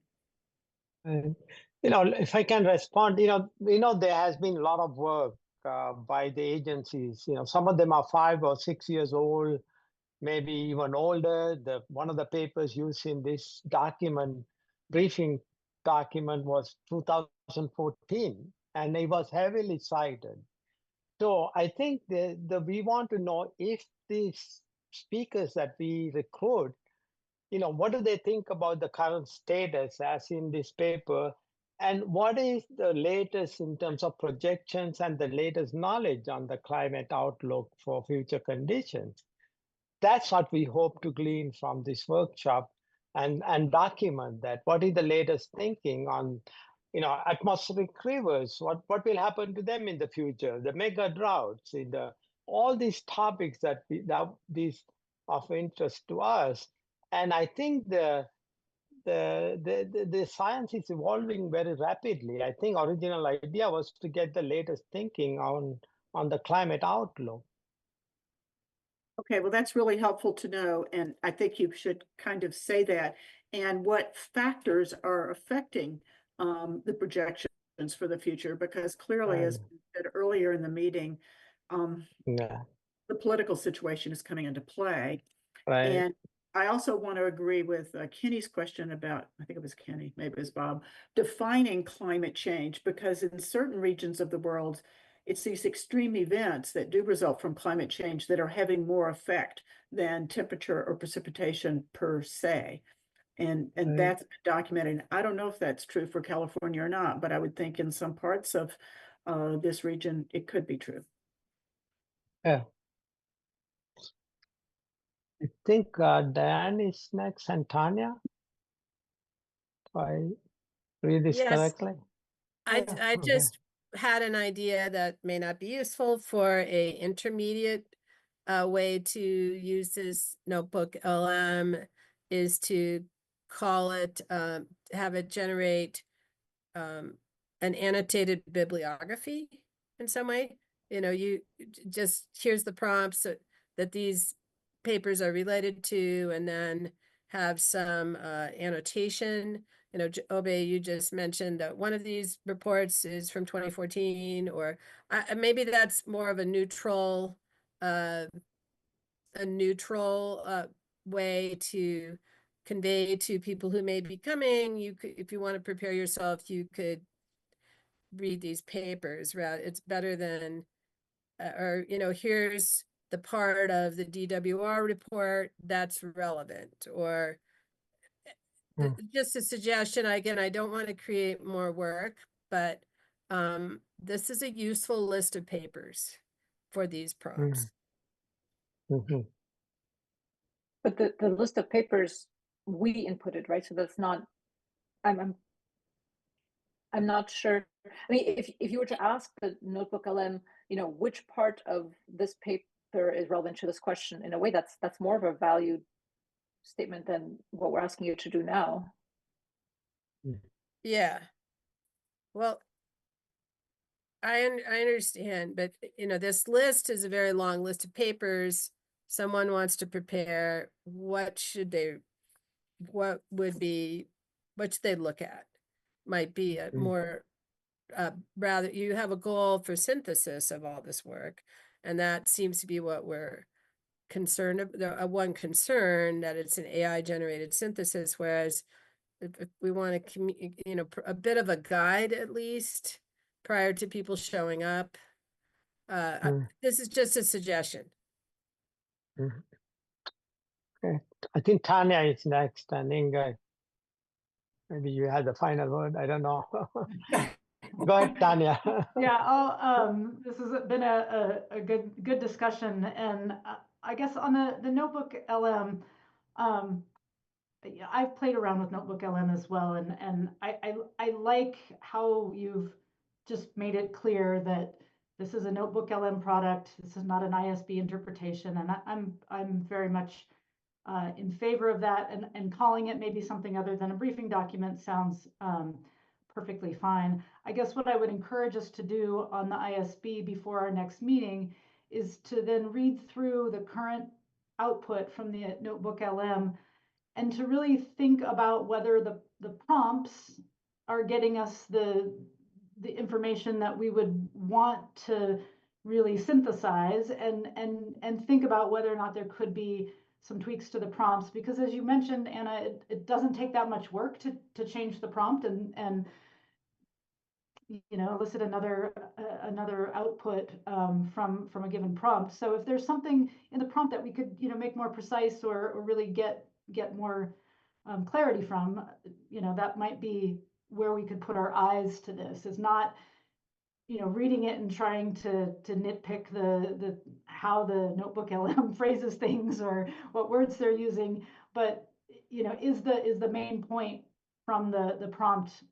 If I can respond, there has been a lot of work by the agencies. Some of them are 5 or 6 years old, maybe even older. One of the papers used in this document, briefing document, was 2014, and it was heavily cited. So I think we want to know if these speakers that we recruit, what do they think about the current status as in this paper, and what is the latest in terms of projections and the latest knowledge on the climate outlook for future conditions. That's what we hope to glean from this workshop and document that. What is the latest thinking on atmospheric rivers, what will happen to them in the future, the mega droughts, all these topics that these of interest to us. And I think the science is evolving very rapidly. I think original idea was to get the latest thinking on the climate outlook. Okay, well, that's really helpful to know, and I think you should kind of say that. And what factors are affecting the projections for the future? Because clearly, as we said earlier in the meeting, Yeah, the political situation is coming into play. right. And I also want to agree with Kenny's question about, I think it was Kenny, maybe it was Bob, defining climate change, because in certain regions of the world, it's these extreme events that do result from climate change that are having more effect than temperature or precipitation per se. And Right. that's been documented. I don't know if that's true for California or not, but I would think in some parts of this region, it could be true. Yeah. I think Diane is next and Tanya, if I read this Yes, correctly. I Okay. just had an idea that may not be useful for a intermediate way to use this notebook LM is to call it, have it generate an annotated bibliography in some way. You know, you just, here's the prompts that these papers are related to, and then have some annotation. You know, Obe, you just mentioned that one of these reports is from 2014, or maybe that's more of a neutral way to convey to people who may be coming. You could, if you want to prepare yourself, you could read these papers. It's better than, or, you know, here's the part of the DWR report that's relevant, or just a suggestion. Again, I don't want to create more work, but this is a useful list of papers for these prompts. Mm-hmm. But the list of papers we inputted, right? So that's not, I'm not sure. I mean, if you were to ask the notebook LM, you know, which part of this paper is relevant to this question, in a way, that's more of a valued statement than what we're asking you to do now. Yeah. Well, I understand, but you know, this list is a very long list of papers. Someone wants to prepare, what should they look at? Might be a more, rather, you have a goal for synthesis of all this work, and that seems to be what we're concerned about. One concern that it's an AI generated synthesis, whereas if we want to, you know, a bit of a guide at least prior to people showing up. This is just a suggestion. Okay. I think Tanya is next, and Inga, maybe you had the final word. I don't know. Go ahead, Tanya. Yeah, this has been a good discussion, and I guess on the notebook LM, yeah, I've played around with notebook LM as well, and I like how you've just made it clear that this is a notebook LM product. This is not an ISB interpretation, and I'm very much in favor of that, and calling it maybe something other than a briefing document sounds perfectly fine. I guess what I would encourage us to do on the ISB before our next meeting is to then read through the current output from the notebook LM and to really think about whether the prompts are getting us the information that we would want to really synthesize, and think about whether or not there could be some tweaks to the prompts, because as you mentioned, Anna, it doesn't take that much work to change the prompt and you know, elicit another output from a given prompt. So if there's something in the prompt that we could, you know, make more precise or really get more clarity from, you know, that might be where we could put our eyes to this. Is not, you know, reading it and trying to nitpick the how the notebook LM phrases things or what words they're using, but you know, is the main point from the prompt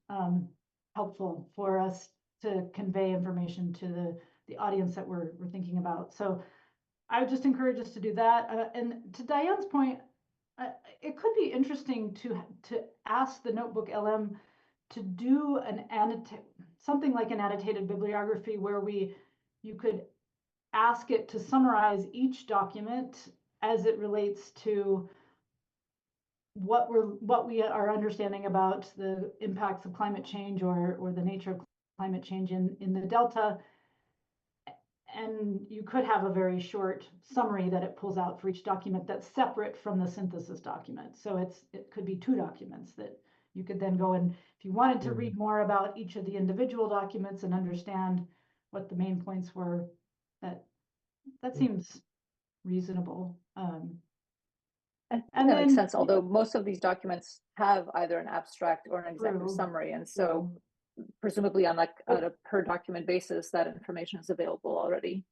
helpful for us to convey information to the audience that we're thinking about. So I would just encourage us to do that. And to Diane's point, it could be interesting to ask the notebook LM to do something like an annotated bibliography where you could ask it to summarize each document as it relates to what we are understanding about the impacts of climate change or the nature of climate change in the Delta. And you could have a very short summary that it pulls out for each document that's separate from the synthesis document. So it could be 2 documents that you could then go and, if you wanted to read more about each of the individual documents and understand what the main points were, that seems reasonable. And And that makes then- sense, although most of these documents have either an abstract or an executive True. summary. And so presumably on a per document basis, that information is available already.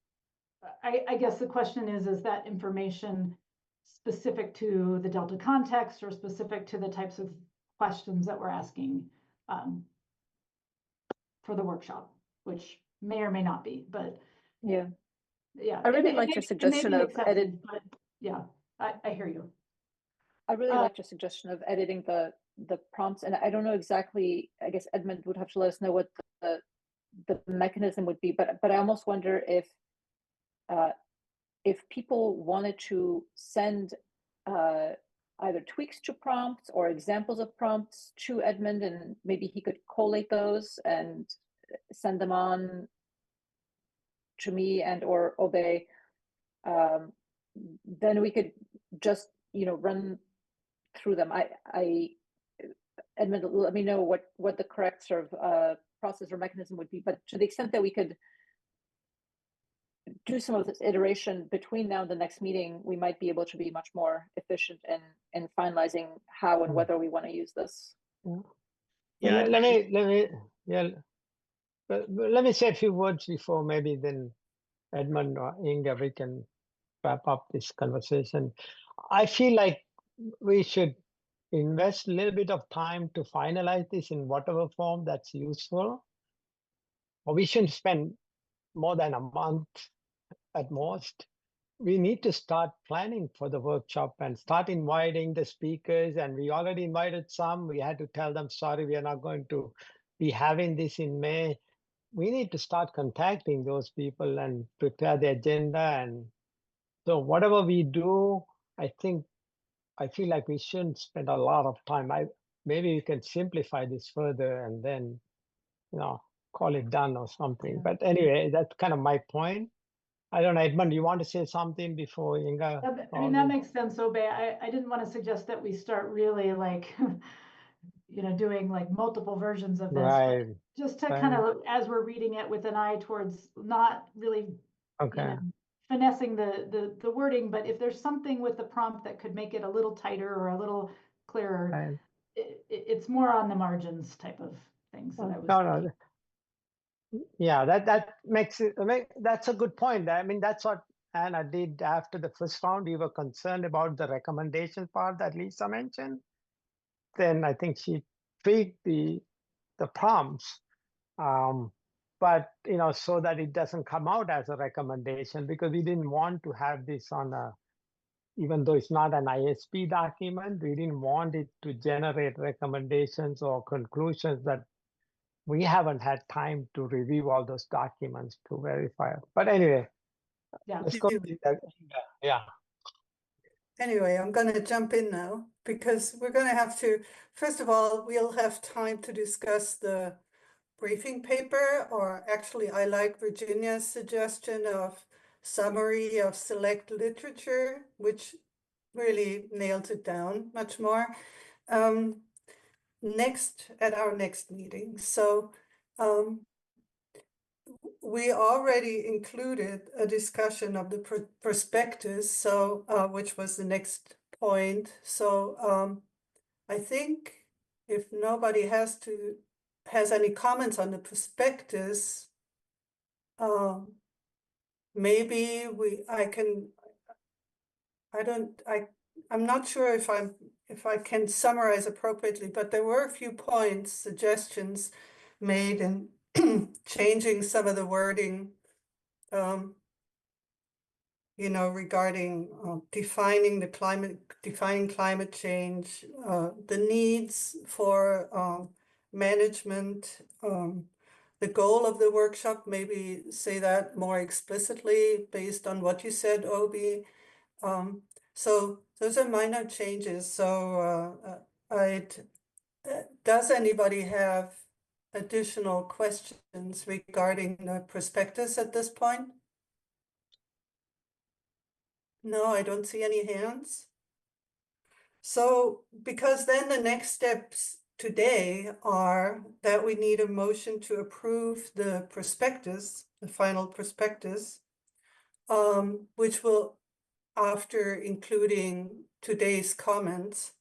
I guess the question is that information specific to the Delta context or specific to the types of questions that we're asking for the workshop, which may or may not be, but yeah. I really liked your suggestion of edit. But yeah, I hear you. I really liked your suggestion of editing the prompts, and I don't know exactly. I guess Edmund would have to let us know what the mechanism would be, but I almost wonder if people wanted to send either tweaks to prompts or examples of prompts to Edmund, and maybe he could collate those and send them on to me and or Obey. Then we could just run through them. Edmund, let me know what the correct sort of process or mechanism would be, but to the extent that we could do some of this iteration between now and the next meeting, we might be able to be much more efficient in finalizing how and whether we want to use this. Yeah, let me say a few words before maybe then Edmund or Inga, we can wrap up this conversation. I feel like we should invest a little bit of time to finalize this in whatever form that's useful. Or we shouldn't spend more than a month at most. We need to start planning for the workshop and start inviting the speakers. And we already invited some. We had to tell them, sorry, we are not going to be having this in May. We need to start contacting those people and prepare the agenda. And so whatever we do, I feel like we shouldn't spend a lot of time. Maybe we can simplify this further and then, call it done or something. Yeah. But anyway, that's kind of my point. I don't know, Edmund, you want to say something before Inga? I mean, that makes sense, Obey. I didn't want to suggest that we start really like, doing like multiple versions of this. Right. Just to kind of, as we're reading it with an eye towards not really finessing the wording, but if there's something with the prompt that could make it a little tighter or a little clearer, it's more on the margins type of things that I was thinking. Yeah, that makes it, that's a good point. I mean, that's what Anna did after the first round. We were concerned about the recommendation part that Lisa mentioned. Then I think she tweaked the prompts, but so that it doesn't come out as a recommendation, because we didn't want to have this on even though it's not an ISB document, we didn't want it to generate recommendations or conclusions that we haven't had time to review all those documents to verify. But anyway, let's go. Yeah. Anyway, I'm going to jump in now because we're going to have to, first of all, we'll have time to discuss the briefing paper, or actually I like Virginia's suggestion of summary of select literature, which really nails it down much more. At our next meeting. So we already included a discussion of the prospectus, so which was the next point. So I think if nobody has has any comments on the prospectus, maybe I'm not sure if I can summarize appropriately, but there were a few points, suggestions made in changing some of the wording, regarding defining climate change, the needs for management, the goal of the workshop, maybe say that more explicitly based on what you said, Obi. So those are minor changes. So does anybody have additional questions regarding the prospectus at this point? No, I don't see any hands. So because then the next steps today are that we need a motion to approve the prospectus, the final prospectus, which will, after including today's comments,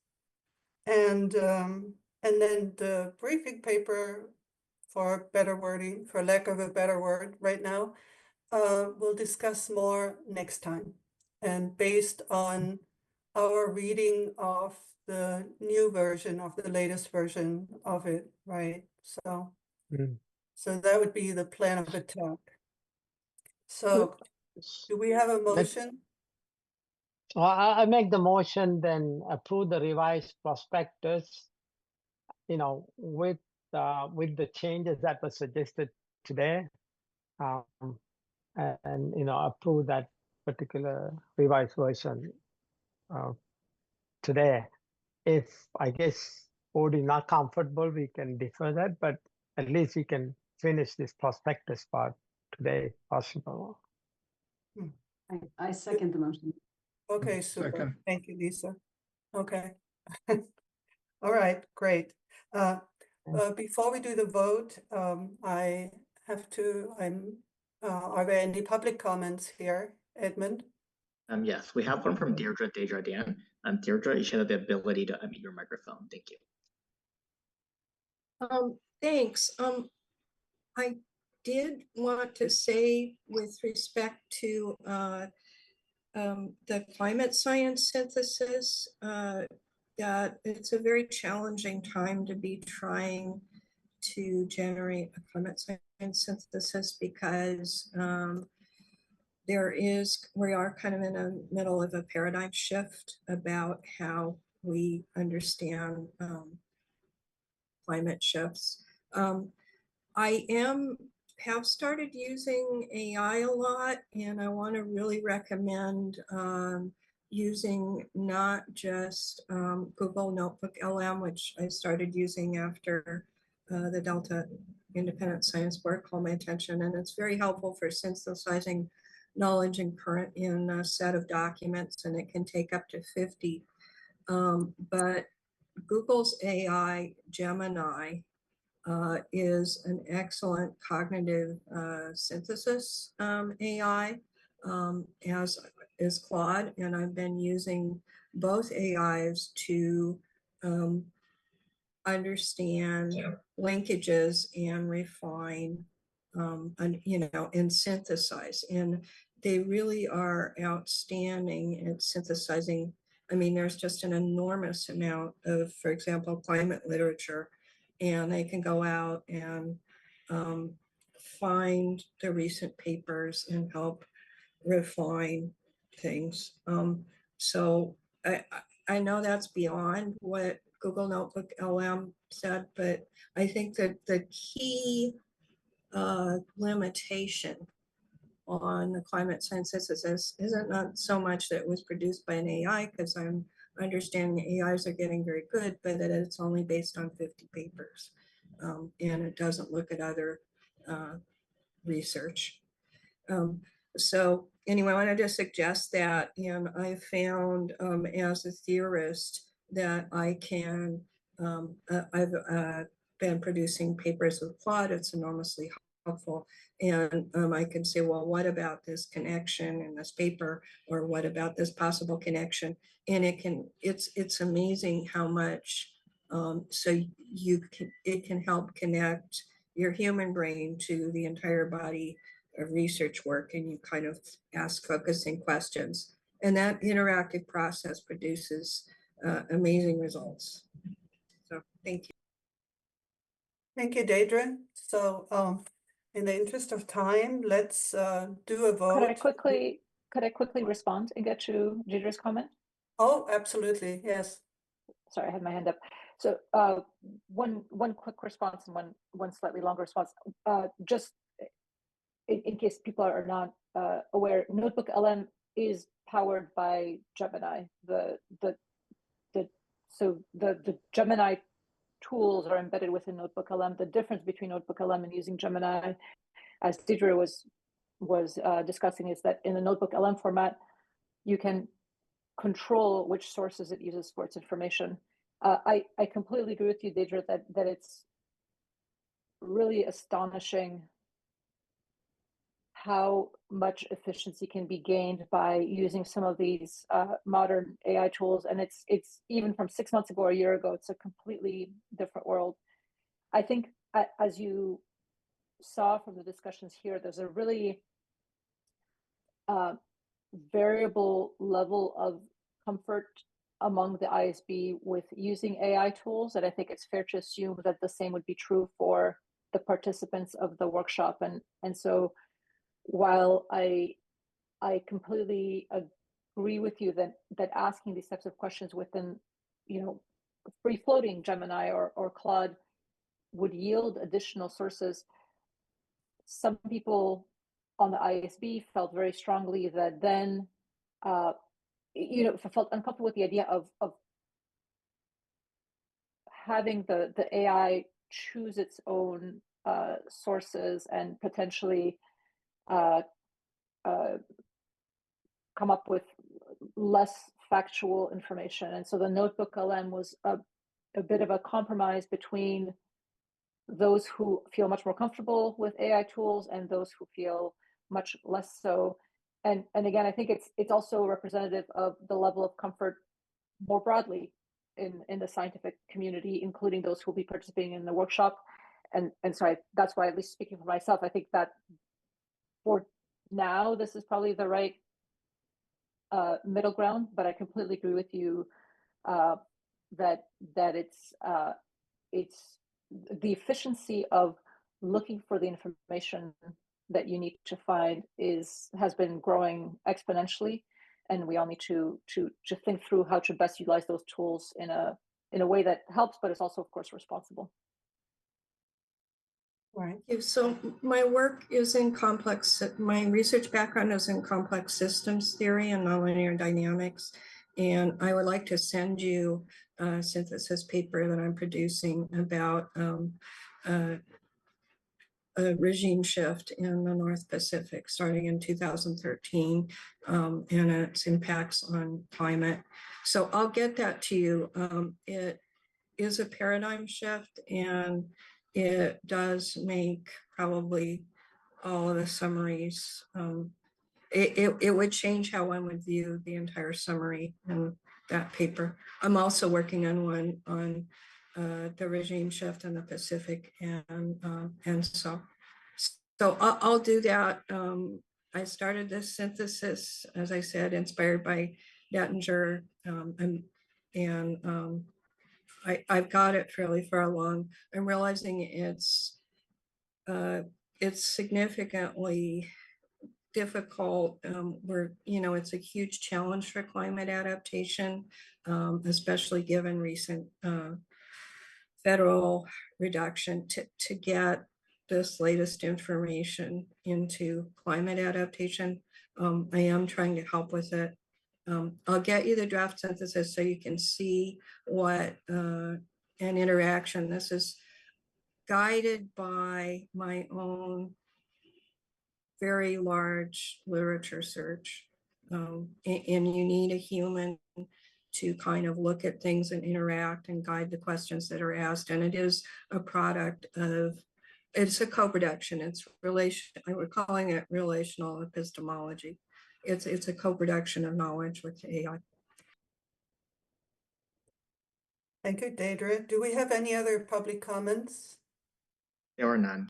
and then the briefing paper, for better wording, for lack of a better word right now, we'll discuss more next time. And based on our reading of the new version, of the latest version of it, right? So, so that would be the plan of attack. So, do we have a motion? So I make the motion, then approve the revised prospectus, with the changes that were suggested today, and approve that particular revised version today. If I guess Odie not comfortable, we can defer that, but at least we can finish this prospectus part today, if possible. I second the motion. Okay, super. Second. Thank you, Lisa. Okay. All right, great. Before we do the vote, I have to, are there any public comments here, Edmund? Yes, we have one from Deirdre Desjardins. Deirdre, you should have the ability to unmute your microphone. Thank you. Thanks. I did want to say with respect to the climate science synthesis, that it's a very challenging time to be trying to generate a climate science synthesis because we are kind of in the middle of a paradigm shift about how we understand climate shifts. I have started using AI a lot, and I want to really recommend using not just Google Notebook LM, which I started using after the Delta Independent Science Board called my attention, and it's very helpful for synthesizing knowledge and current in a set of documents, and it can take up to 50. But Google's AI Gemini is an excellent cognitive synthesis AI, as is Claude, and I've been using both AIs to understand linkages and refine, and synthesize. And they really are outstanding at synthesizing. I mean, there's just an enormous amount of, for example, climate literature, and they can go out and find the recent papers and help refine things. So I know that's beyond what Google Notebook LM said, but I think that the key limitation on the climate science synthesis isn't not so much that it was produced by an AI, because I'm understanding AIs are getting very good, but that it's only based on 50 papers, and it doesn't look at other research. So anyway, I wanted to suggest that, and I found as a theorist that I can, I've been producing papers with Claude. It's enormously helpful. And I can say, well, what about this connection in this paper, or what about this possible connection? And it's amazing how much, so it can help connect your human brain to the entire body of research work, and you kind of ask focusing questions. And that interactive process produces amazing results. So thank you. Thank you, Deidre. So in the interest of time, let's do a vote. Could I quickly respond and get to Deidre's comment? Oh, absolutely, yes. sorry, I had my hand up. So one quick response and one slightly longer response. Just in case people are not aware, Notebook LM is powered by Gemini. So the Gemini tools are embedded within Notebook LM. The difference between Notebook LM and using Gemini, as Deidre was discussing, is that in the Notebook LM format, you can control which sources it uses for its information. I completely agree with you, Deidre, that it's really astonishing how much efficiency can be gained by using some of these modern AI tools. And it's even from 6 months ago or a year ago, it's a completely different world. I think as you saw from the discussions here, there's a really variable level of comfort among the ISB with using AI tools. And I think it's fair to assume that the same would be true for the participants of the workshop. And so while I completely agree with you that asking these types of questions within, free floating Gemini or Claude would yield additional sources, some people on the ISB felt very strongly that then, felt uncomfortable with the idea of having the AI choose its own sources and potentially come up with less factual information. And so the Notebook LM was a bit of a compromise between those who feel much more comfortable with AI tools and those who feel much less so. And again, I think it's also representative of the level of comfort more broadly in the scientific community, including those who will be participating in the workshop. And so that's why, at least speaking for myself, I think that for now, this is probably the right middle ground, but I completely agree with you that it's the efficiency of looking for the information that you need to find has been growing exponentially, and we all need to think through how to best utilize those tools in a way that helps, but is also, of course, responsible. Thank you. So my work is in my research background is in complex systems theory and nonlinear dynamics. And I would like to send you a synthesis paper that I'm producing about a regime shift in the North Pacific starting in 2013 and its impacts on climate. So I'll get that to you. It is a paradigm shift, and it does make probably all of the summaries. It would change how one would view the entire summary in that paper. I'm also working on one on the regime shift in the Pacific, and so I'll do that. I started this synthesis, as I said, inspired by Dattinger, and I've got it fairly far along. I'm realizing it's significantly difficult. It's a huge challenge for climate adaptation, especially given recent federal reduction to get this latest information into climate adaptation. I am trying to help with it. I'll get you the draft synthesis so you can see what an interaction. This is guided by my own very large literature search. And you need a human to kind of look at things and interact and guide the questions that are asked. And it is a product of, it's a co-production. We're calling it relational epistemology. It's a co-production of knowledge with AI. Thank you, Deidre. Do we have any other public comments? There are none.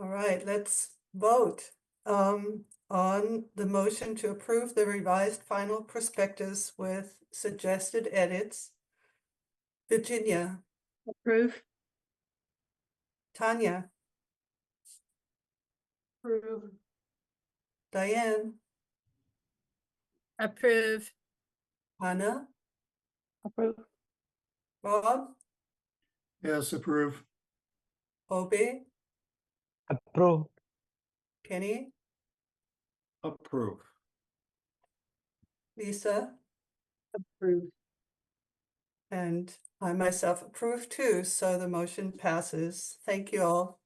All right, let's vote on the motion to approve the revised final prospectus with suggested edits. Virginia. Approve. Tanya. Approve. Diane. Approve. Hannah. Approve. Bob, Yes, approve. Obi, Approve. Kenny, Approve. Lisa, Approve. and I myself approve too, so the motion passes. Thank you all.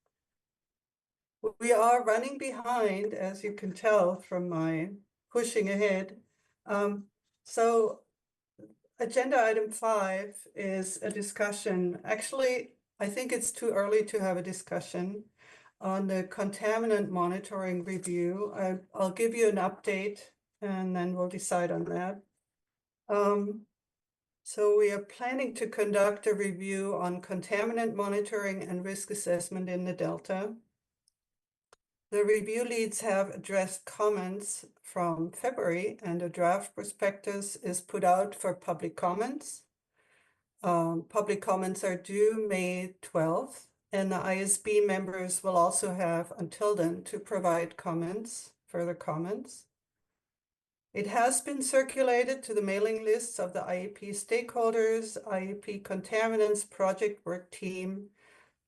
We are running behind, as you can tell from my pushing ahead. So agenda item 5 is a discussion. Actually, I think it's too early to have a discussion on the contaminant monitoring review. I'll give you an update and then we'll decide on that. So we are planning to conduct a review on contaminant monitoring and risk assessment in the Delta. The review leads have addressed comments from February, and a draft prospectus is put out for public comments. Public comments are due May 12th, and the ISB members will also have until then to provide further comments. It has been circulated to the mailing lists of the IEP stakeholders, IEP Contaminants Project Work Team,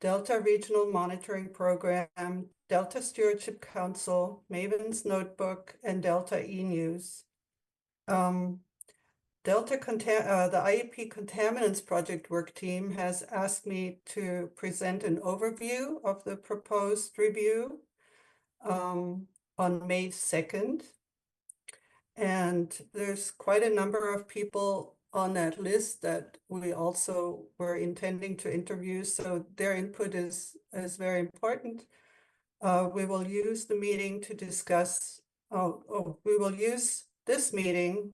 Delta Regional Monitoring Program, Delta Stewardship Council, Maven's Notebook, and Delta e-News. The IEP Contaminants Project Work Team has asked me to present an overview of the proposed review on May 2nd. And there's quite a number of people on that list that we also were intending to interview, so their input is very important. We will use the meeting to discuss, we will use this meeting,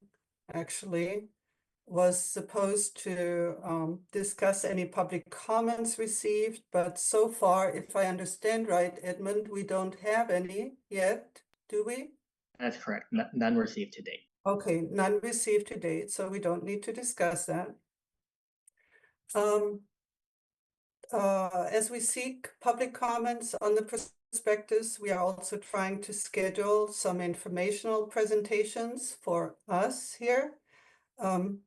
actually, was supposed to discuss any public comments received, but so far, if I understand right, Edmund, we don't have any yet, do we? That's correct. None received to date. Okay, none received to date, so we don't need to discuss that. As we seek public comments on the prospectus, we are also trying to schedule some informational presentations for us here. And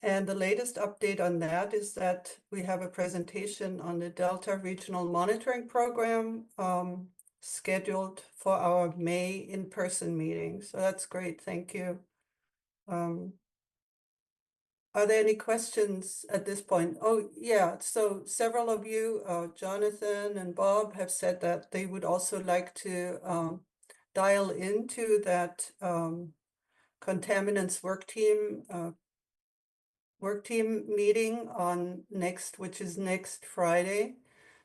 the latest update on that is that we have a presentation on the Delta Regional Monitoring Program scheduled for our May in-person meeting. So that's great, thank you. Are there any questions at this point? Oh, yeah, so several of you, Jonathan and Bob, have said that they would also like to dial into that contaminants work team meeting on which is next Friday.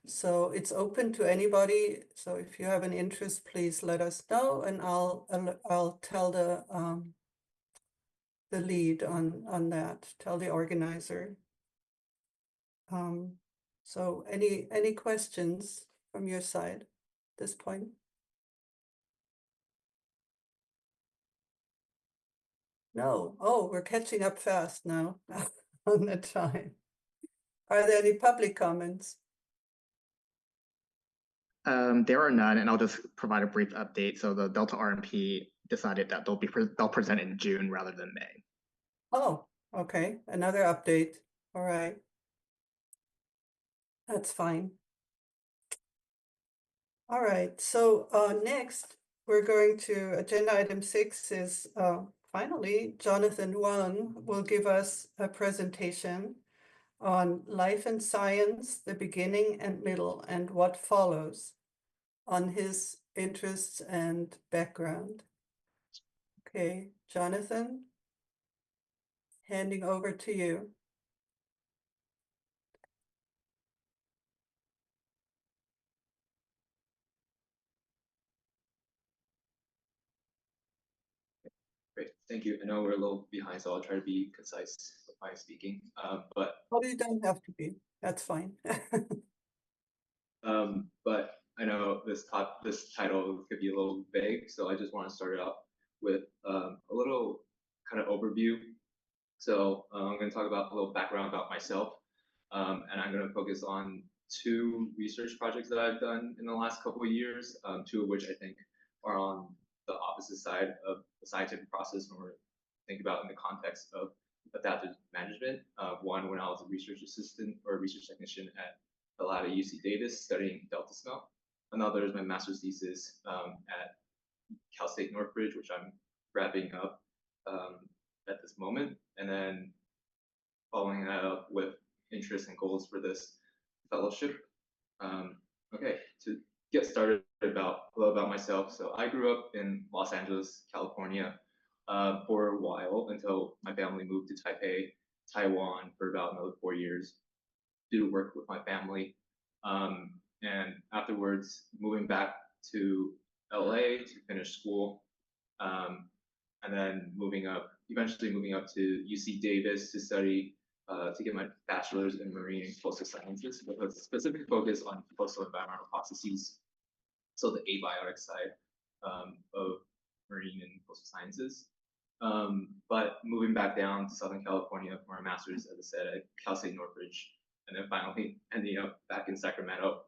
So it's open to anybody. So if you have an interest, please let us know, and I'll tell the lead on that, tell the organizer. So any questions from your side at this point? No. Oh, we're catching up fast now on the time. Are there any public comments? There are none, and I'll just provide a brief update. So the Delta RMP decided that they'll present in June rather than May. Oh, okay, another update. All right. That's fine. All right, so next we're going to agenda item 6 is finally Jonathan Huang will give us a presentation on life and science, the beginning and middle, and what follows on his interests and background. Okay, Jonathan, handing over to you. Great, thank you. I know we're a little behind, so I'll try to be concise with my speaking. But you don't have to be. That's fine. but I know this title could be a little vague, so I just want to start out with a little kind of overview. So I'm going to talk about a little background about myself, and I'm going to focus on 2 research projects that I've done in the last couple of years, 2 of which I think are on the opposite side of the scientific process when we're thinking about in the context of adaptive management. One when I was a research assistant or a research technician at the lab at UC Davis studying Delta smell. Another is my master's thesis at Cal State Northridge, which I'm wrapping up at this moment. And then following that up with interests and goals for this fellowship. Okay, to get started a little about myself. So I grew up in Los Angeles, California for a while until my family moved to Taipei, Taiwan for about another 4 years to work with my family. And afterwards, moving back to LA to finish school, and then eventually moving up to UC Davis to study, to get my bachelor's in marine and coastal sciences with a specific focus on coastal environmental processes. So the abiotic side of marine and coastal sciences. But moving back down to Southern California for my master's, as I said, at Cal State Northridge, and then finally ending up back in Sacramento.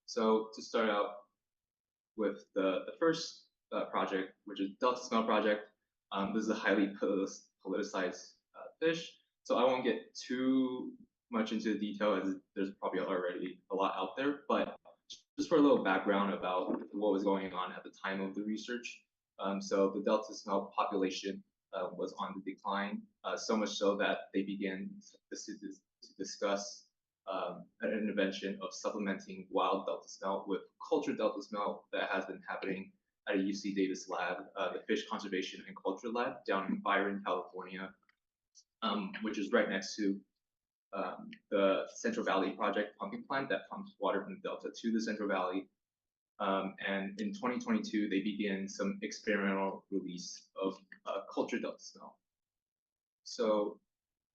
So to start out with the first project, which is Delta Smell Project. This is a highly politicized fish, so I won't get too much into detail as there's probably already a lot out there, but just for a little background about what was going on at the time of the research. So the Delta Smell population was on the decline, so much so that they began to discuss an intervention of supplementing wild Delta smell with cultured Delta smell that has been happening at a UC Davis lab, the Fish Conservation and Culture Lab down in Byron, California, which is right next to the Central Valley Project pumping plant that pumps water from the Delta to the Central Valley. And in 2022, they began some experimental release of cultured Delta smell. So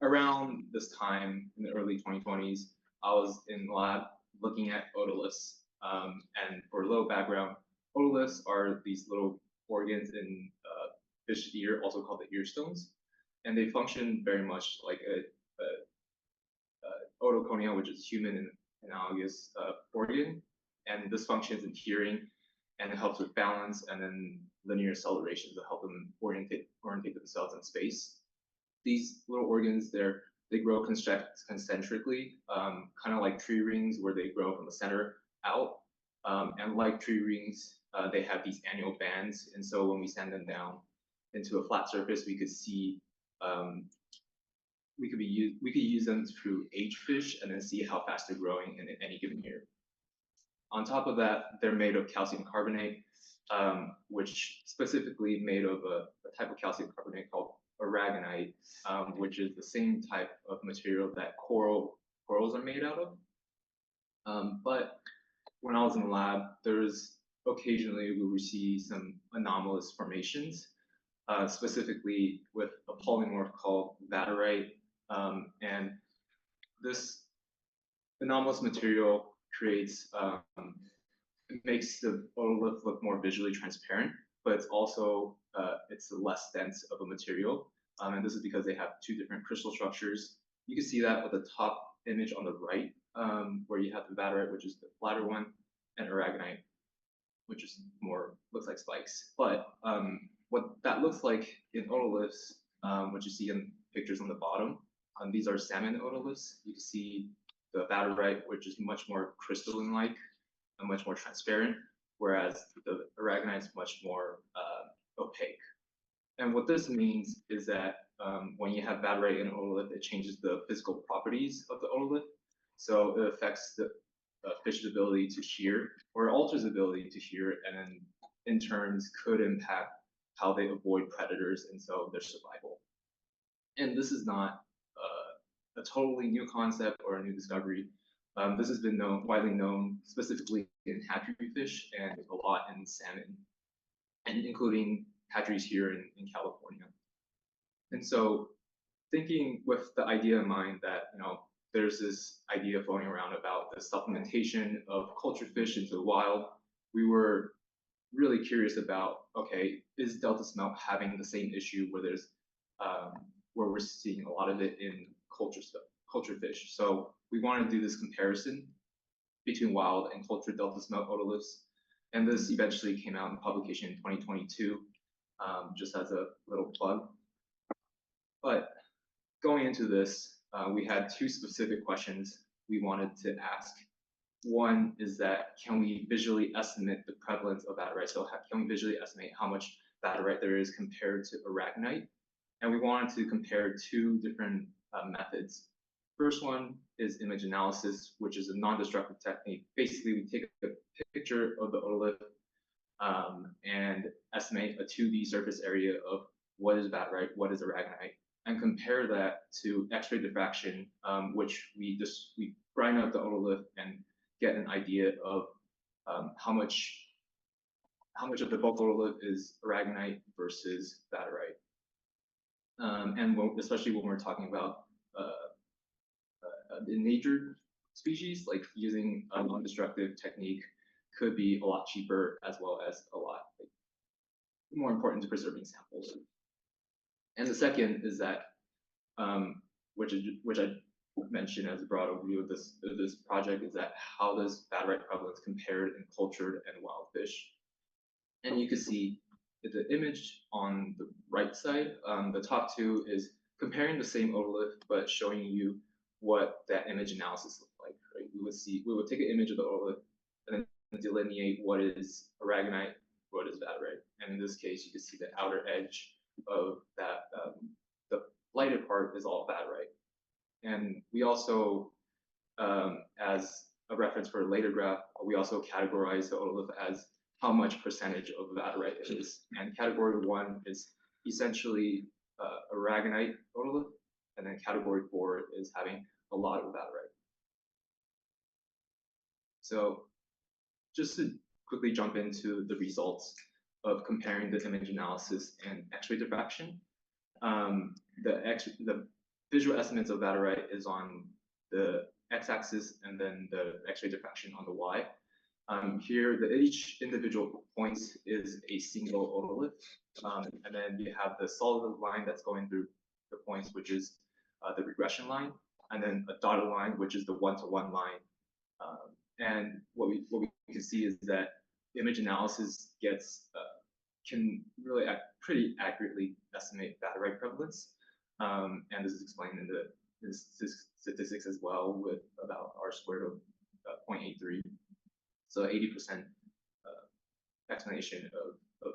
around this time in the early 2020s, I was in the lab looking at otoliths. And for a little background, otoliths are these little organs in fish ear, also called the ear stones. And they function very much like a otoconia, which is human analogous organ. And this functions in hearing, and it helps with balance, and then linear acceleration to help them orientate themselves in space. These little organs, they grow concentrically, kind of like tree rings, where they grow from the center out. And like tree rings, they have these annual bands. And so when we send them down into a flat surface, we could see, we could use them through age fish and then see how fast they're growing in any given year. On top of that, they're made of calcium carbonate, which specifically made of a type of calcium carbonate called aragonite, which is the same type of material that corals are made out of. But when I was in the lab, occasionally we would see some anomalous formations, specifically with a polymorph called vaterite. And this anomalous material makes the otolith look more visually transparent, but it's also it's less dense of a material. And this is because they have two different crystal structures. You can see that with the top image on the right, where you have the vaterite, which is the flatter one, and aragonite, which is looks like spikes. But what that looks like in otoliths, what you see in pictures on the bottom, these are salmon otoliths. You can see the vaterite, which is much more crystalline-like and much more transparent, whereas the aragonite is much more opaque. And what this means is that when you have vaterite in an otolith, it changes the physical properties of the otolith. So it affects the fish's ability to hear, or alters the ability to hear, and then in turns could impact how they avoid predators and so their survival. And this is not a totally new concept or a new discovery. This has been widely known, specifically in hatchery fish and a lot in salmon, and including hatcheries here in California. And so, thinking with the idea in mind that there's this idea floating around about the supplementation of cultured fish into the wild, we were really curious about, okay, is Delta smelt having the same issue where we're seeing a lot of it in cultured fish? So we wanted to do this comparison between wild and cultured Delta smelt otoliths, and this eventually came out in publication in 2022, just as a little plug. But going into this, we had two specific questions we wanted to ask. One is that, can we visually estimate the prevalence of badarite? So can we visually estimate how much badarite there is compared to aragonite? And we wanted to compare two different methods. First one is image analysis, which is a non-destructive technique. Basically, we take a picture of the otolith and estimate a 2D surface area of what is badarite, what is aragonite, and compare that to X-ray diffraction, which we grind up the otolith and get an idea of how much of the bulk otolith is aragonite versus badarite. And especially when we're talking about endangered species, like using a non-destructive technique could be a lot cheaper, as well as a lot more important to preserving samples. And the second is that, which I mentioned as a broad overview of this project, is that how does badarite prevalence compared in cultured and wild fish? And you can see the image on the right side, the top two is comparing the same otolith, but showing you what that image analysis looked like. Right? We would take an image of the otolith and then delineate what is aragonite, what is badarite. And in this case, you can see the outer edge of that, the lighted part is all badarite. And we also, as a reference for a later graph, we also categorize the otolith as how much percentage of badarite it is. And category 1 is essentially aragonite otolith, and then category 4 is having a lot of badarite. So just to quickly jump into the results of comparing the image analysis and X-ray diffraction, the visual estimates of badarite is on the x-axis, and then the X-ray diffraction on the y. Here, each individual points is a single otolith, and then you have the solid line that's going through the points, which is the regression line, and then a dotted line, which is the one-to-one line. And what we can see is that image analysis can really pretty accurately estimate badarite prevalence, and this is explained in the statistics as well, with about R-squared of 0.83. So 80% explanation of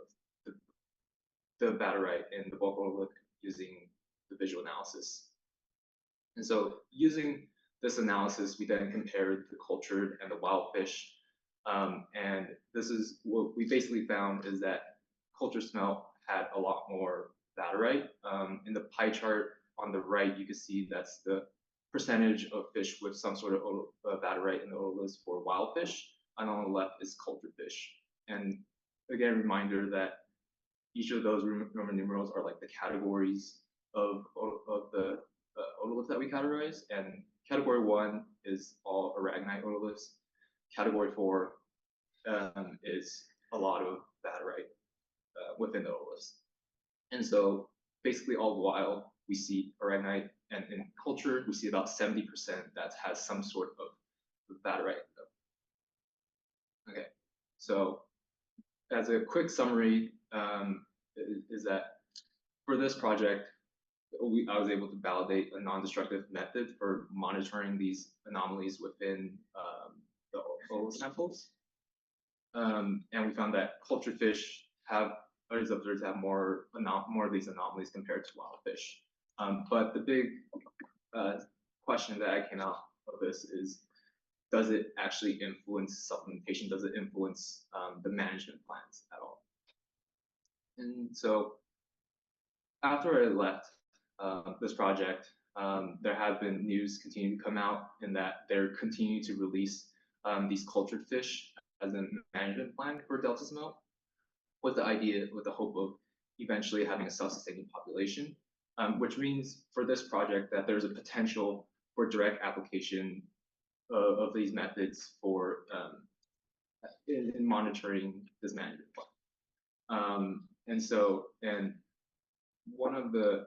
the badarite in the bulk otolith using the visual analysis. And so using this analysis, we then compared the cultured and the wild fish. And this is what we basically found, is that cultured smelt had a lot more badarite. In the pie chart on the right, you can see that's the percentage of fish with some sort of badarite in the otoliths for wild fish. And on the left is cultured fish. And again, reminder that each of those Roman numerals are like the categories of the otoliths that we categorize. And category 1 is all aragonite otoliths. Category 4 is a lot of badarite within the otoliths. And so basically all the while we see aragonite, and in culture we see about 70% that has some sort of badarite. Okay, so as a quick summary, is that for this project, I was able to validate a non-destructive method for monitoring these anomalies within the otolith samples. And we found that cultured fish is observed to have more of these anomalies compared to wild fish. But the big question that I came out of this is, does it actually influence supplementation? Does it influence the management plans at all? And so after I left this project, there have been news continue to come out in that they're continuing to release these cultured fish as a management plan for Delta smelt, with the hope of eventually having a self-sustaining population, which means for this project that there's a potential for direct application of these methods for in monitoring this management plan. And one of the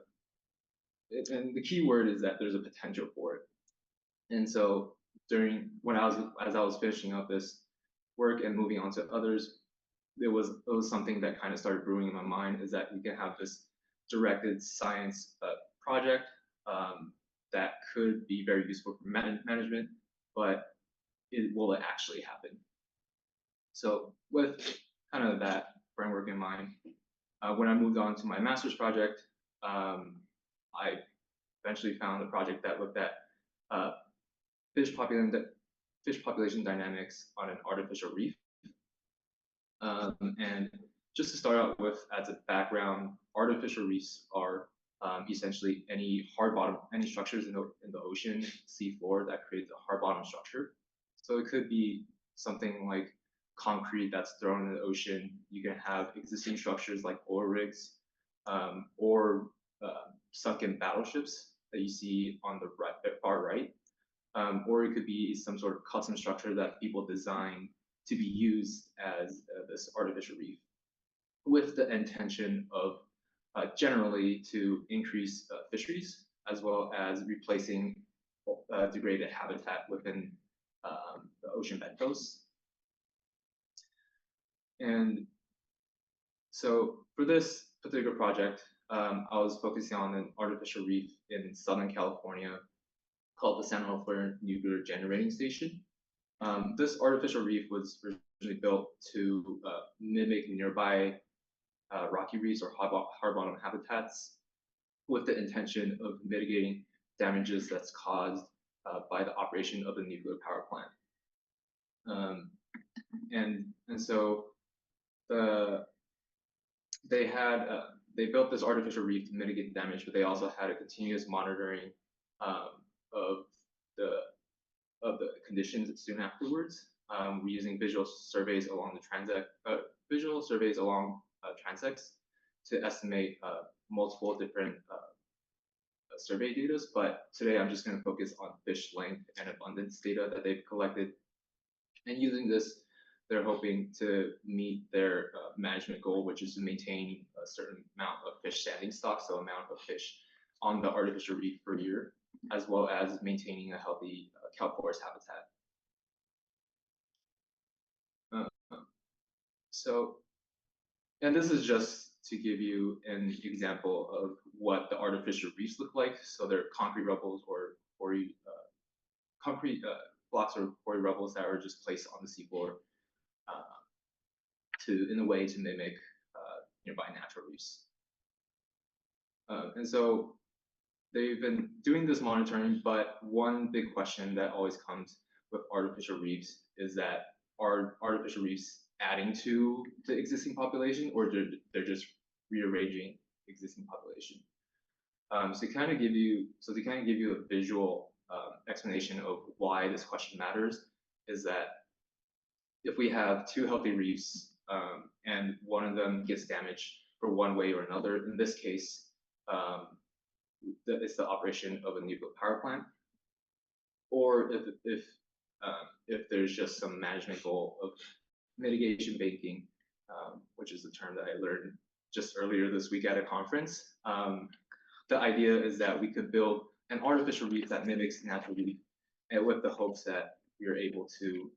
key word is that there's a potential for it. And so as I was finishing up this work and moving on to others, it was something that kind of started brewing in my mind, is that we can have this directed science project that could be very useful for management, but will it actually happen? So with kind of that framework in mind, when I moved on to my master's project, I eventually found a project that looked at fish population dynamics on an artificial reef. And just to start out with, as a background, artificial reefs are essentially any structures in the ocean, seafloor that creates a hard bottom structure. So it could be something like concrete that's thrown in the ocean. You can have existing structures like oil rigs, or sunken battleships that you see on the far right. Or it could be some sort of custom structure that people design to be used as this artificial reef, with the intention of generally to increase fisheries, as well as replacing degraded habitat within the ocean bed coasts. And so for this particular project, I was focusing on an artificial reef in Southern California called the San Juan Nuclear Generating Station. This artificial reef was originally built to mimic nearby rocky reefs or hard bottom habitats, with the intention of mitigating damages that's caused by the operation of a nuclear power plant. And so they built this artificial reef to mitigate damage, but they also had a continuous monitoring of the conditions soon afterwards. We're using visual surveys along transects to estimate multiple different survey data. But today I'm just going to focus on fish length and abundance data that they've collected. And using this, they're hoping to meet their management goal, which is to maintain a certain amount of fish standing stock, so amount of fish on the artificial reef per year, as well as maintaining a healthy kelp forest habitat. And this is just to give you an example of what the artificial reefs look like. So they're concrete rubbles or quarry, concrete blocks or quarry rubbles that are just placed on the seafloor in a way to mimic nearby natural reefs. And so they've been doing this monitoring, but one big question that always comes with artificial reefs is that, are artificial reefs adding to the existing population, or they're just rearranging existing population? So to kind of give you a visual explanation of why this question matters, is that if we have two healthy reefs and one of them gets damaged for one way or another, in this case, it's the operation of a nuclear power plant, or if there's just some management goal of mitigation banking, which is a term that I learned just earlier this week at a conference. The idea is that we could build an artificial reef that mimics natural reef, and with the hopes that we are able to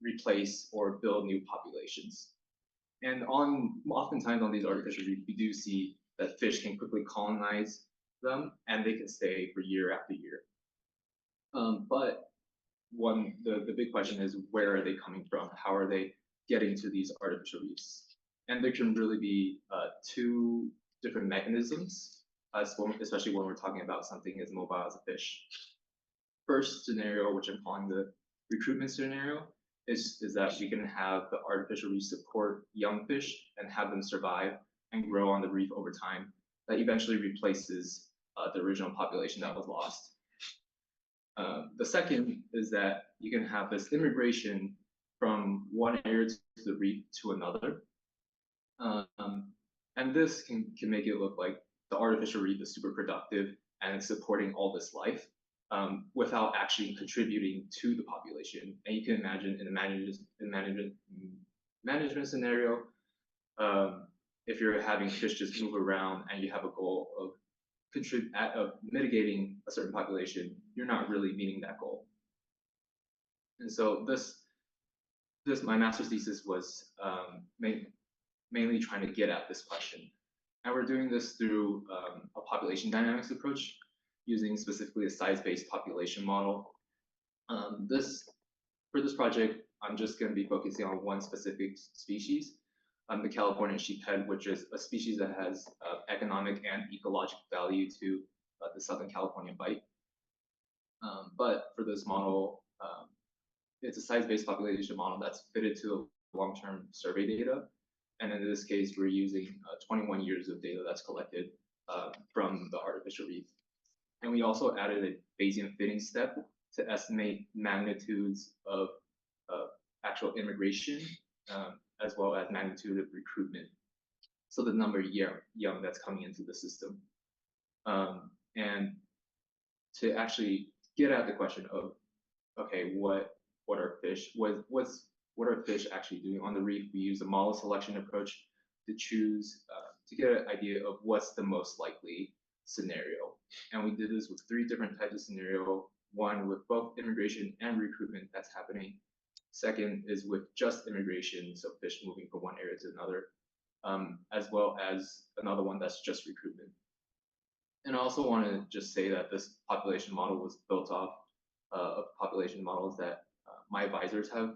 replace or build new populations. And oftentimes on these artificial reefs, we do see that fish can quickly colonize them, and they can stay for year after year. But the big question is, where are they coming from? How are they getting to these artificial reefs? And there can really be two different mechanisms, especially when we're talking about something as mobile as a fish. First scenario, which I'm calling the recruitment scenario, is that we can have the artificial reef support young fish and have them survive and grow on the reef over time. That eventually replaces the original population that was lost. The second is that you can have this immigration from one area to the reef to another. And this can make it look like the artificial reef is super productive and it's supporting all this life without actually contributing to the population. And you can imagine in a management scenario, if you're having fish just move around and you have a goal of mitigating a certain population, you're not really meeting that goal. And so my master's thesis was mainly trying to get at this question. And we're doing this through a population dynamics approach, using specifically a size-based population model. For this project, I'm just going to be focusing on one specific species, the California sheephead, which is a species that has economic and ecological value to the Southern California bight. But for this model, it's a size-based population model that's fitted to long-term survey data. And in this case, we're using 21 years of data that's collected from the artificial reef. And we also added a Bayesian fitting step to estimate magnitudes of actual immigration, as well as magnitude of recruitment. So the number of young that's coming into the system. And to actually get at the question of, okay, what are fish? What are fish actually doing on the reef? We use a model selection approach to choose, to get an idea of what's the most likely scenario. And we did this with 3 different types of scenario. One with both immigration and recruitment that's happening. Second is with just immigration, so fish moving from one area to another, as well as another one that's just recruitment. And I also want to just say that this population model was built off of population models that my advisors have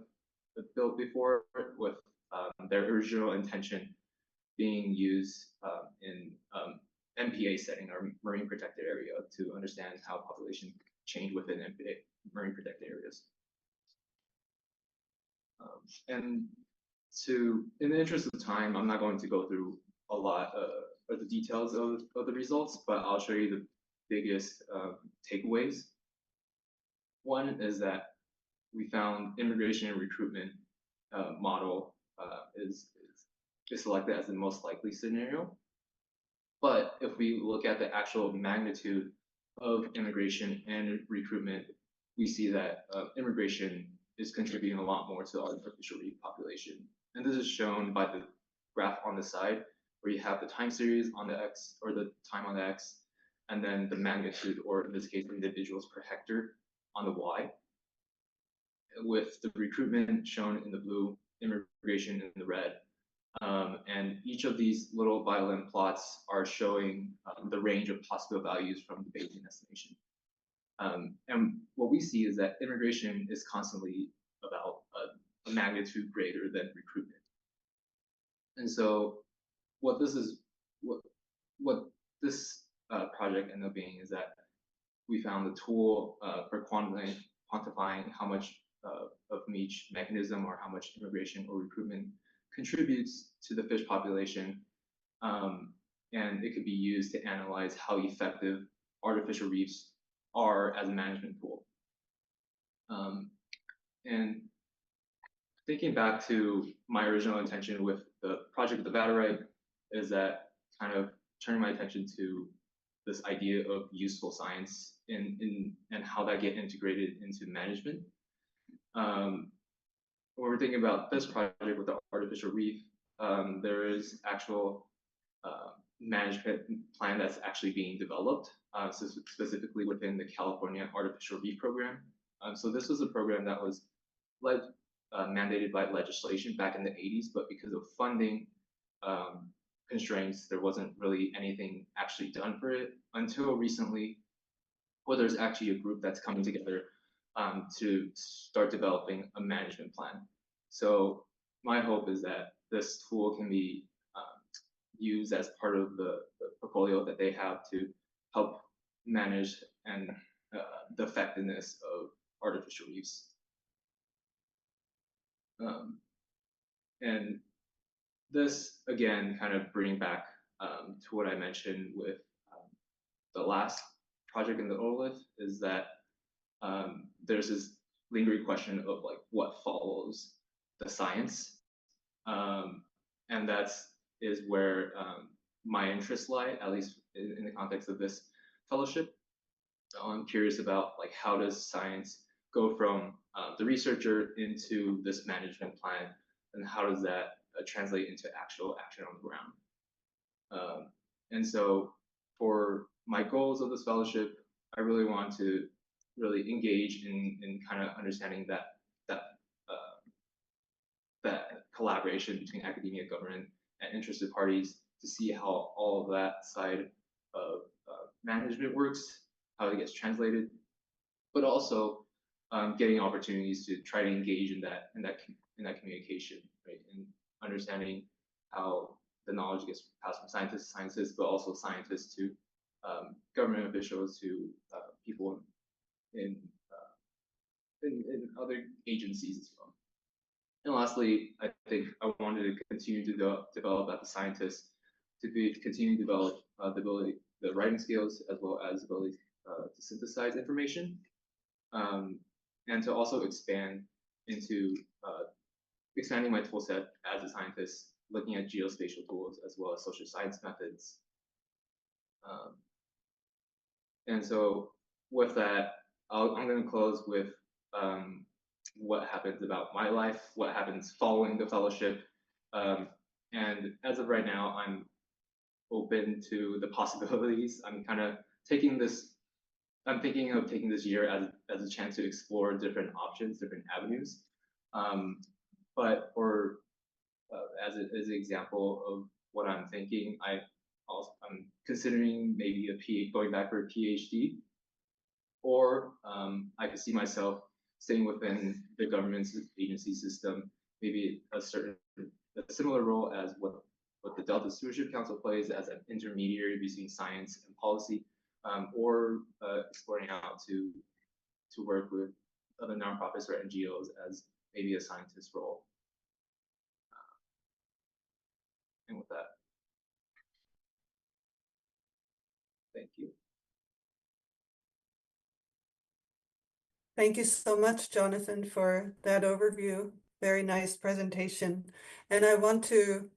built before, with their original intention being used in MPA setting, or marine protected area, to understand how population change within MPA, marine protected areas. And in the interest of time, I'm not going to go through a lot of the details of the results, but I'll show you the biggest takeaways. One is that we found immigration and recruitment model is selected as the most likely scenario. But if we look at the actual magnitude of immigration and recruitment, we see that immigration is contributing a lot more to the artificial reef population. And this is shown by the graph on the side, where you have the time series on the X, or the time on the X, and then the magnitude, or in this case, individuals per hectare on the Y, with the recruitment shown in the blue, immigration in the red. And each of these little violin plots are showing the range of possible values from the Bayesian estimation. And what we see is that immigration is constantly about a magnitude greater than recruitment. And so what this project ended up being is that we found the tool for quantifying how much of each mechanism, or how much immigration or recruitment contributes to the fish population. And it could be used to analyze how effective artificial reefs are as a management tool. And thinking back to my original intention with the project of the Vaterite, is that kind of turning my attention to this idea of useful science and how that get integrated into management. When we're thinking about this project with the artificial reef, there is actual management plan that's actually being developed, so specifically within the California Artificial Reef Program. So this was a program that was mandated by legislation back in the 80s, but because of funding constraints, there wasn't really anything actually done for it until recently, where there's actually a group that's coming together to start developing a management plan. So my hope is that this tool can be used as part of the portfolio that they have to help manage and the effectiveness of artificial reefs. And this, again, kind of bringing back to what I mentioned with the last project in the OLIF, is that there's this lingering question of like what follows the science, and is where my interests lie, at least in the context of this fellowship. I'm curious about like, how does science go from the researcher into this management plan, and how does that translate into actual action on the ground? And so for my goals of this fellowship, I really want to really engage in kind of understanding that collaboration between academia, government, and interested parties to see how all of that side of management works, how it gets translated, but also getting opportunities to try to engage in that communication, right, and understanding how the knowledge gets passed from scientists to scientists, but also scientists to government officials, to people in other agencies as well. And lastly, I think I wanted to continue to develop as a scientist, continue to develop the writing skills, as well as ability to synthesize information, and to also expanding my tool set as a scientist, looking at geospatial tools as well as social science methods. And so with that, I'm going to close with what happens about my life, what happens following the fellowship. And as of right now, I'm open to the possibilities. I'm thinking of taking this year as a chance to explore different options, different avenues. But for as an example of what I'm thinking, I'm considering maybe going back for a PhD, or I could see myself staying within the government's agency system, maybe a similar role as what the Delta Stewardship Council plays as an intermediary between science and policy, or exploring out to work with other nonprofits or NGOs as maybe a scientist role. And with that, thank you. Thank you so much, Jonathan, for that overview. Very nice presentation. And I want to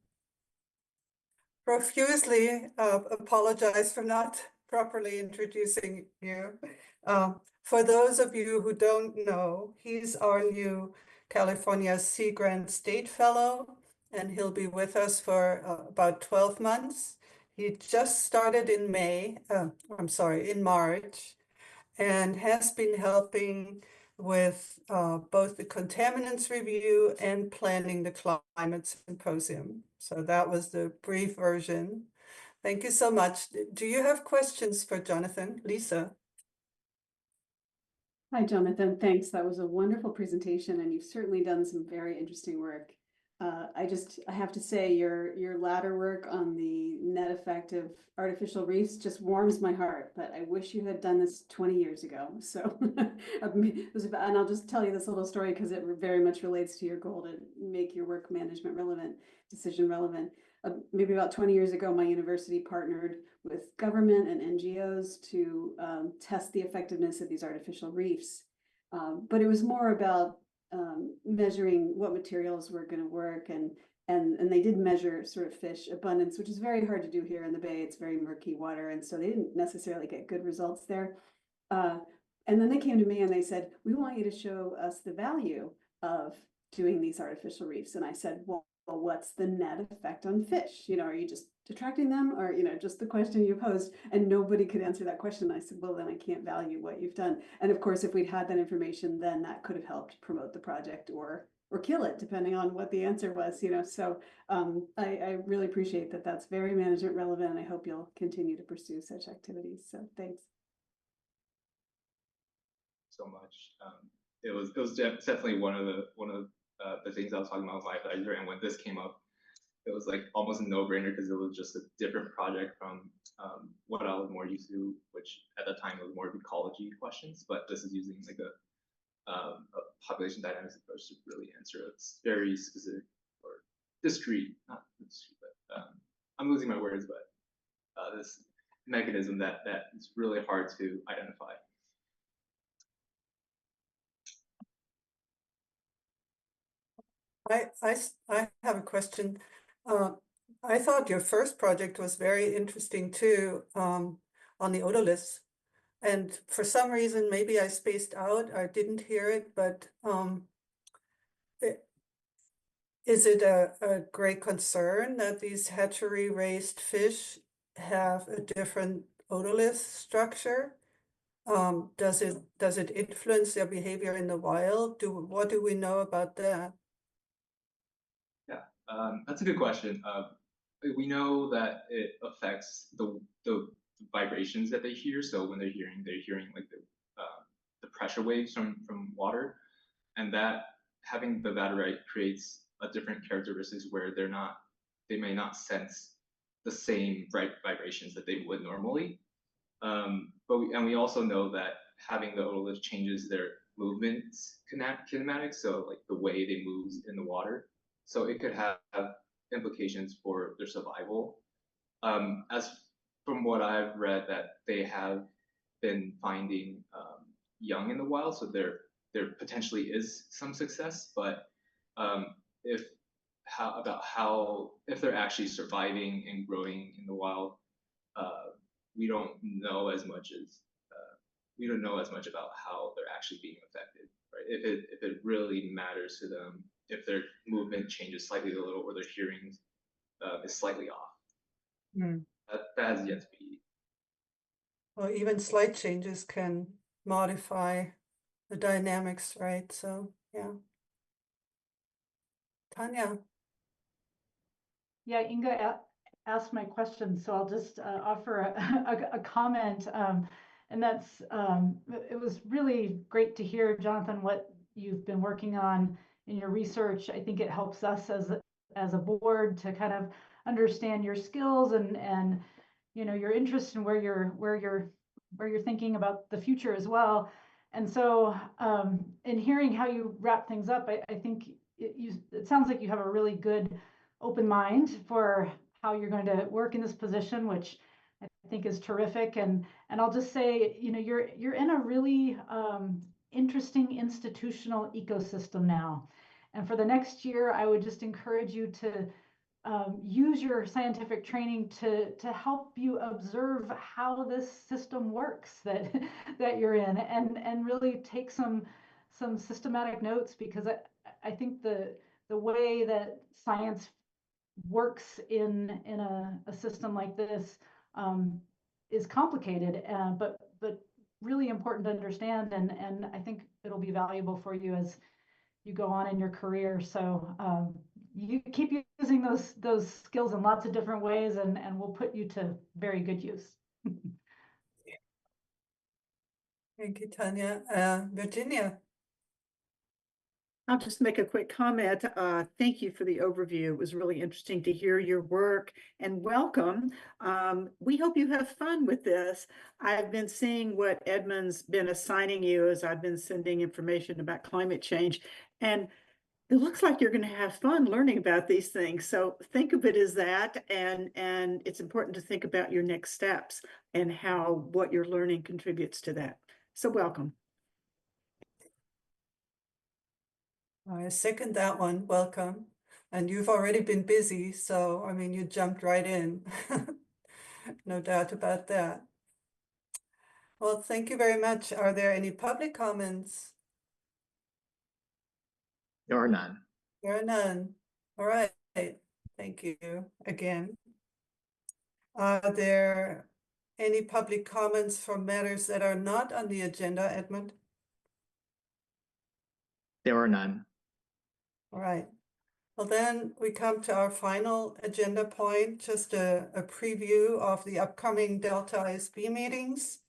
profusely apologize for not properly introducing you. For those of you who don't know, he's our new California Sea Grant State Fellow, and he'll be with us for about 12 months. He just started in March, and has been helping with both the Contaminants review and planning the Climate Symposium. So that was the brief version. Thank you so much. Do you have questions for Jonathan? Lisa? Hi, Jonathan. Thanks. That was a wonderful presentation, and you've certainly done some very interesting work. I have to say your latter work on the net effect of artificial reefs just warms my heart, but I wish you had done this 20 years ago. So, and I'll just tell you this little story because it very much relates to your goal to make your work management relevant, decision relevant. Maybe about 20 years ago, my university partnered with government and NGOs to test the effectiveness of these artificial reefs. But it was more about measuring what materials were going to work, and they did measure sort of fish abundance, which is very hard to do here in the Bay. It's very murky water, and so they didn't necessarily get good results there. And then they came to me and they said, we want you to show us the value of doing these artificial reefs. And I said, well, what's the net effect on fish? Are you just detracting them, or just the question you posed? And nobody could answer that question. I said, well, then I can't value what you've done. And of course, if we'd had that information, then that could have helped promote the project or kill it, depending on what the answer was. So I really appreciate that. That's very management relevant, and I hope you'll continue to pursue such activities. So thanks so much. It was definitely one of the things I was talking about with my advisor, and when this came up, it was like almost a no-brainer because it was just a different project from what I was more used to, which at the time was more of ecology questions, but this is using like a population dynamics approach to really answer a very specific or discrete, not discrete, but I'm losing my words, but this mechanism that is really hard to identify. I have a question. I thought your first project was very interesting too, on the otoliths. And for some reason, maybe I spaced out or didn't hear it, but is it a great concern that these hatchery-raised fish have a different otolith structure? Does it influence their behavior in the wild? What do we know about that? Yeah, that's a good question. we know that it affects the vibrations that they hear. So when they're hearing like the pressure waves from water, and that having the vaterite creates a different characteristics where they may not sense the same vibrations that they would normally. But we also know that having the otoliths changes their movements kinematics, so like the way they move in the water. So it could have implications for their survival. As from what I've read, that they have been finding young in the wild, so there potentially is some success, but if they're actually surviving and growing in the wild, we don't know as much about how they're actually being affected, right? If it really matters to them, if their movement changes slightly a little or their hearing is slightly off. That has yet to be. Well, even slight changes can modify the dynamics, right? So, yeah. Tanya. Yeah, Inga asked my question, so I'll just offer a comment. And that's, it was really great to hear, Jonathan, what you've been working on in your research. I think it helps us as a board to kind of understand your skills and you know, your interest in where you're thinking about the future as well. And so in hearing how you wrap things up, I think it sounds like you have a really good open mind for how you're going to work in this position, which I think is terrific. And I'll just say, you know, you're in a really interesting institutional ecosystem now. And for the next year, I would just encourage you to use your scientific training to help you observe how this system works that you're in, and really take some systematic notes, because I think the way that science works in a system like this is complicated, but really important to understand, and I think it'll be valuable for you as you go on in your career. So you keep using those skills in lots of different ways, and we'll put you to very good use. Thank you, Tanya. Virginia. I'll just make a quick comment. Thank you for the overview. It was really interesting to hear your work, and welcome. We hope you have fun with this. I've been seeing what Edmund's been assigning you as I've been sending information about climate change, and it looks like you're going to have fun learning about these things. So think of it as that, and it's important to think about your next steps and how what you're learning contributes to that. So welcome. I second that one. Welcome. And you've already been busy, so I mean, you jumped right in. No doubt about that. Well, thank you very much. Are there any public comments? There are none. There are none. All right. Thank you again. Are there any public comments from matters that are not on the agenda, Edmund? There are none. All right. Well, then we come to our final agenda point, just a preview of the upcoming Delta ISB meetings.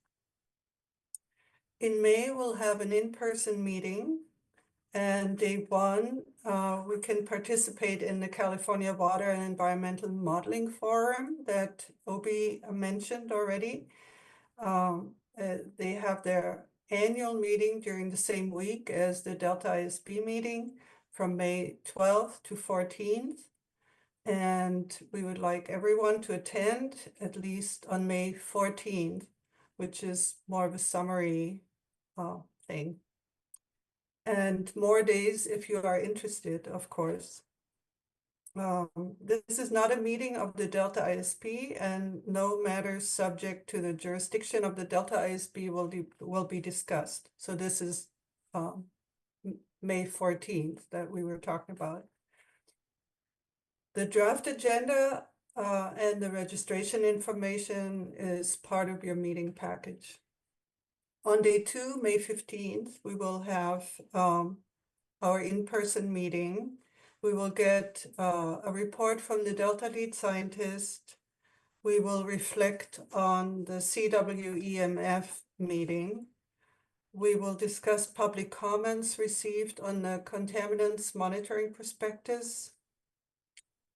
In May, we'll have an in-person meeting, and day one, we can participate in the California Water and Environmental Modeling Forum that Obi mentioned already. They have their annual meeting during the same week as the Delta ISB meeting from May 12th to 14th. And we would like everyone to attend at least on May 14th, which is more of a summary thing. And more days if you are interested, of course. This is not a meeting of the Delta ISB, and no matters subject to the jurisdiction of the Delta ISB will be discussed. So this is May 14th that we were talking about. The draft agenda and the registration information is part of your meeting package. On day 2, May 15th, we will have our in-person meeting. we will get a report from the Delta lead scientist. We will reflect on the CWEMF meeting. We will discuss public comments received on the contaminants monitoring prospectus.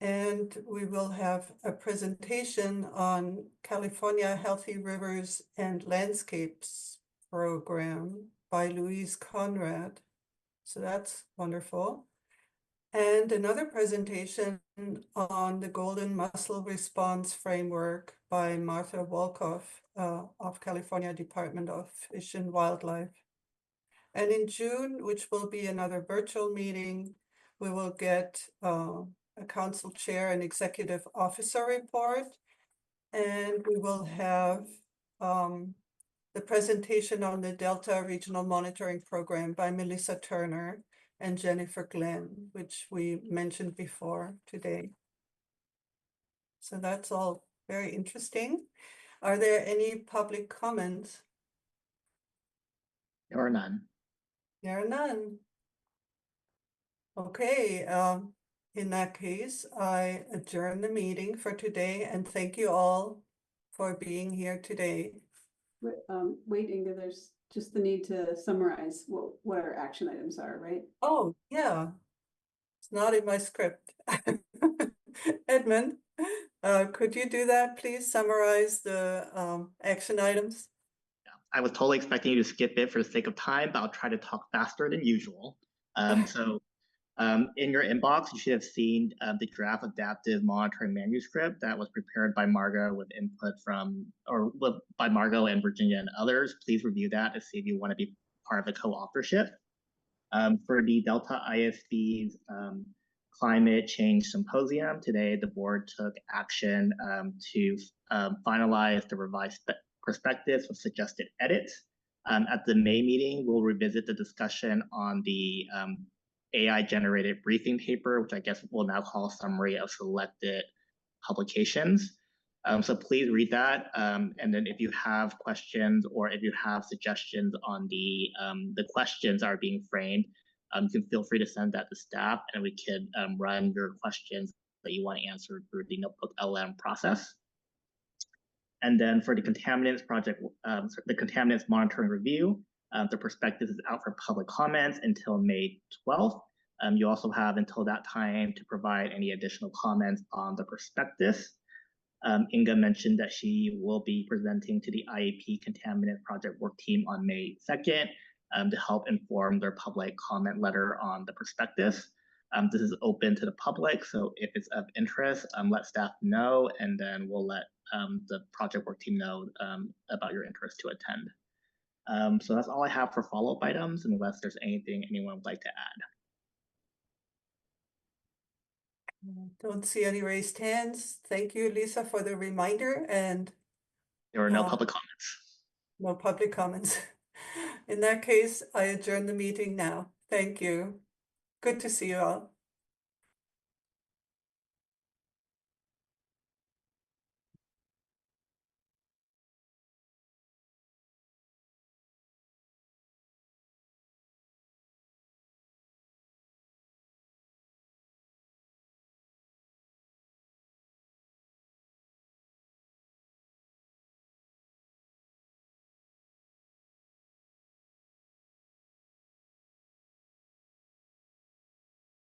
And we will have a presentation on California Healthy Rivers and Landscapes program by Louise Conrad. So that's wonderful. And another presentation on the Golden Mussel Response Framework by Martha Wolkoff of California Department of Fish and Wildlife. And in June, which will be another virtual meeting, we will get a council chair and executive officer report. And we will have the presentation on the Delta Regional Monitoring Program by Melissa Turner and Jennifer Glenn, which we mentioned before today. So that's all very interesting. Are there any public comments? There are none. There are none. Okay, in that case, I adjourn the meeting for today and thank you all for being here today. Wait, Inga, there's just the need to summarize what our action items are, right? Oh, yeah. It's not in my script. Edmund, could you do that, please? Summarize the action items. I was totally expecting you to skip it for the sake of time, but I'll try to talk faster than usual. In your inbox, you should have seen the draft adaptive monitoring manuscript that was prepared by Margot with input by Margot and Virginia and others. Please review that to see if you want to be part of the co-authorship. For the Delta ISB's Climate Change Symposium, today the board took action to finalize the revised prospectus with suggested edits. At the May meeting, we'll revisit the discussion on the AI-generated briefing paper, which I guess we'll now call a summary of selected publications. So please read that. And then if you have questions or if you have suggestions on the questions that are being framed, you can feel free to send that to staff and we can run your questions that you want answered through the Notebook LM process. And then for the contaminants project, the contaminants monitoring review, the prospectus is out for public comments until May 12th. You also have until that time to provide any additional comments on the prospectus. Inga mentioned that she will be presenting to the IAP Contaminant Project Work Team on May 2nd to help inform their public comment letter on the prospectus. This is open to the public, so if it's of interest, let staff know, and then we'll let the project work team know about your interest to attend. So that's all I have for follow-up items, unless there's anything anyone would like to add. Don't see any raised hands. Thank you, Lisa, for the reminder. And there are no public comments. No public comments. In that case, I adjourn the meeting now. Thank you. Good to see you all.